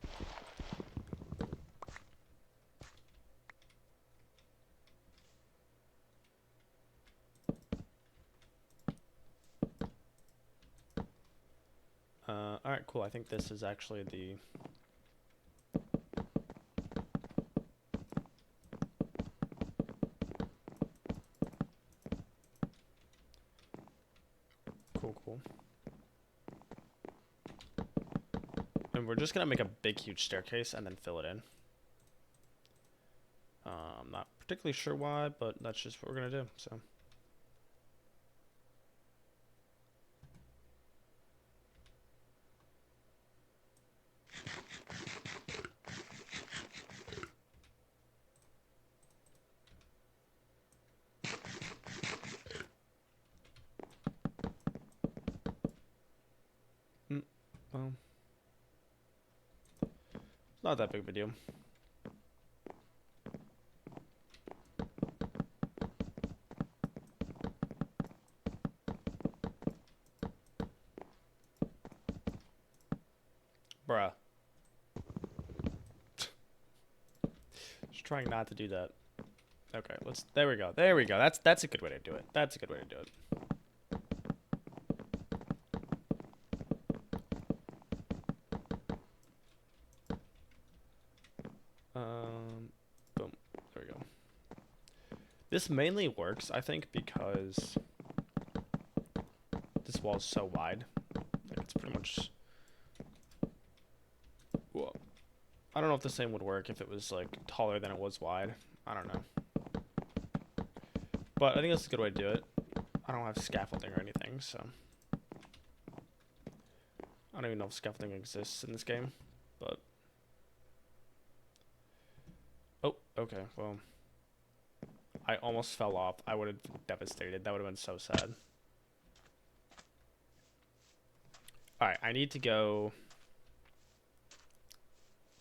Alright, cool. I think this is actually the... cool. And we're just gonna make a big, huge staircase and then fill it in. I'm not particularly sure why, but that's just what we're gonna do, so. Well, not that big of a deal. Bruh. Just trying not to do that. Okay, there we go. There we go. That's a good way to do it. That's a good way to do it. Boom. There we go. This mainly works, I think, because this wall is so wide. Like, it's pretty much... Well, I don't know if the same would work if it was, like, taller than it was wide. I don't know. But I think that's a good way to do it. I don't have scaffolding or anything, so... I don't even know if scaffolding exists in this game, but... Oh, okay, well... I almost fell off. I would have been devastated. That would have been so sad. Alright, I need to go...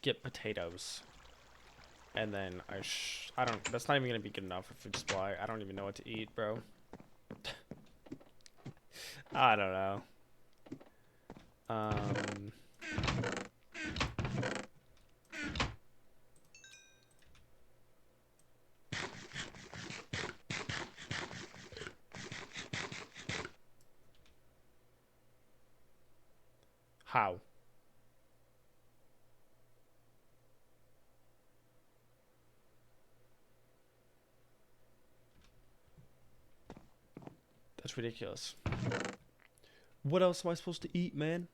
get potatoes. And then I don't... That's not even going to be good enough for food supply. I don't even know what to eat, bro. I don't know. How? That's ridiculous. What else am I supposed to eat, man?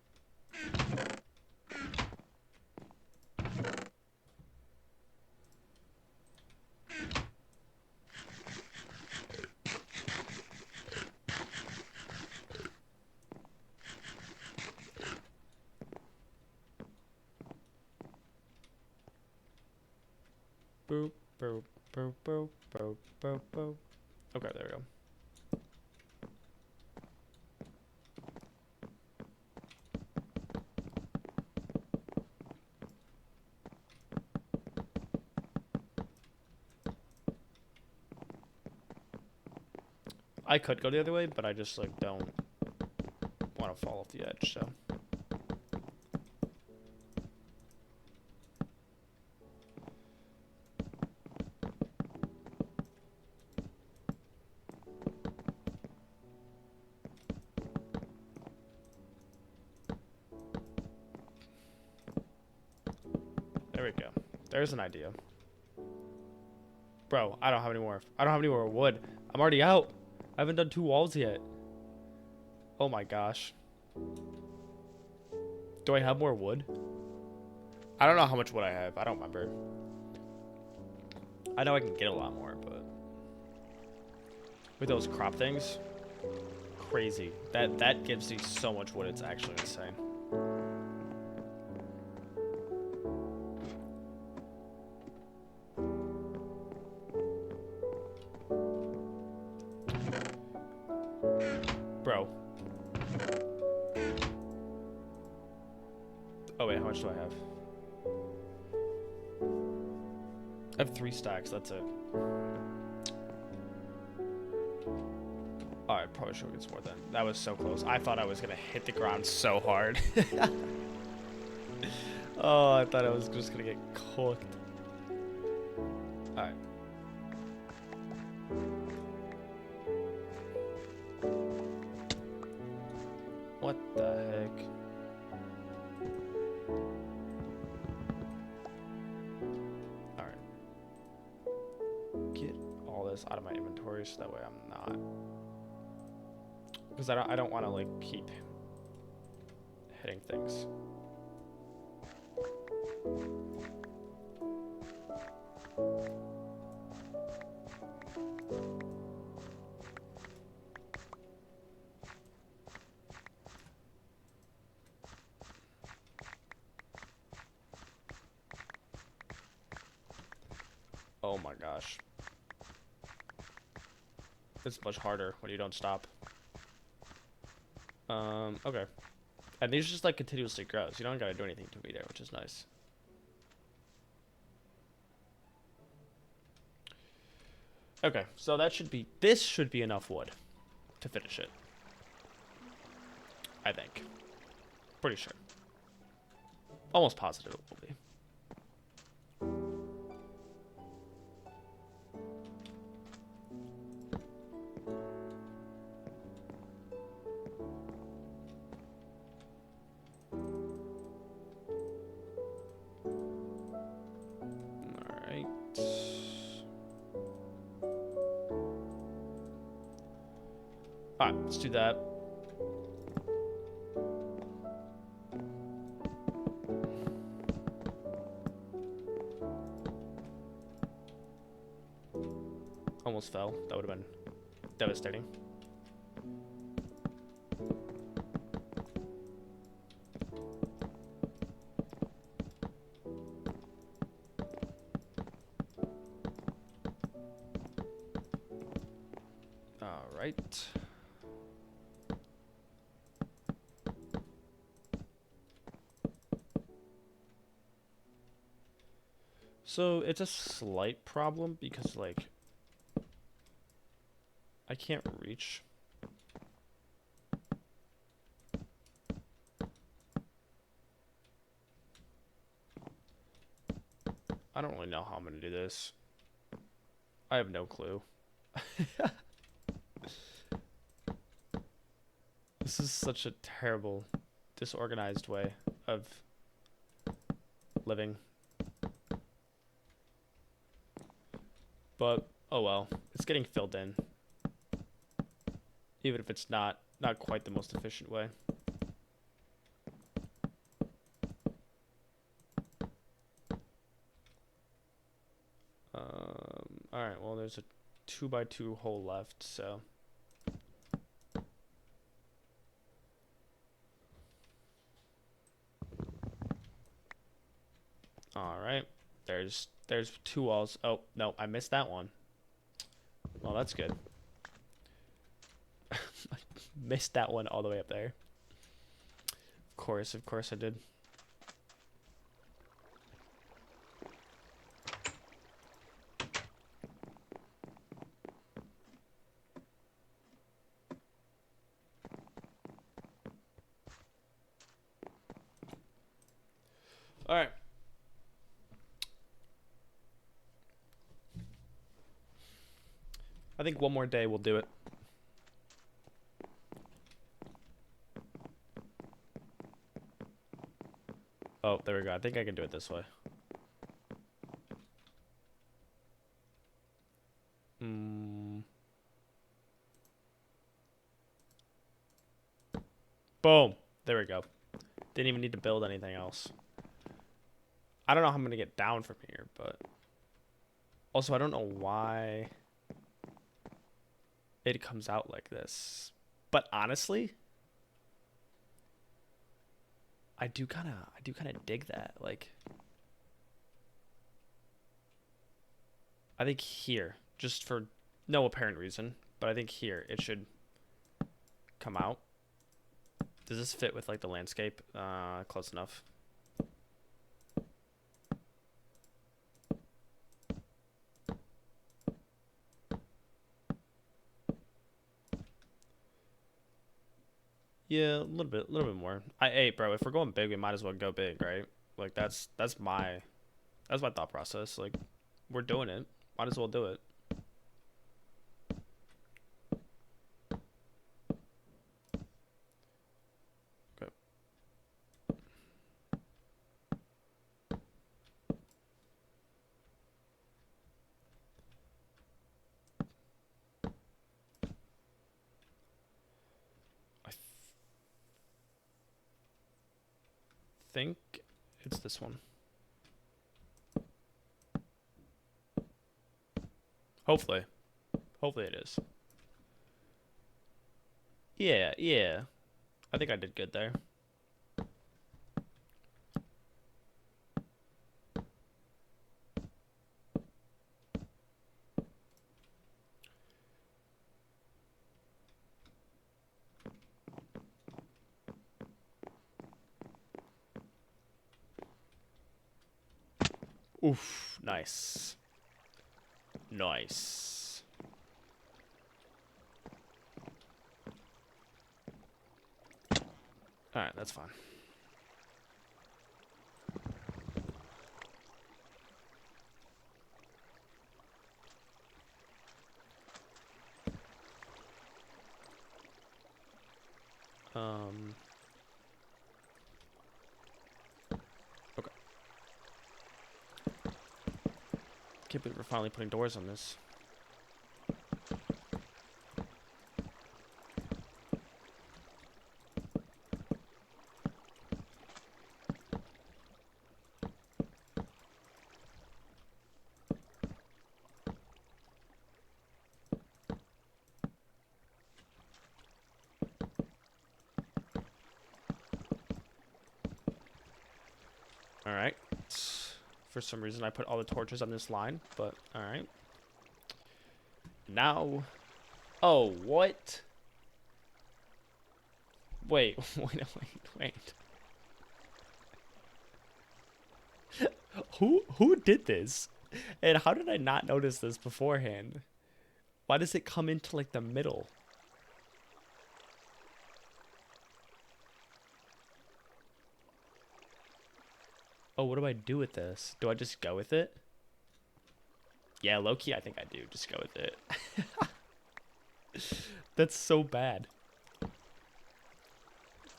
Boop, boop, boop, boop, boop, boop, boop. Okay, there we go. I could go the other way, but I just, like, don't want to fall off the edge, so. There we go. There's an idea. Bro, I don't have any more. I don't have any more wood. I'm already out. I haven't done 2 walls yet. Oh my gosh. Do I have more wood? I don't know how much wood I have. I don't remember. I know I can get a lot more, but... With those crop things... Crazy. That gives you so much wood, it's actually insane. Bro. Oh wait, how much do I have? I have 3 stacks, that's it. Alright, probably should get some more then. That was so close. I thought I was gonna hit the ground so hard. Oh, I thought I was just gonna get cooked. Alright. What the heck? Alright. Get all this out of my inventory so that way I'm not Because I don't want to like keep hitting things. Oh my gosh. It's much harder when you don't stop. Okay. And these just like continuously grows. You don't gotta do anything to be there, which is nice. Okay, so this should be enough wood to finish it. I think. Pretty sure. Almost positive it will be. Alright. Alright, let's do that. Almost fell. That would have been devastating. Alright. So it's a slight problem because like I can't reach. I don't really know how I'm gonna do this. I have no clue. This is such a terrible, disorganized way of living. But oh well, it's getting filled in. Even if it's not quite the most efficient way. Alright, well there's a 2x2 hole left, so alright. There's 2 walls. Oh, no, I missed that one. Well, that's good. Missed that one all the way up there. Of course I did. All right. I think one more day will do it. Oh, there we go. I think I can do it this way. Boom. There we go. Didn't even need to build anything else. I don't know how I'm going to get down from here, but... Also, I don't know why it comes out like this. But honestly, I do kind of dig that. Like, I think here, just for no apparent reason, but I think here it should come out. Does this fit with like the landscape? Close enough. Yeah, a little bit more. Hey, bro, if we're going big, we might as well go big, right? Like that's my thought process. Like, we're doing it, might as well do it. Okay. think it's this one. Hopefully. Hopefully it is. Yeah, yeah. I think I did good there. Oof, nice. Nice. Alright, that's fine. Okay. Can't believe we're finally putting doors on this. Alright. For some reason, I put all the torches on this line, but alright. Now... Oh, what? Wait, wait. Who did this? And how did I not notice this beforehand? Why does it come into, like, the middle? Oh, what do I do with this? Do I just go with it? Yeah, low-key, I think I do. Just go with it. That's so bad.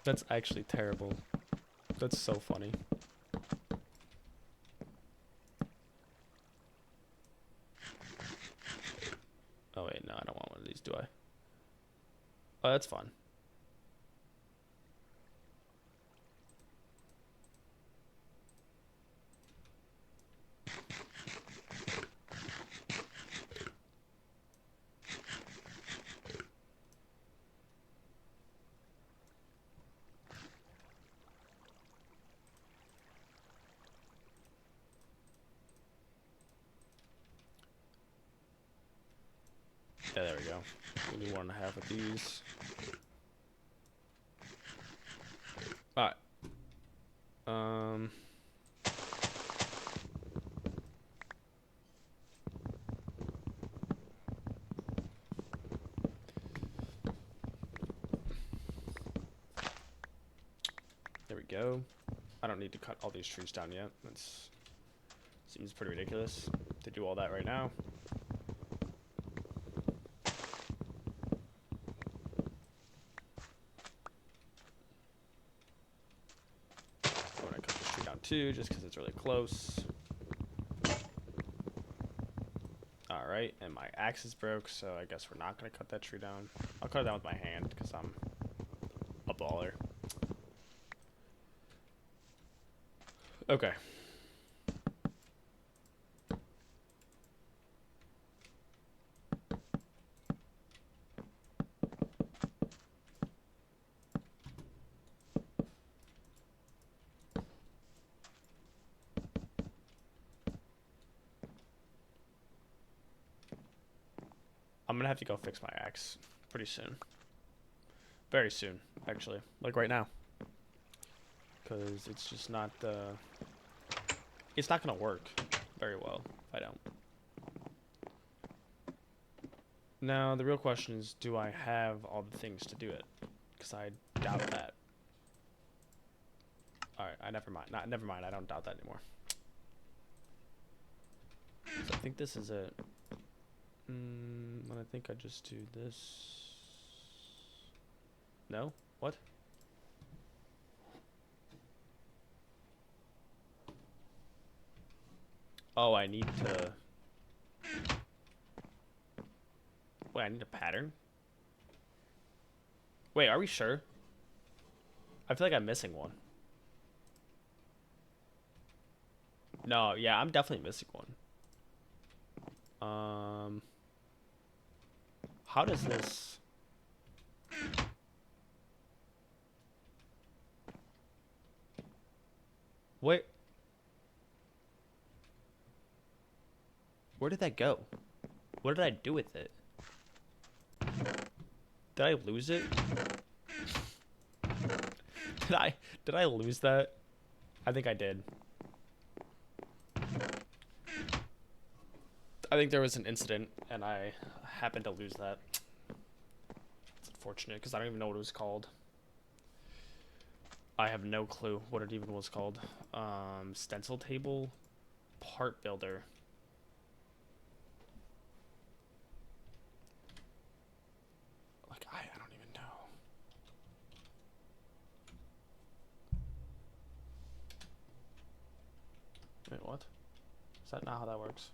That's actually terrible. That's so funny. Oh, wait, no, I don't want one of these, do I? Oh, that's fun. Yeah, there we go. We need 1.5 of these. Alright. There we go. I don't need to cut all these trees down yet. That's seems pretty ridiculous to do all that right now. I'm gonna cut this tree down too, just because it's really close. Alright, and my axe is broke, so I guess we're not gonna cut that tree down. I'll cut it down with my hand, because I'm a baller. Okay. I'm gonna have to go fix my axe pretty soon. Very soon, actually. Like right now. Because it's just not, it's not gonna work very well if I don't. Now, the real question is, do I have all the things to do it? Because I doubt that. Alright, never mind. Never mind, I don't doubt that anymore. So I think this is it. I think I just do this. No? What? Oh, I need to... Wait, I need a pattern? Wait, are we sure? I feel like I'm missing one. No, yeah, I'm definitely missing one. How does this? Wait, where did that go? What did I do with it? Did I lose it? Did I lose that? I think I did. I think there was an incident and I happened to lose that. It's unfortunate because I don't even know what it was called. I have no clue what it even was called. Stencil table, part builder. Like I don't even know. Wait, what? Is that not how that works?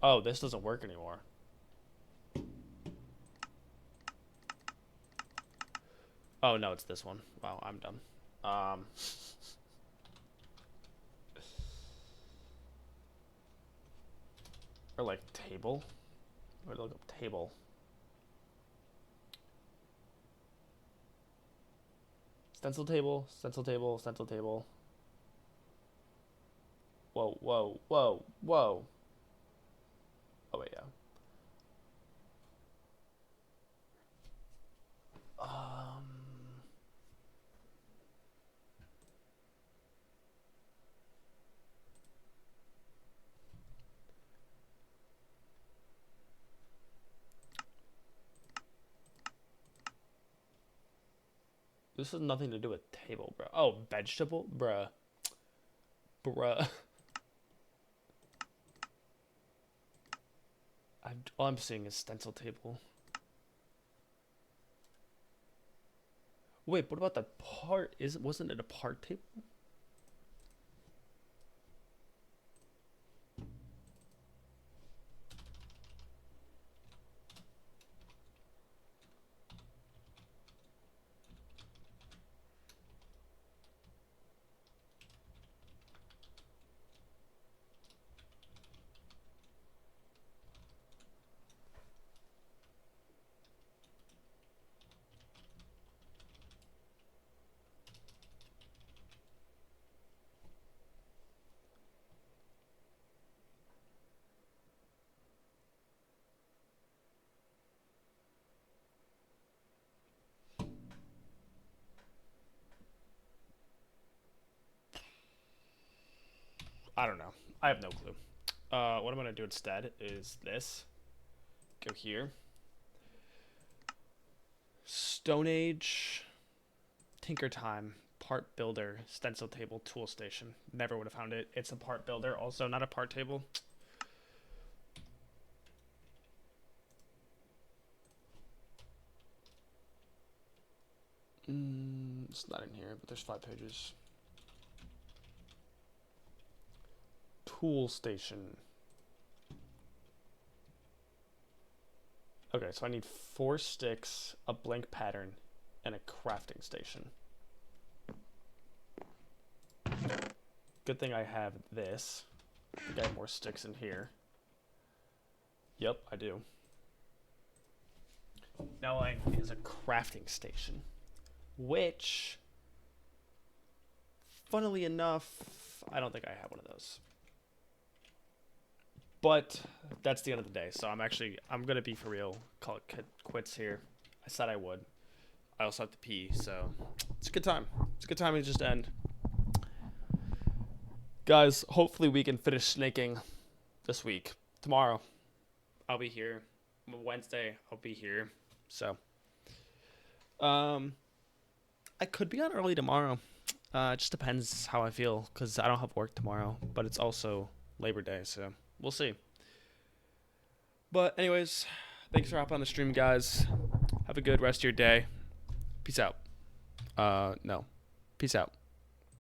Oh, this doesn't work anymore. Oh no, it's this one. Wow, I'm dumb. Or like table. Where to look up table? Stencil table, stencil table, stencil table. Whoa, whoa, whoa, whoa. Oh wait, yeah. Um, this has nothing to do with table, bro. Oh, vegetable, bruh, bruh. All I'm seeing is stencil table. Wait, what about the part? Wasn't it a part table? I don't know. I have no clue. What I'm gonna do instead is this. Go here. Stone Age, Tinker Time, part builder, stencil table, tool station. Never would have found it. It's a part builder, also not a part table. It's not in here, but there's 5 pages. Tool station. Okay, so I need 4 sticks, a blank pattern, and a crafting station. Good thing I have this. I think I have more sticks in here. Yep, I do. Now I need is a crafting station, which, funnily enough, I don't think I have one of those. But that's the end of the day, so I'm gonna be for real. Call it quits here. I said I would. I also have to pee, so it's a good time. It's a good time to just end. Guys, hopefully we can finish snaking this week. Tomorrow, I'll be here. Wednesday, I'll be here. So, I could be on early tomorrow. It just depends how I feel, because I don't have work tomorrow, but it's also Labor Day, so we'll see. But anyways, thanks for hopping on the stream, guys. Have a good rest of your day. Peace out. No. Peace out.